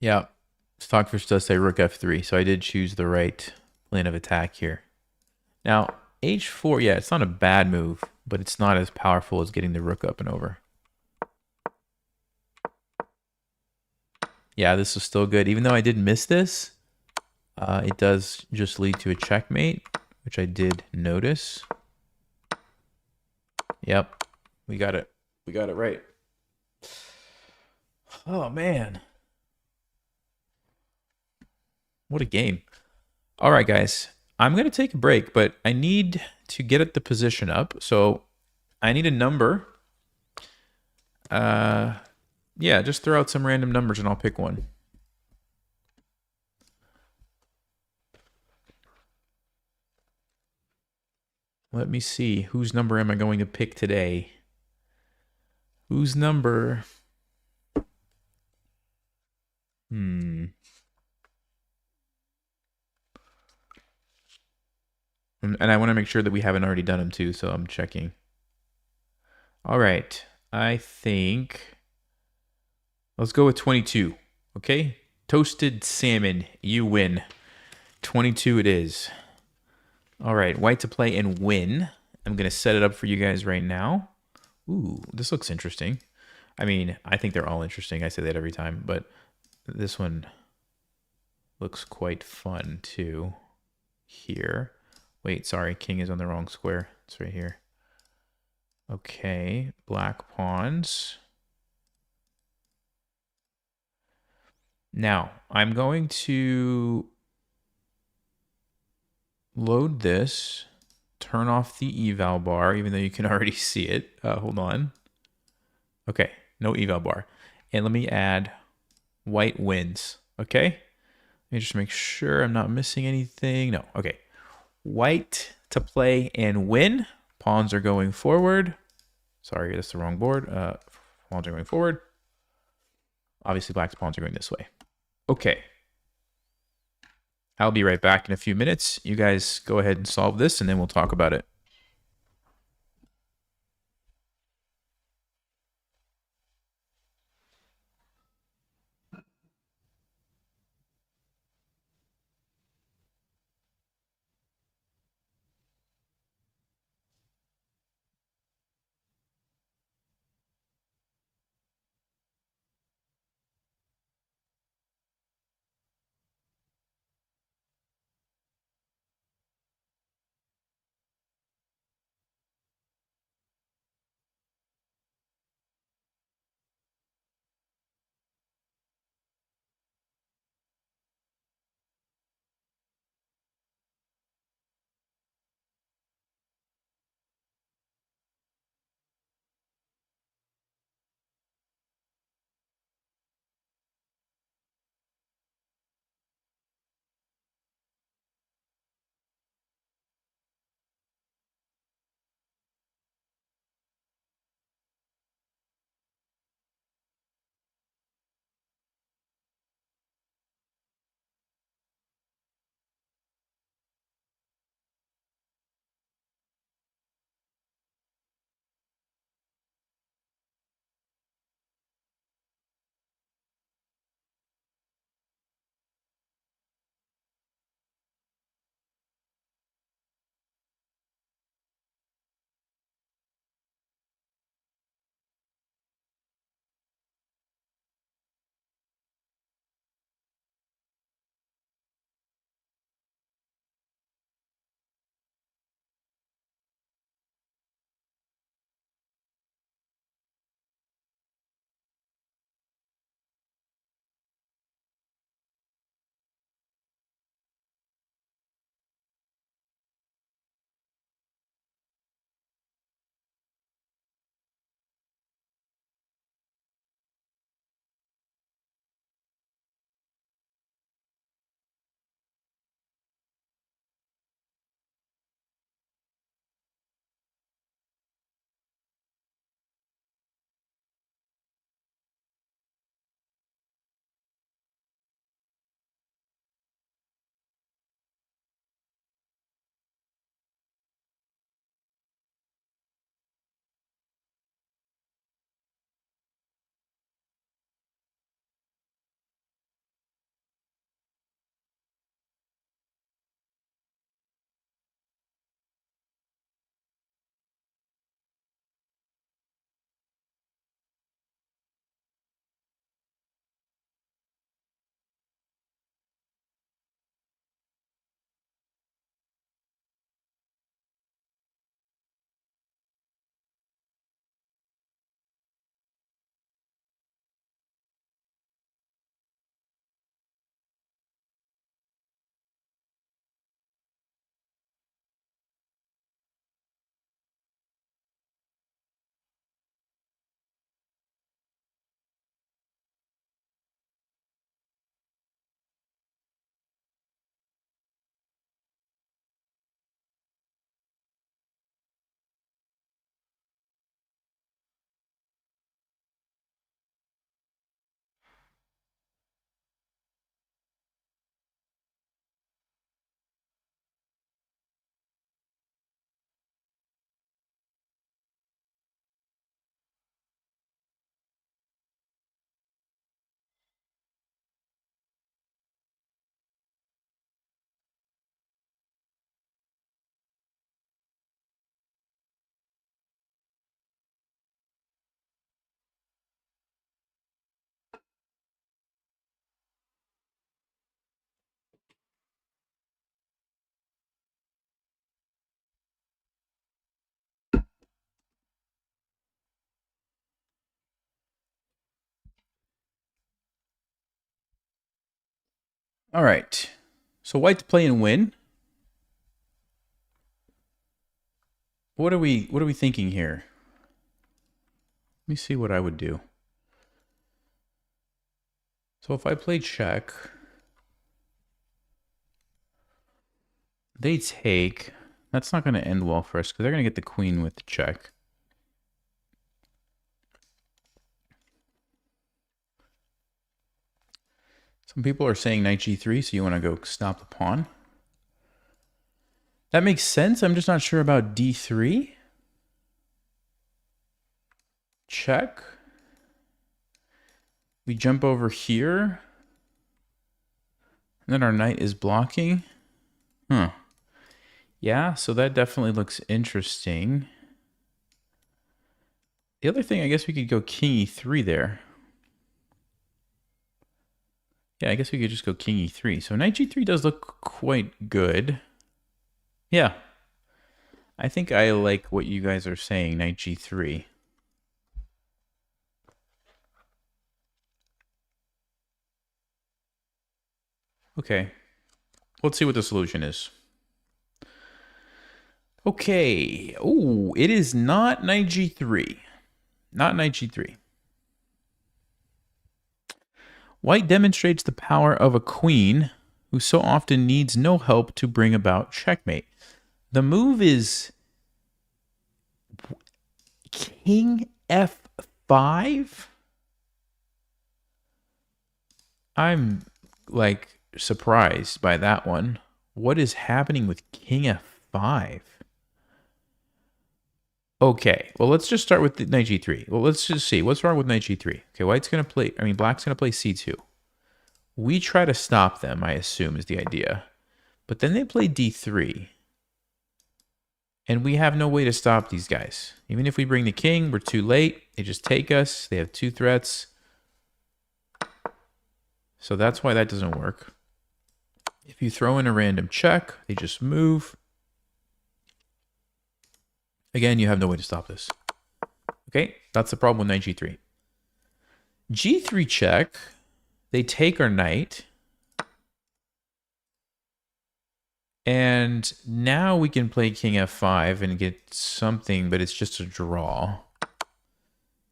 Speaker 1: Yeah, Stockfish does say rook f3, so I did choose the right plan of attack here. Now, h4, yeah, it's not a bad move, but it's not as powerful as getting the rook up and over. Yeah, this was still good. Even though I did miss this, it does just lead to a checkmate, which I did notice. Yep, we got it. We got it right. Oh, man. What a game. All right, guys. I'm going to take a break, but I need to get the position up. So I need a number. Yeah, just throw out some random numbers and I'll pick one. Let me see. Whose number am I going to pick today? Whose number? And I want to make sure that we haven't already done them too, so I'm checking. All right. I think let's go with 22. Okay? Toasted salmon, you win. 22 it is. All right, white to play and win. I'm going to set it up for you guys right now. Ooh, this looks interesting. I mean, I think they're all interesting. I say that every time, but this one looks quite fun too. Here. Wait, sorry, king is on the wrong square. It's right here. Okay, black pawns. Now, I'm going to load this, turn off the eval bar, even though you can already see it. Hold on. Okay, no eval bar. And let me add white wins, okay? Let me just make sure I'm not missing anything. No, okay. White to play and win. Pawns are going forward. Sorry, that's the wrong board. Pawns are going forward. Obviously, black's pawns are going this way. Okay. I'll be right back in a few minutes. You guys go ahead and solve this, and then we'll talk about it. All right. So white to play and win. What are we thinking here? Let me see what I would do. So if I play check, they take. That's not going to end well for us because they're going to get the queen with the check. Some people are saying knight g3, so you want to go stop the pawn. That makes sense. I'm just not sure about d3. Check. We jump over here. And then our knight is blocking. Huh. Yeah, so that definitely looks interesting. The other thing, I guess we could go king e3 there. Yeah, I guess we could just go king e3. So knight g3 does look quite good. Yeah. I think I like what you guys are saying, knight g3. Okay. Let's see what the solution is. Okay. Oh, it is not knight g3. Not knight g3. White demonstrates the power of a queen who so often needs no help to bring about checkmate. The move is king f5? I'm like surprised by that one. What is happening with king f5? Okay, well, let's just start with the knight g3. Well, let's just see. What's wrong with knight g3? Okay, black's going to play c2. We try to stop them, I assume, is the idea. But then they play d3. And we have no way to stop these guys. Even if we bring the king, we're too late. They just take us. They have 2 threats. So that's why that doesn't work. If you throw in a random check, they just move. Again, you have no way to stop this. Okay, that's the problem with knight g3. g3 check. They take our knight. And now we can play king f5 and get something, but it's just a draw.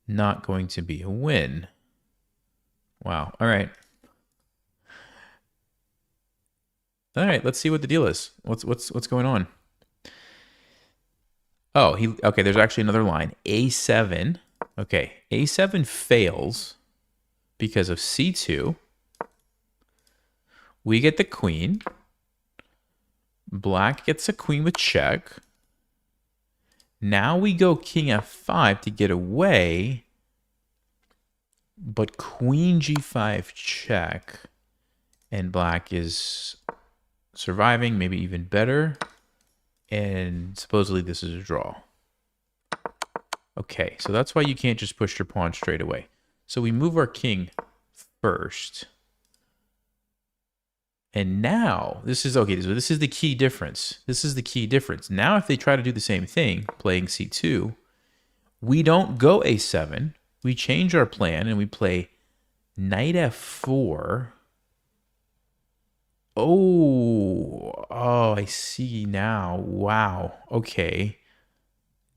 Speaker 1: Not going to be a win. Wow. All right. All right, let's see what the deal is. What's going on? Oh, okay, there's actually another line. a7. Okay, a7 fails because of c2. We get the queen. Black gets a queen with check. Now we go king f5 to get away. But queen g5 check. And black is surviving, maybe even better. And supposedly this is a draw. Okay, so that's why you can't just push your pawn straight away. So we move our king first. And now, this is okay, so this is the key difference. This is the key difference. Now if they try to do the same thing, playing c2, we don't go a7. We change our plan and we play knight f4. Oh, I see now. Wow. Okay.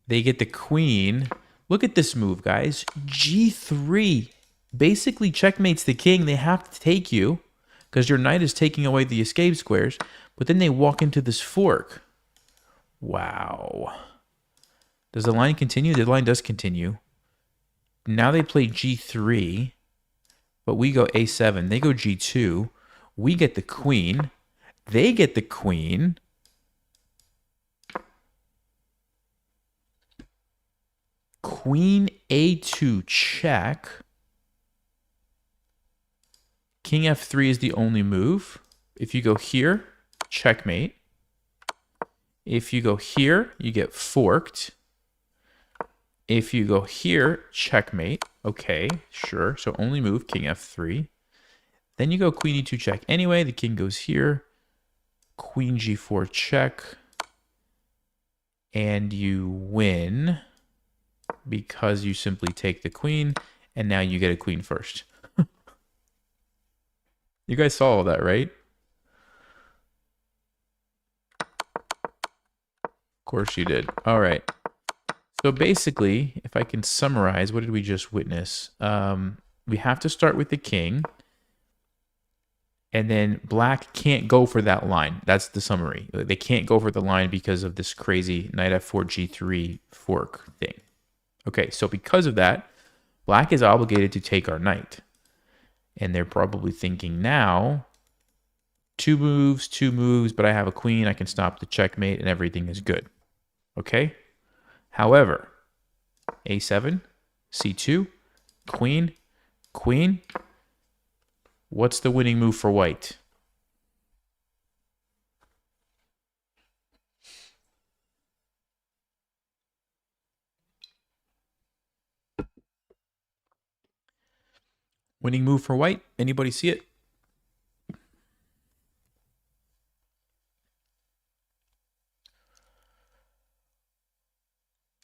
Speaker 1: They get the queen. Look at this move, guys. g3 basically checkmates the king. They have to take you because your knight is taking away the escape squares. But then they walk into this fork. Wow. Does the line continue? The line does continue. Now they play g3, but we go a7. They go g2. We get the queen. They get the queen. Queen a2 check. King f3 is the only move. If you go here, checkmate. If you go here, you get forked. If you go here, checkmate. Okay, sure. So only move, king f3. Then you go queen e2 check. Anyway, the king goes here. Queen g4 check. And you win because you simply take the queen. And now you get a queen first. You guys saw all that, right? course you did. All right. So basically, if I can summarize, what did we just witness? We have to start with the king. And then black can't go for that line. That's the summary. They can't go for the line because of this crazy knight f4 g3 fork thing. Okay, so because of that, black is obligated to take our knight. And they're probably thinking now, two moves, but I have a queen. I can stop the checkmate and everything is good. Okay? However, a7, c2, queen, queen. What's the winning move for white? Winning move for white? Anybody see it?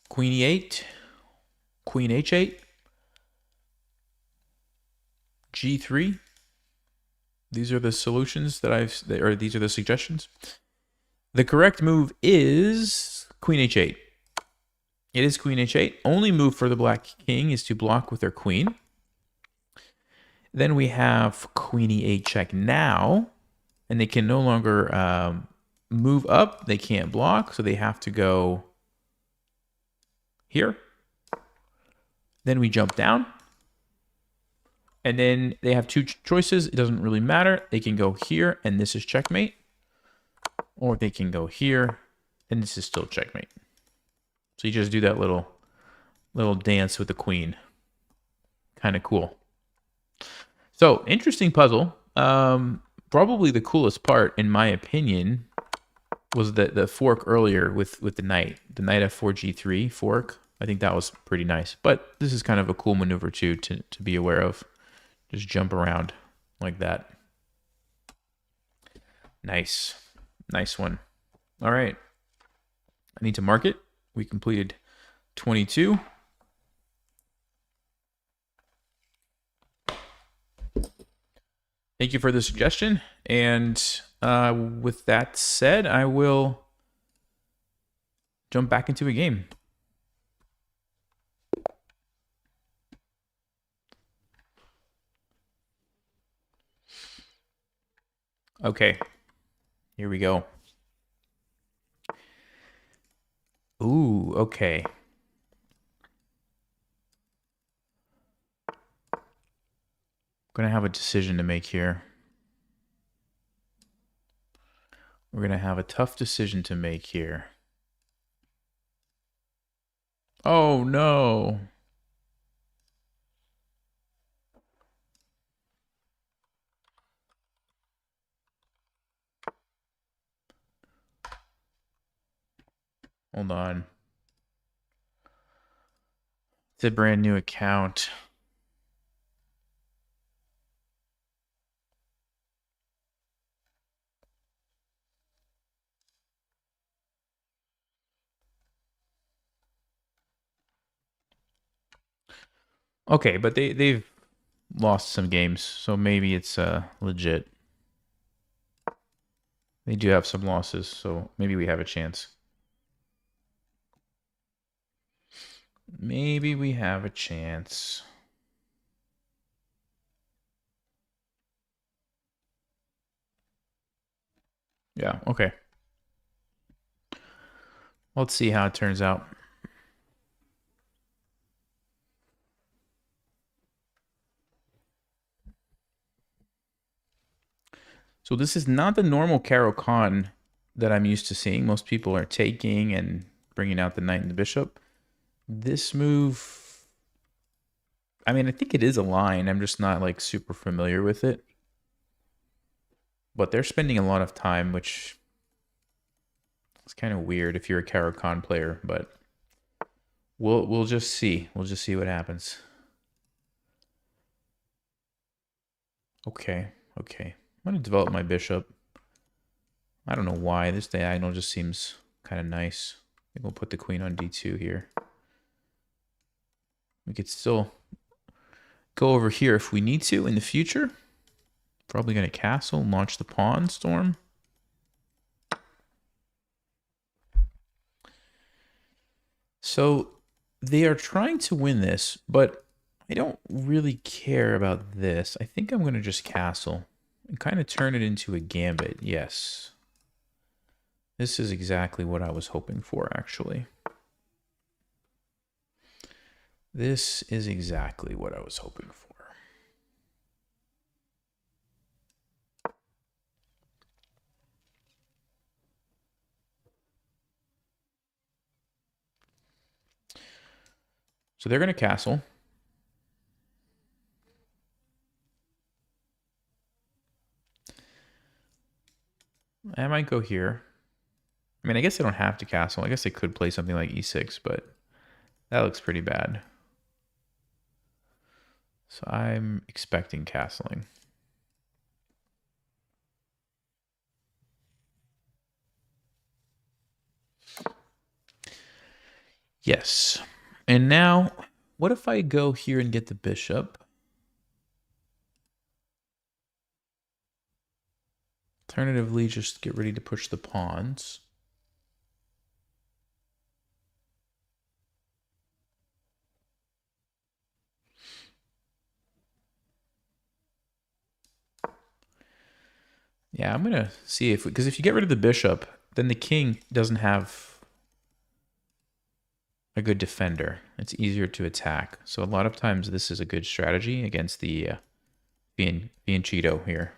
Speaker 1: Queen e8, queen h8, g3. These are the solutions that these are the suggestions. The correct move is queen h8. It is queen h8. Only move for the black king is to block with their queen. Then we have queen e8 check now, and they can no longer move up. They can't block, so they have to go here. Then we jump down. And then they have two choices. It doesn't really matter. They can go here, and this is checkmate. Or they can go here, and this is still checkmate. So you just do that little dance with the queen. Kind of cool. So, interesting puzzle. Probably the coolest part, in my opinion, was the fork earlier with the knight. The knight f4 g3 fork. I think that was pretty nice. But this is kind of a cool maneuver, too, to be aware of. Just jump around like that. Nice. Nice one. All right. I need to mark it. We completed 22. Thank you for the suggestion. And with that said, I will jump back into a game. Okay, here we go. Ooh, okay. Gonna have a decision to make here. We're gonna have a tough decision to make here. Oh no. Hold on. It's a brand new account. Okay, but they've lost some games, so maybe it's legit. They do have some losses, so maybe we have a chance. Maybe we have a chance. Yeah, okay. Let's see how it turns out. So this is not the normal Caro-Kann that I'm used to seeing. Most people are taking and bringing out the knight and the bishop. This move, I mean, I think it is a line. I'm just not like super familiar with it. But they're spending a lot of time, which is kind of weird if you're a Caro-Kann player, but we'll just see. We'll just see what happens. Okay, okay. I'm going to develop my bishop. I don't know why. This diagonal just seems kind of nice. I think we'll put the queen on d2 here. We could still go over here if we need to in the future. Probably going to castle, launch the pawn storm. So they are trying to win this, but I don't really care about this. I think I'm going to just castle and kind of turn it into a gambit. Yes. This is exactly what I was hoping for, actually. This is exactly what I was hoping for. So they're going to castle. I might go here. I mean, I guess I don't have to castle. I guess I could play something like e6, but that looks pretty bad. So I'm expecting castling. Yes. And now, what if I go here and get the bishop? Alternatively, just get ready to push the pawns. Yeah, I'm going to see if... Because if you get rid of the bishop, then the king doesn't have a good defender. It's easier to attack. So a lot of times this is a good strategy against the Cheeto here.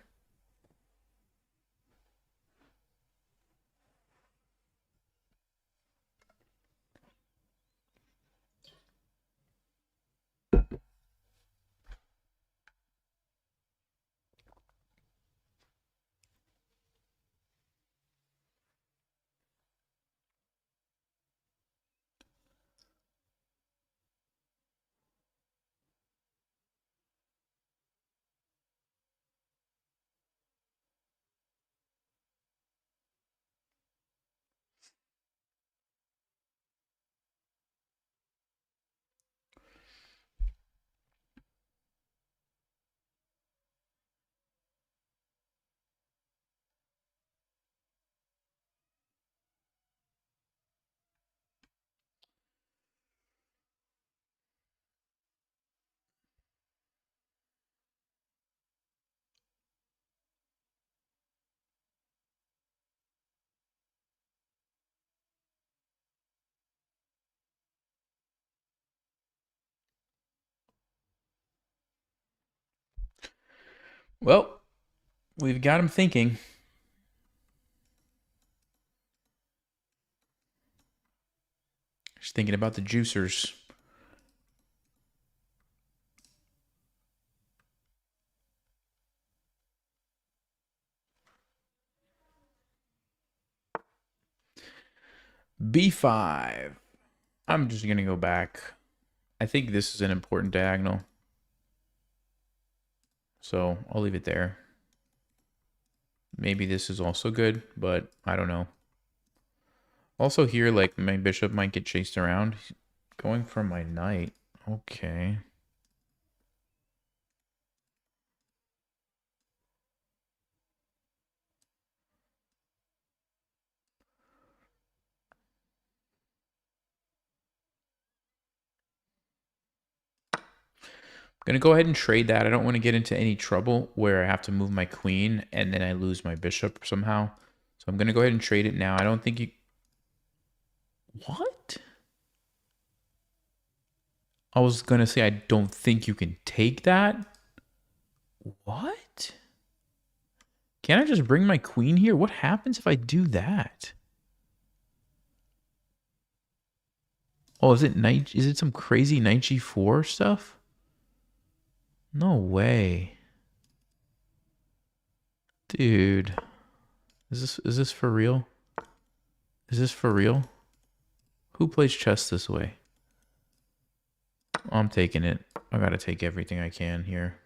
Speaker 1: Well, we've got him thinking. Just thinking about the juicers. B5. I'm just going to go back. I think this is an important diagonal. So I'll leave it there. Maybe this is also good, but I don't know. Also here, like, my bishop might get chased around. Going for my knight. Okay. Gonna go ahead and trade that. I don't want to get into any trouble where I have to move my queen and then I lose my bishop somehow. So I'm gonna go ahead and trade it now. I don't think you... What? I was gonna say I don't think you can take that. What? Can't I just bring my queen here? What happens if I do that? Oh, is it knight? Is it some crazy knight g4 stuff? No way. Dude. Is this for real? Is this for real? Who plays chess this way? I'm taking it. I gotta take everything I can here.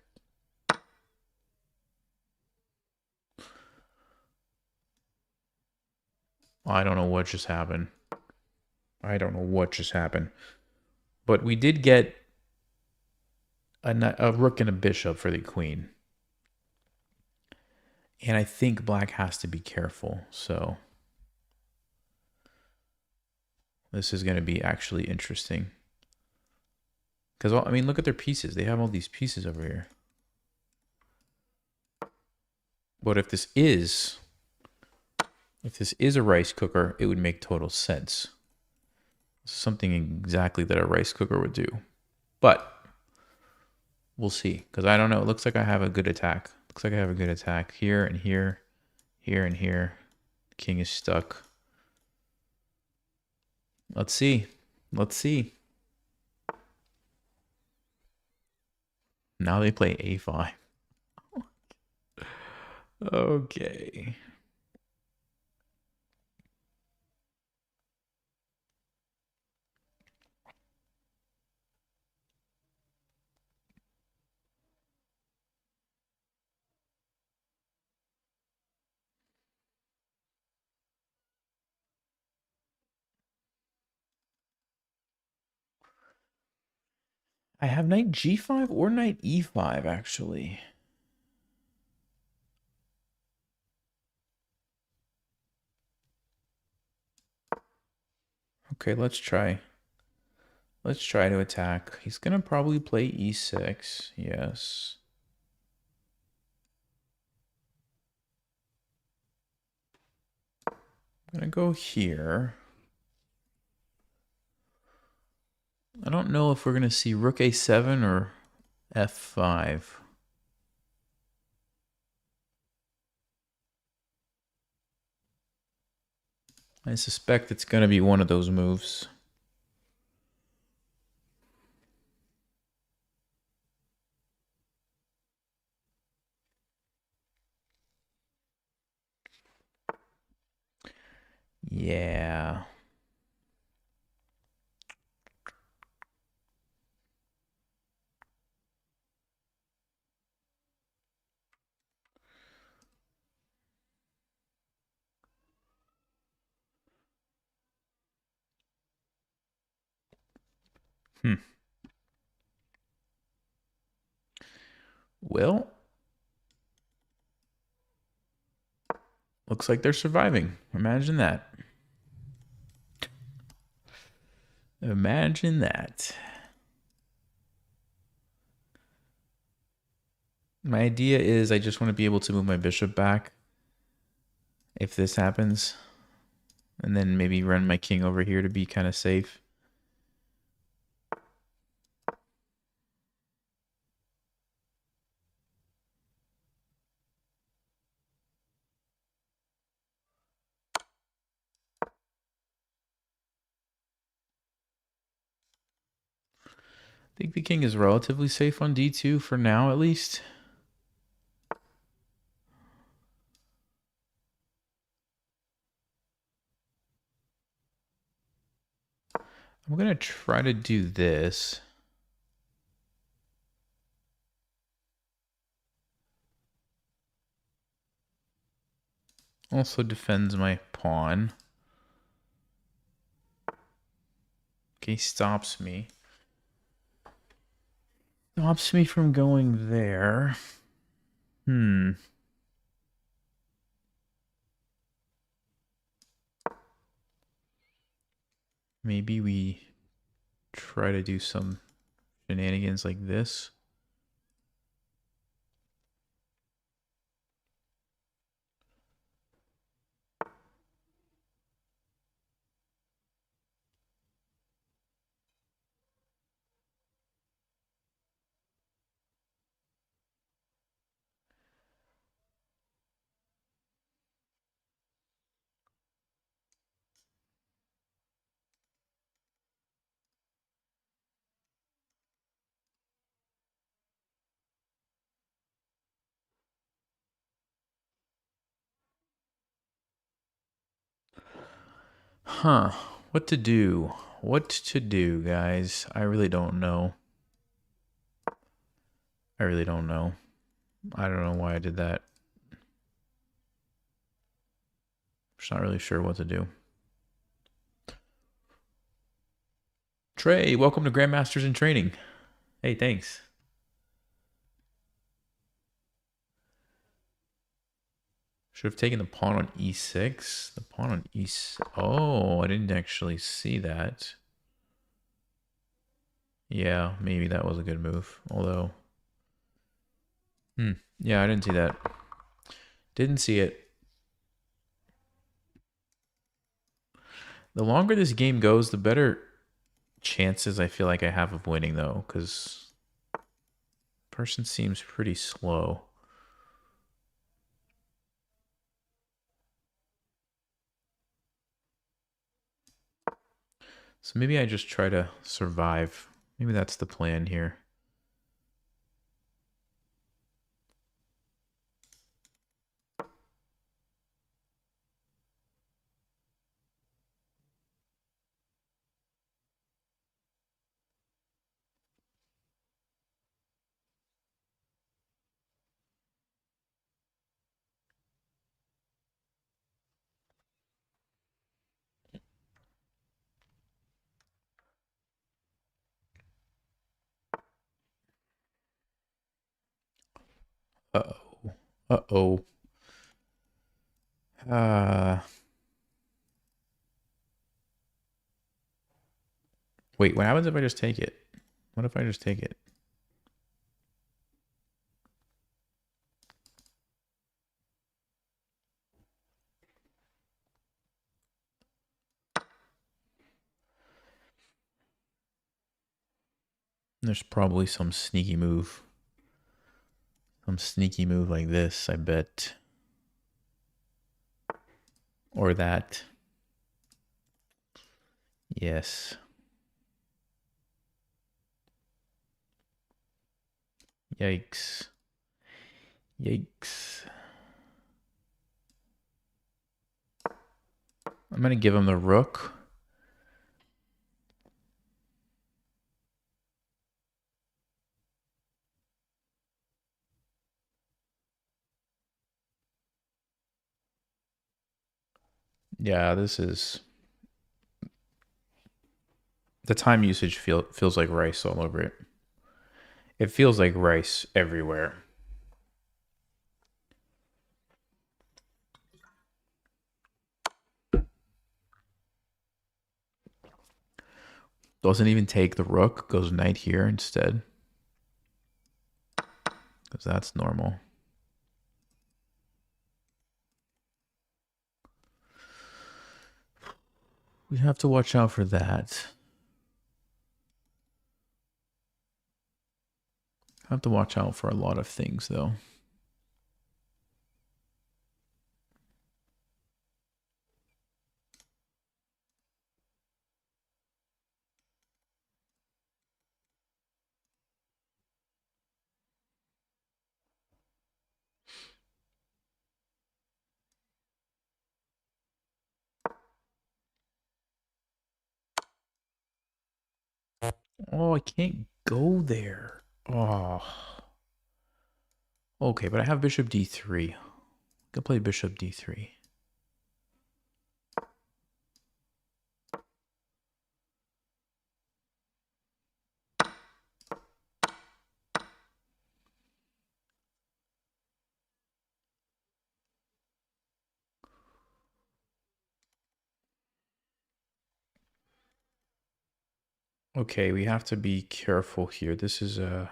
Speaker 1: I don't know what just happened. I don't know what just happened. But we did get a rook and a bishop for the queen. And I think black has to be careful, so... This is going to be actually interesting. Because, I mean, look at their pieces. They have all these pieces over here. But if this is a rice cooker, it would make total sense. Something exactly that a rice cooker would do. But we'll see. Because I don't know. It looks like I have a good attack. Looks like I have a good attack here and here, here and here. King is stuck. Let's see. Let's see. Now they play a5. Okay. I have knight g5 or knight e5, actually. Okay, let's try. Let's try to attack. He's going to probably play e6. Yes. I'm going to go here. I don't know if we're going to see rook a7 or f5. I suspect it's going to be one of those moves. Yeah. Well, looks like they're surviving. Imagine that. Imagine that. My idea is I just want to be able to move my bishop back if this happens. And then maybe run my king over here to be kind of safe. I think the king is relatively safe on d2 for now, at least. I'm going to try to do this. Also defends my pawn. Okay, stops me. Stops me from going there. Maybe we try to do some shenanigans like this. Huh. What to do? What to do, guys? I really don't know. I really don't know. I don't know why I did that. Just not really sure what to do. Trey, welcome to Grandmasters in Training. Hey, thanks. Should have taken the pawn on e6. The pawn on e6. Oh, I didn't actually see that. Yeah, maybe that was a good move. Although, yeah, I didn't see that. Didn't see it. The longer this game goes, the better chances I feel like I have of winning, though, because person seems pretty slow. So maybe I just try to survive. Maybe that's the plan here. Uh-oh. Uh-oh. Wait, what happens if I just take it? What if I just take it? There's probably some sneaky move. Some sneaky move like this, I bet. Or that. Yes. Yikes. Yikes. I'm going to give him the rook. Yeah, this is... The time usage feels like rice all over it. It feels like rice everywhere. Doesn't even take the rook. Goes knight here instead. Because that's normal. We have to watch out for that. Have to watch out for a lot of things, though. Oh, I can't go there. Oh. Okay, but I have bishop d3. I can play bishop d3. Okay, we have to be careful here. This is a...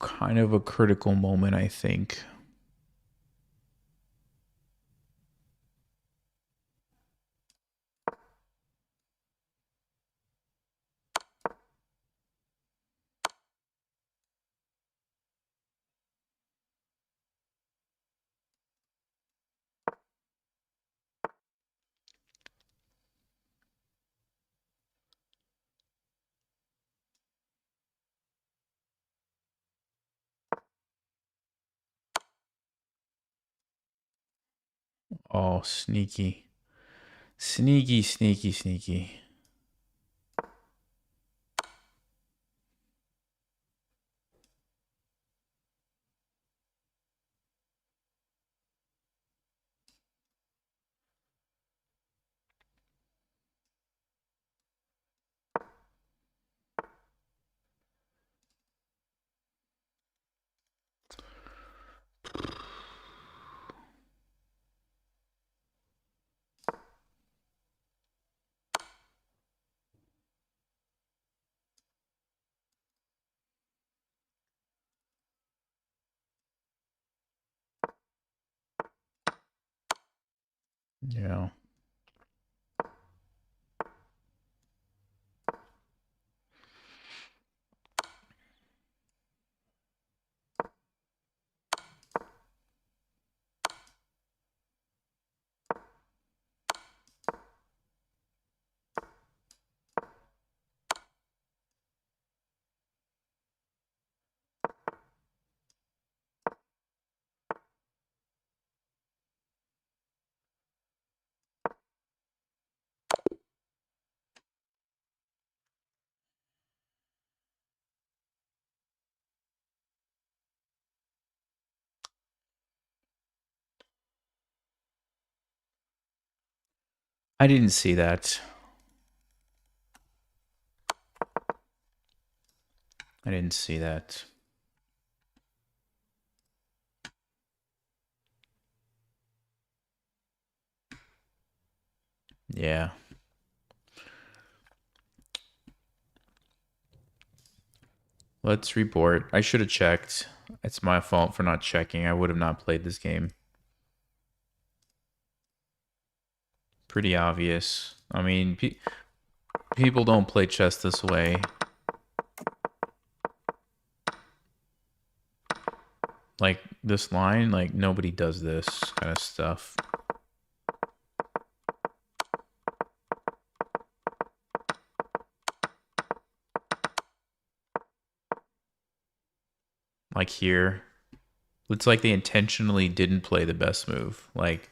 Speaker 1: kind of a critical moment, I think. Oh, sneaky. Sneaky, sneaky, sneaky. Yeah. I didn't see that. I didn't see that. Yeah. Let's report. I should have checked. It's my fault for not checking. I would have not played this game. Pretty obvious. I mean, people don't play chess this way. Like, this line, like, nobody does this kind of stuff. Like here. It's like they intentionally didn't play the best move. Like,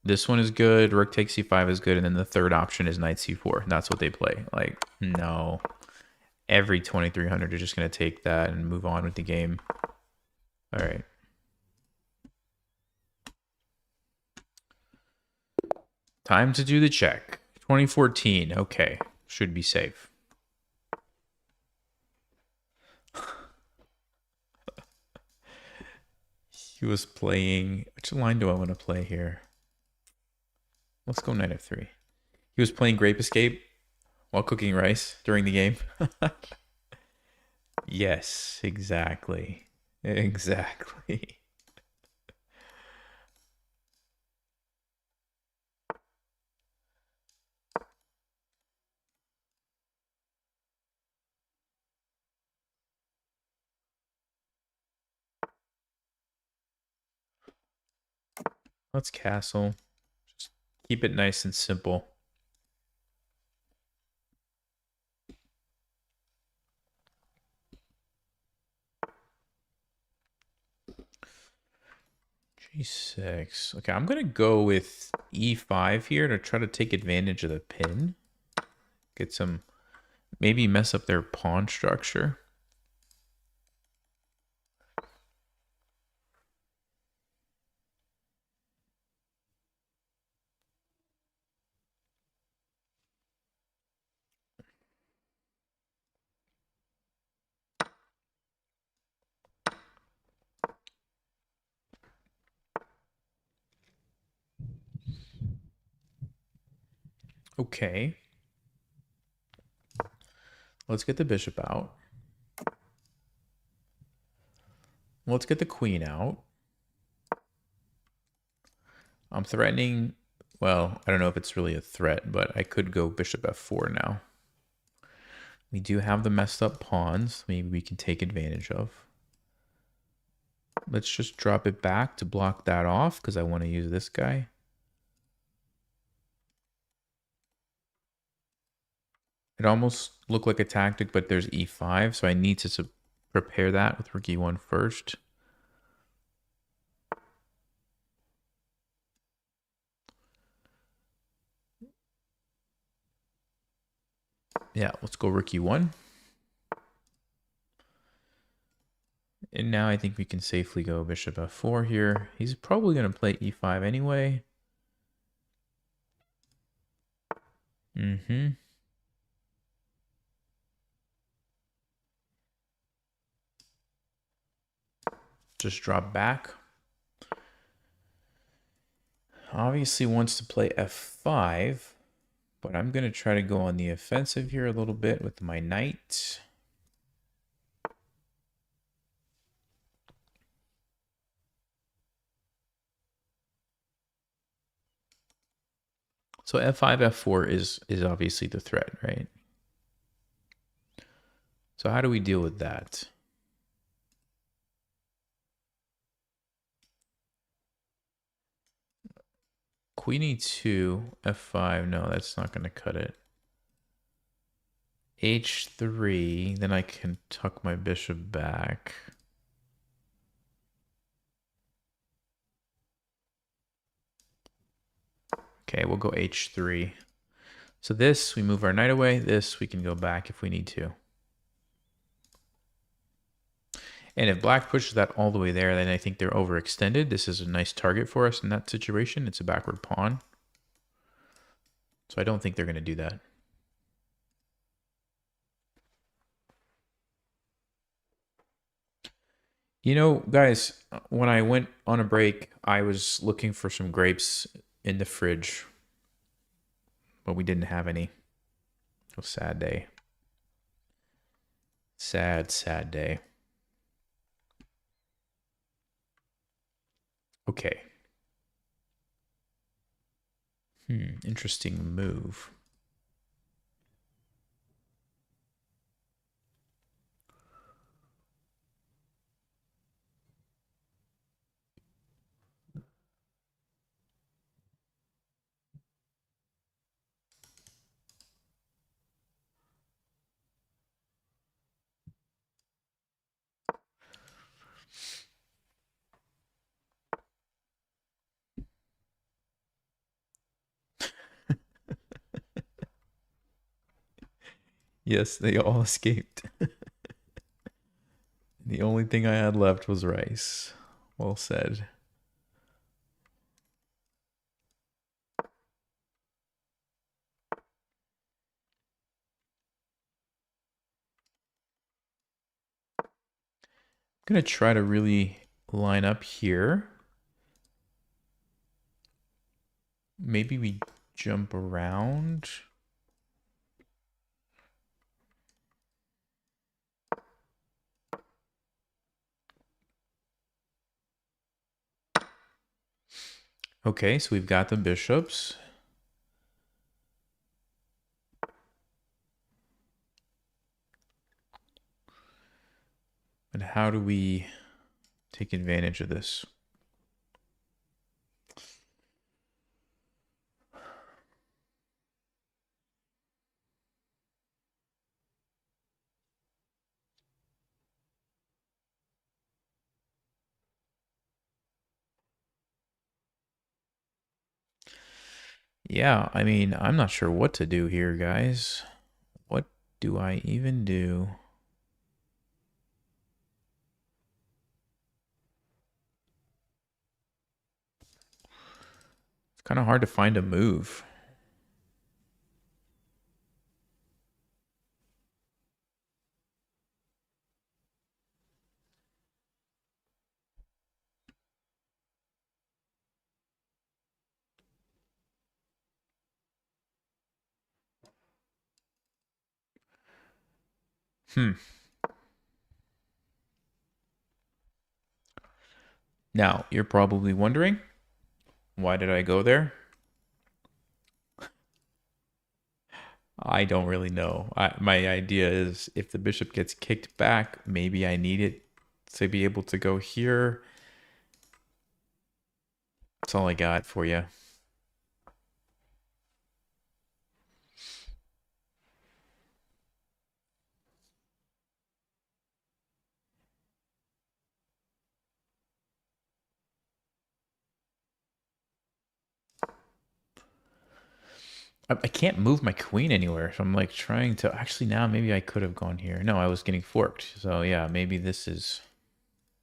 Speaker 1: this one is good, rook takes c5 is good, and then the third option is knight c4. That's what they play. Like, no. Every 2300 are just going to take that and move on with the game. All right. Time to do the check. 2014. Okay. Should be safe. He was playing... Which line do I want to play here? Let's go knight f3. He was playing Grape Escape while cooking rice during the game. Yes, exactly. Exactly. Let's castle. Just keep it nice and simple. G6. Okay, I'm going to go with E5 here to try to take advantage of the pin. Get some... Maybe mess up their pawn structure. Okay. Let's get the bishop out. Let's get the queen out. I'm threatening... Well, I don't know if it's really a threat, but I could go bishop f4 now. We do have the messed up pawns. Maybe we can take advantage of. Let's just drop it back to block that off because I want to use this guy. It almost looked like a tactic, but there's e5, so I need to prepare that with rook e1 first. Yeah, let's go rook e1. And now I think we can safely go bishop f4 here. He's probably going to play e5 anyway. Mm-hmm. Just drop back. Obviously wants to play f5, but I'm going to try to go on the offensive here a little bit with my knight. So f5, f4 is obviously the threat, right? So how do we deal with that? Queen e2, f5. No, that's not going to cut it. h3, then I can tuck my bishop back. Okay, we'll go h3. So this, we move our knight away. This, we can go back if we need to. And if black pushes that all the way there, then I think they're overextended. This is a nice target for us in that situation. It's a backward pawn. So I don't think they're going to do that. You know, guys, when I went on a break, I was looking for some grapes in the fridge, but we didn't have any. A sad day. Sad, sad day. Okay. Interesting move. Yes, they all escaped. The only thing I had left was rice. Well said. I'm going to try to really line up here. Maybe we jump around. Okay, so we've got the bishops. And how do we take advantage of this? Yeah, I mean, I'm not sure what to do here, guys. What do I even do? It's kind of hard to find a move. Now, you're probably wondering, why did I go there? I don't really know. My idea is if the bishop gets kicked back, maybe I need it to be able to go here. That's all I got for you. I can't move my queen anywhere. So I'm like trying to actually now maybe I could have gone here. No, I was getting forked. So yeah, maybe this is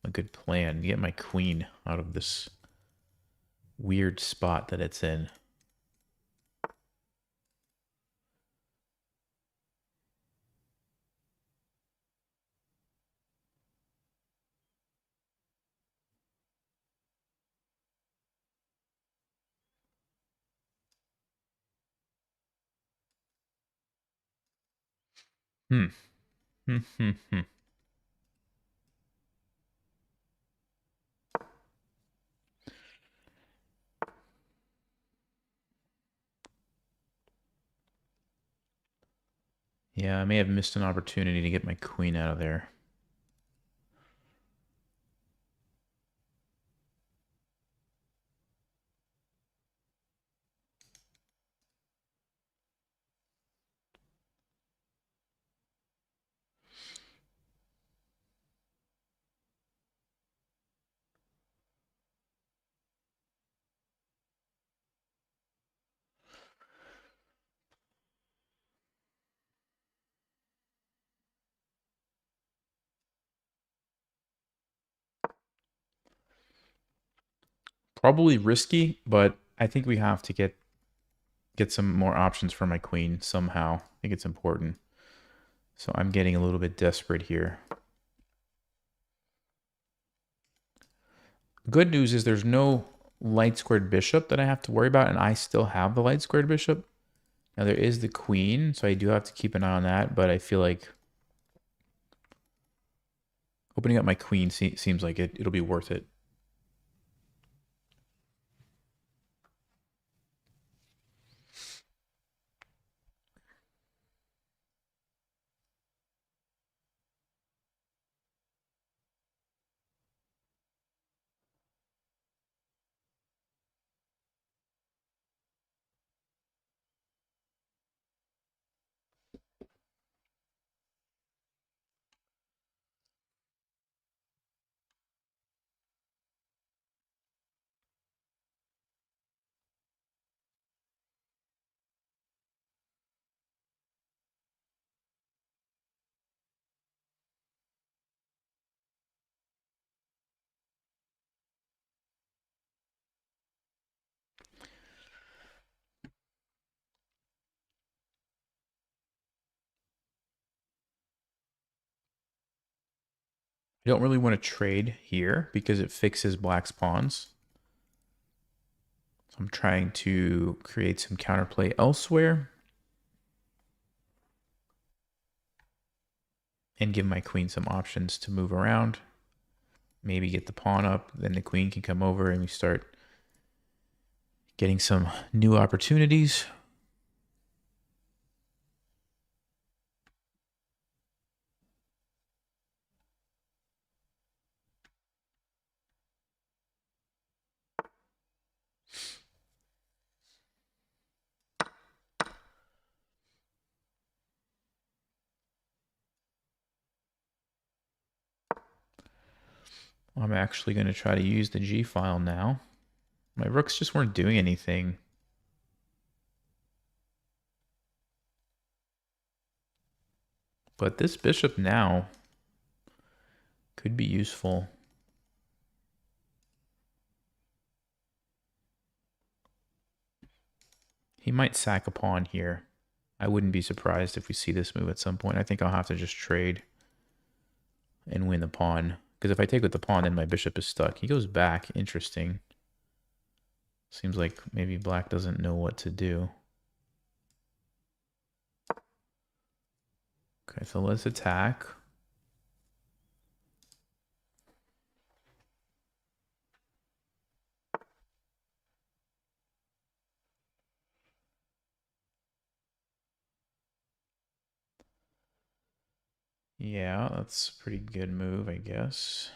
Speaker 1: a good plan. Get my queen out of this weird spot that it's in. Hmm. Hmm. Hmm. Hmm. Yeah, I may have missed an opportunity to get my queen out of there. Probably risky, but I think we have to get some more options for my queen somehow. I think it's important. So I'm getting a little bit desperate here. Good news is there's no light squared bishop that I have to worry about, and I still have the light squared bishop. Now there is the queen, so I do have to keep an eye on that, but I feel like opening up my queen seems like it'll be worth it. I don't really want to trade here because it fixes black's pawns. So I'm trying to create some counterplay elsewhere and give my queen some options to move around. Maybe get the pawn up, then the queen can come over and we start getting some new opportunities. I'm actually going to try to use the G file now. My rooks just weren't doing anything. But this bishop now could be useful. He might sack a pawn here. I wouldn't be surprised if we see this move at some point. I think I'll have to just trade and win the pawn. Because if I take with the pawn, then my bishop is stuck. He goes back. Interesting. Seems like maybe black doesn't know what to do. Okay, so let's attack. Yeah, that's a pretty good move, I guess.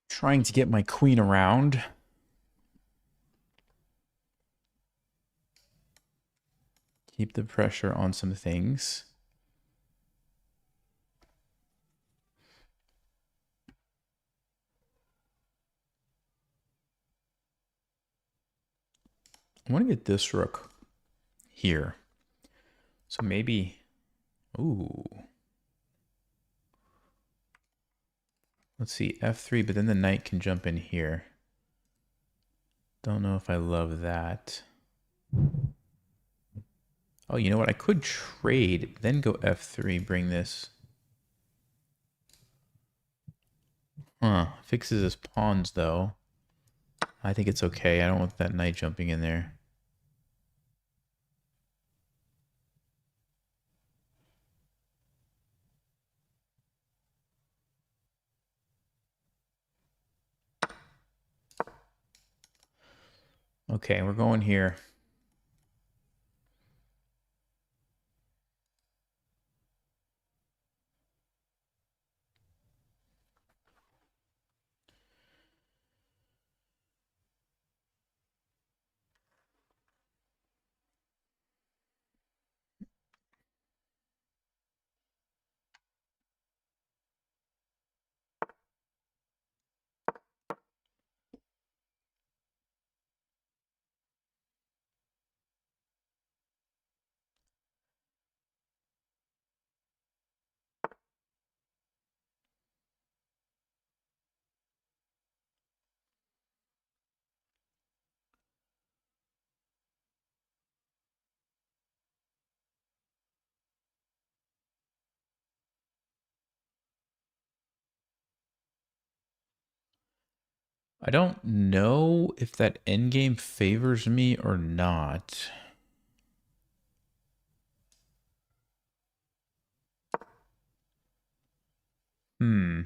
Speaker 1: Trying to get my queen around. Keep the pressure on some things. I want to get this rook here. So maybe, ooh. Let's see, f3, but then the knight can jump in here. Don't know if I love that. Oh, you know what? I could trade, then go f3, bring this. Huh. Fixes his pawns, though. I think it's okay. I don't want that knight jumping in there. Okay, we're going here. I don't know if that endgame favors me or not. Hmm.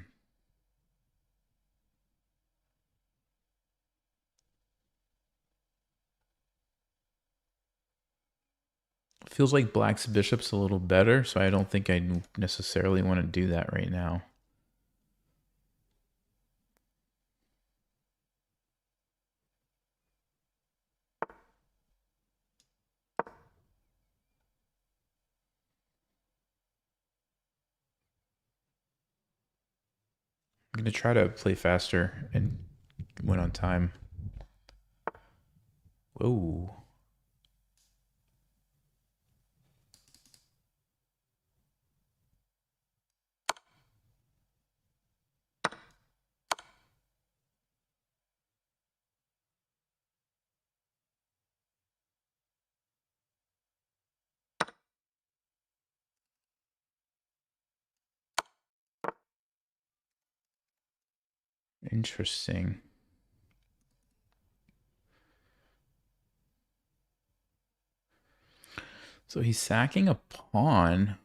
Speaker 1: Feels like black's bishop's a little better, so I don't think I necessarily want to do that right now. I'm going to try to play faster and win on time. Whoa. Interesting. So he's sacking a pawn.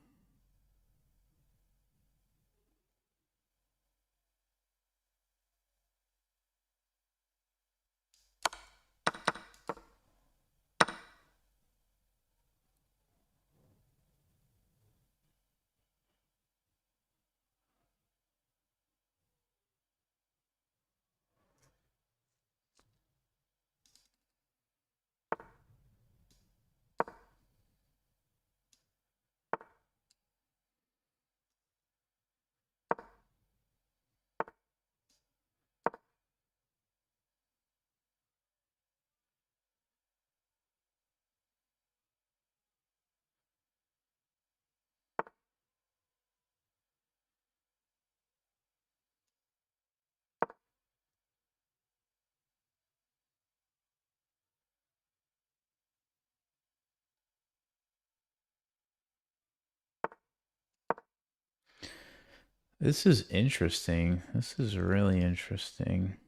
Speaker 1: This is interesting. This is really interesting.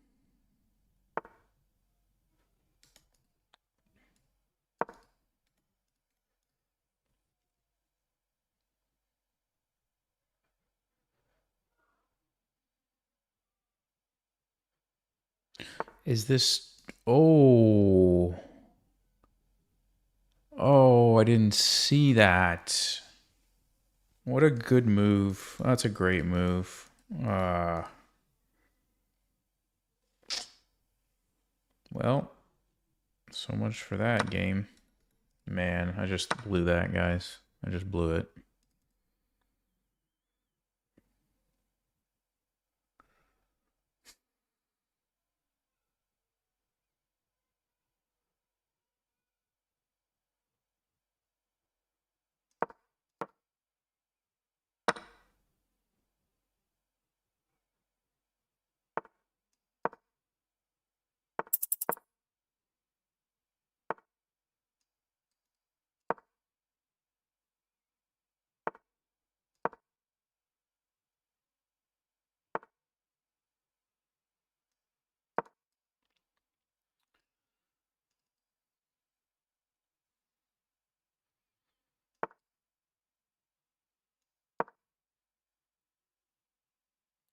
Speaker 1: Is this... Oh. Oh, I didn't see that. What a good move. That's a great move. Well, so much for that game. Man, I just blew that, guys. I just blew it.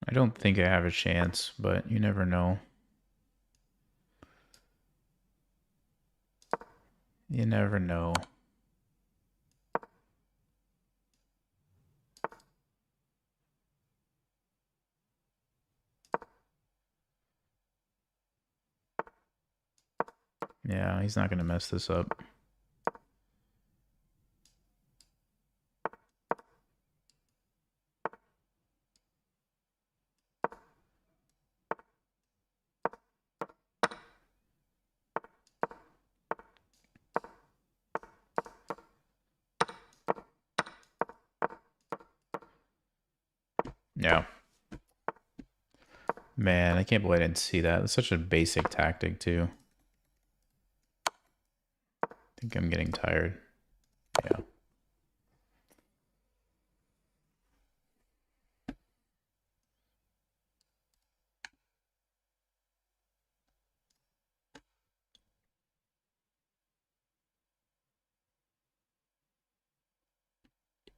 Speaker 1: I don't think I have a chance, but you never know. You never know. Yeah, he's not going to mess this up. Yeah. Man, I can't believe I didn't see that. It's such a basic tactic, too. I think I'm getting tired. Yeah.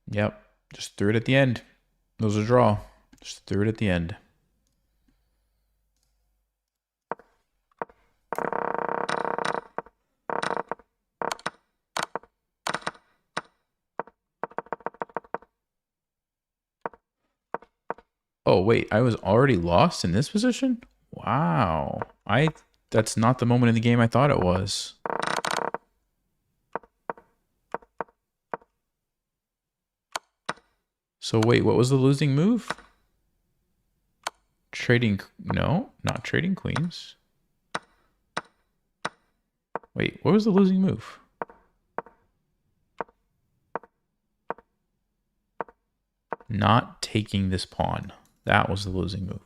Speaker 1: Yep. Just threw it at the end. It was a draw. Just threw it at the end. Oh, wait. I was already lost in this position? Wow. That's not the moment in the game I thought it was. So wait, what was the losing move? Trading, no, not trading queens. Wait, what was the losing move? Not taking this pawn. That was the losing move.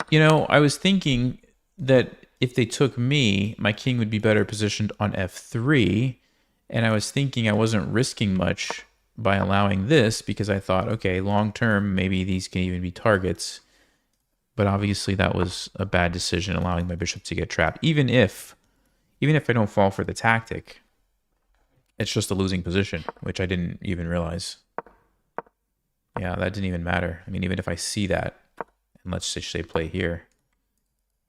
Speaker 1: You know, I was thinking that if they took me, my king would be better positioned on f3. And I was thinking I wasn't risking much by allowing this because I thought, okay, long term, maybe these can even be targets. But obviously that was a bad decision, allowing my bishop to get trapped. Even if I don't fall for the tactic, it's just a losing position, which I didn't even realize. Yeah, that didn't even matter. I mean, even if I see that, and let's just say play here,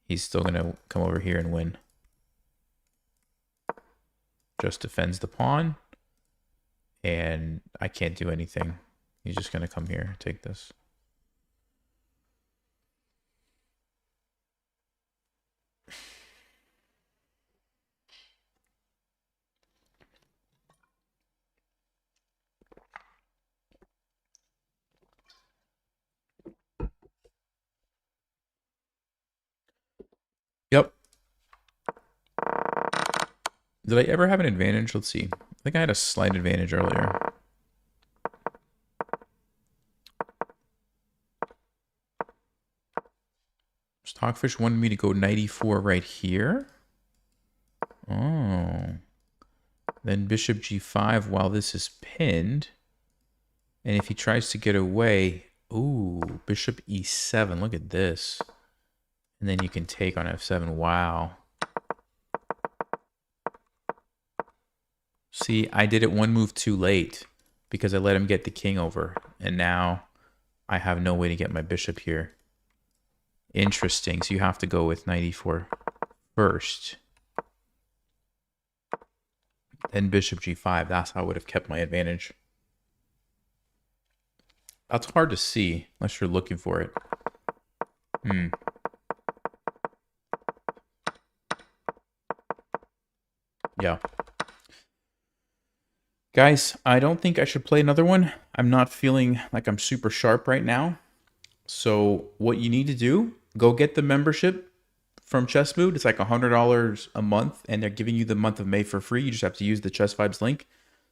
Speaker 1: he's still going to come over here and win. Just defends the pawn, and I can't do anything. He's just going to come here, take this. Yep. Did I ever have an advantage? Let's see. I think I had a slight advantage earlier. Stockfish wanted me to go 94 right here. Oh. Then bishop g5 while this is pinned. And if he tries to get away, ooh, bishop e7. Look at this. And then you can take on f7. Wow. See, I did it one move too late because I let him get the king over. And now I have no way to get my bishop here. Interesting. So you have to go with 94 first. Then bishop g5. That's how I would have kept my advantage. That's hard to see unless you're looking for it. Yeah. Guys, I don't think I should play another one. I'm not feeling like I'm super sharp right now. So what you need to do, go get the membership from ChessMood. It's like $100 a month, and they're giving you the month of May for free. You just have to use the Chess Vibes link.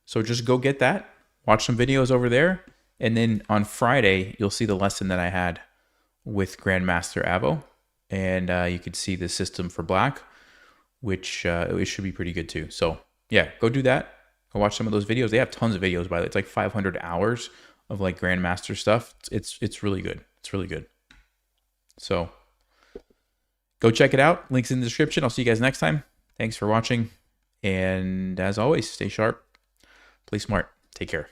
Speaker 1: So just go get that. Watch some videos over there. And then on Friday, you'll see the lesson that I had with Grandmaster Avo. And you could see the system for black, which it should be pretty good too. So yeah, go do that. Go watch some of those videos. They have tons of videos, by the way. It's like 500 hours of like Grandmaster stuff. It's really good. It's really good. So go check it out. Links in the description. I'll see you guys next time. Thanks for watching, And as always, stay sharp, play smart, take care.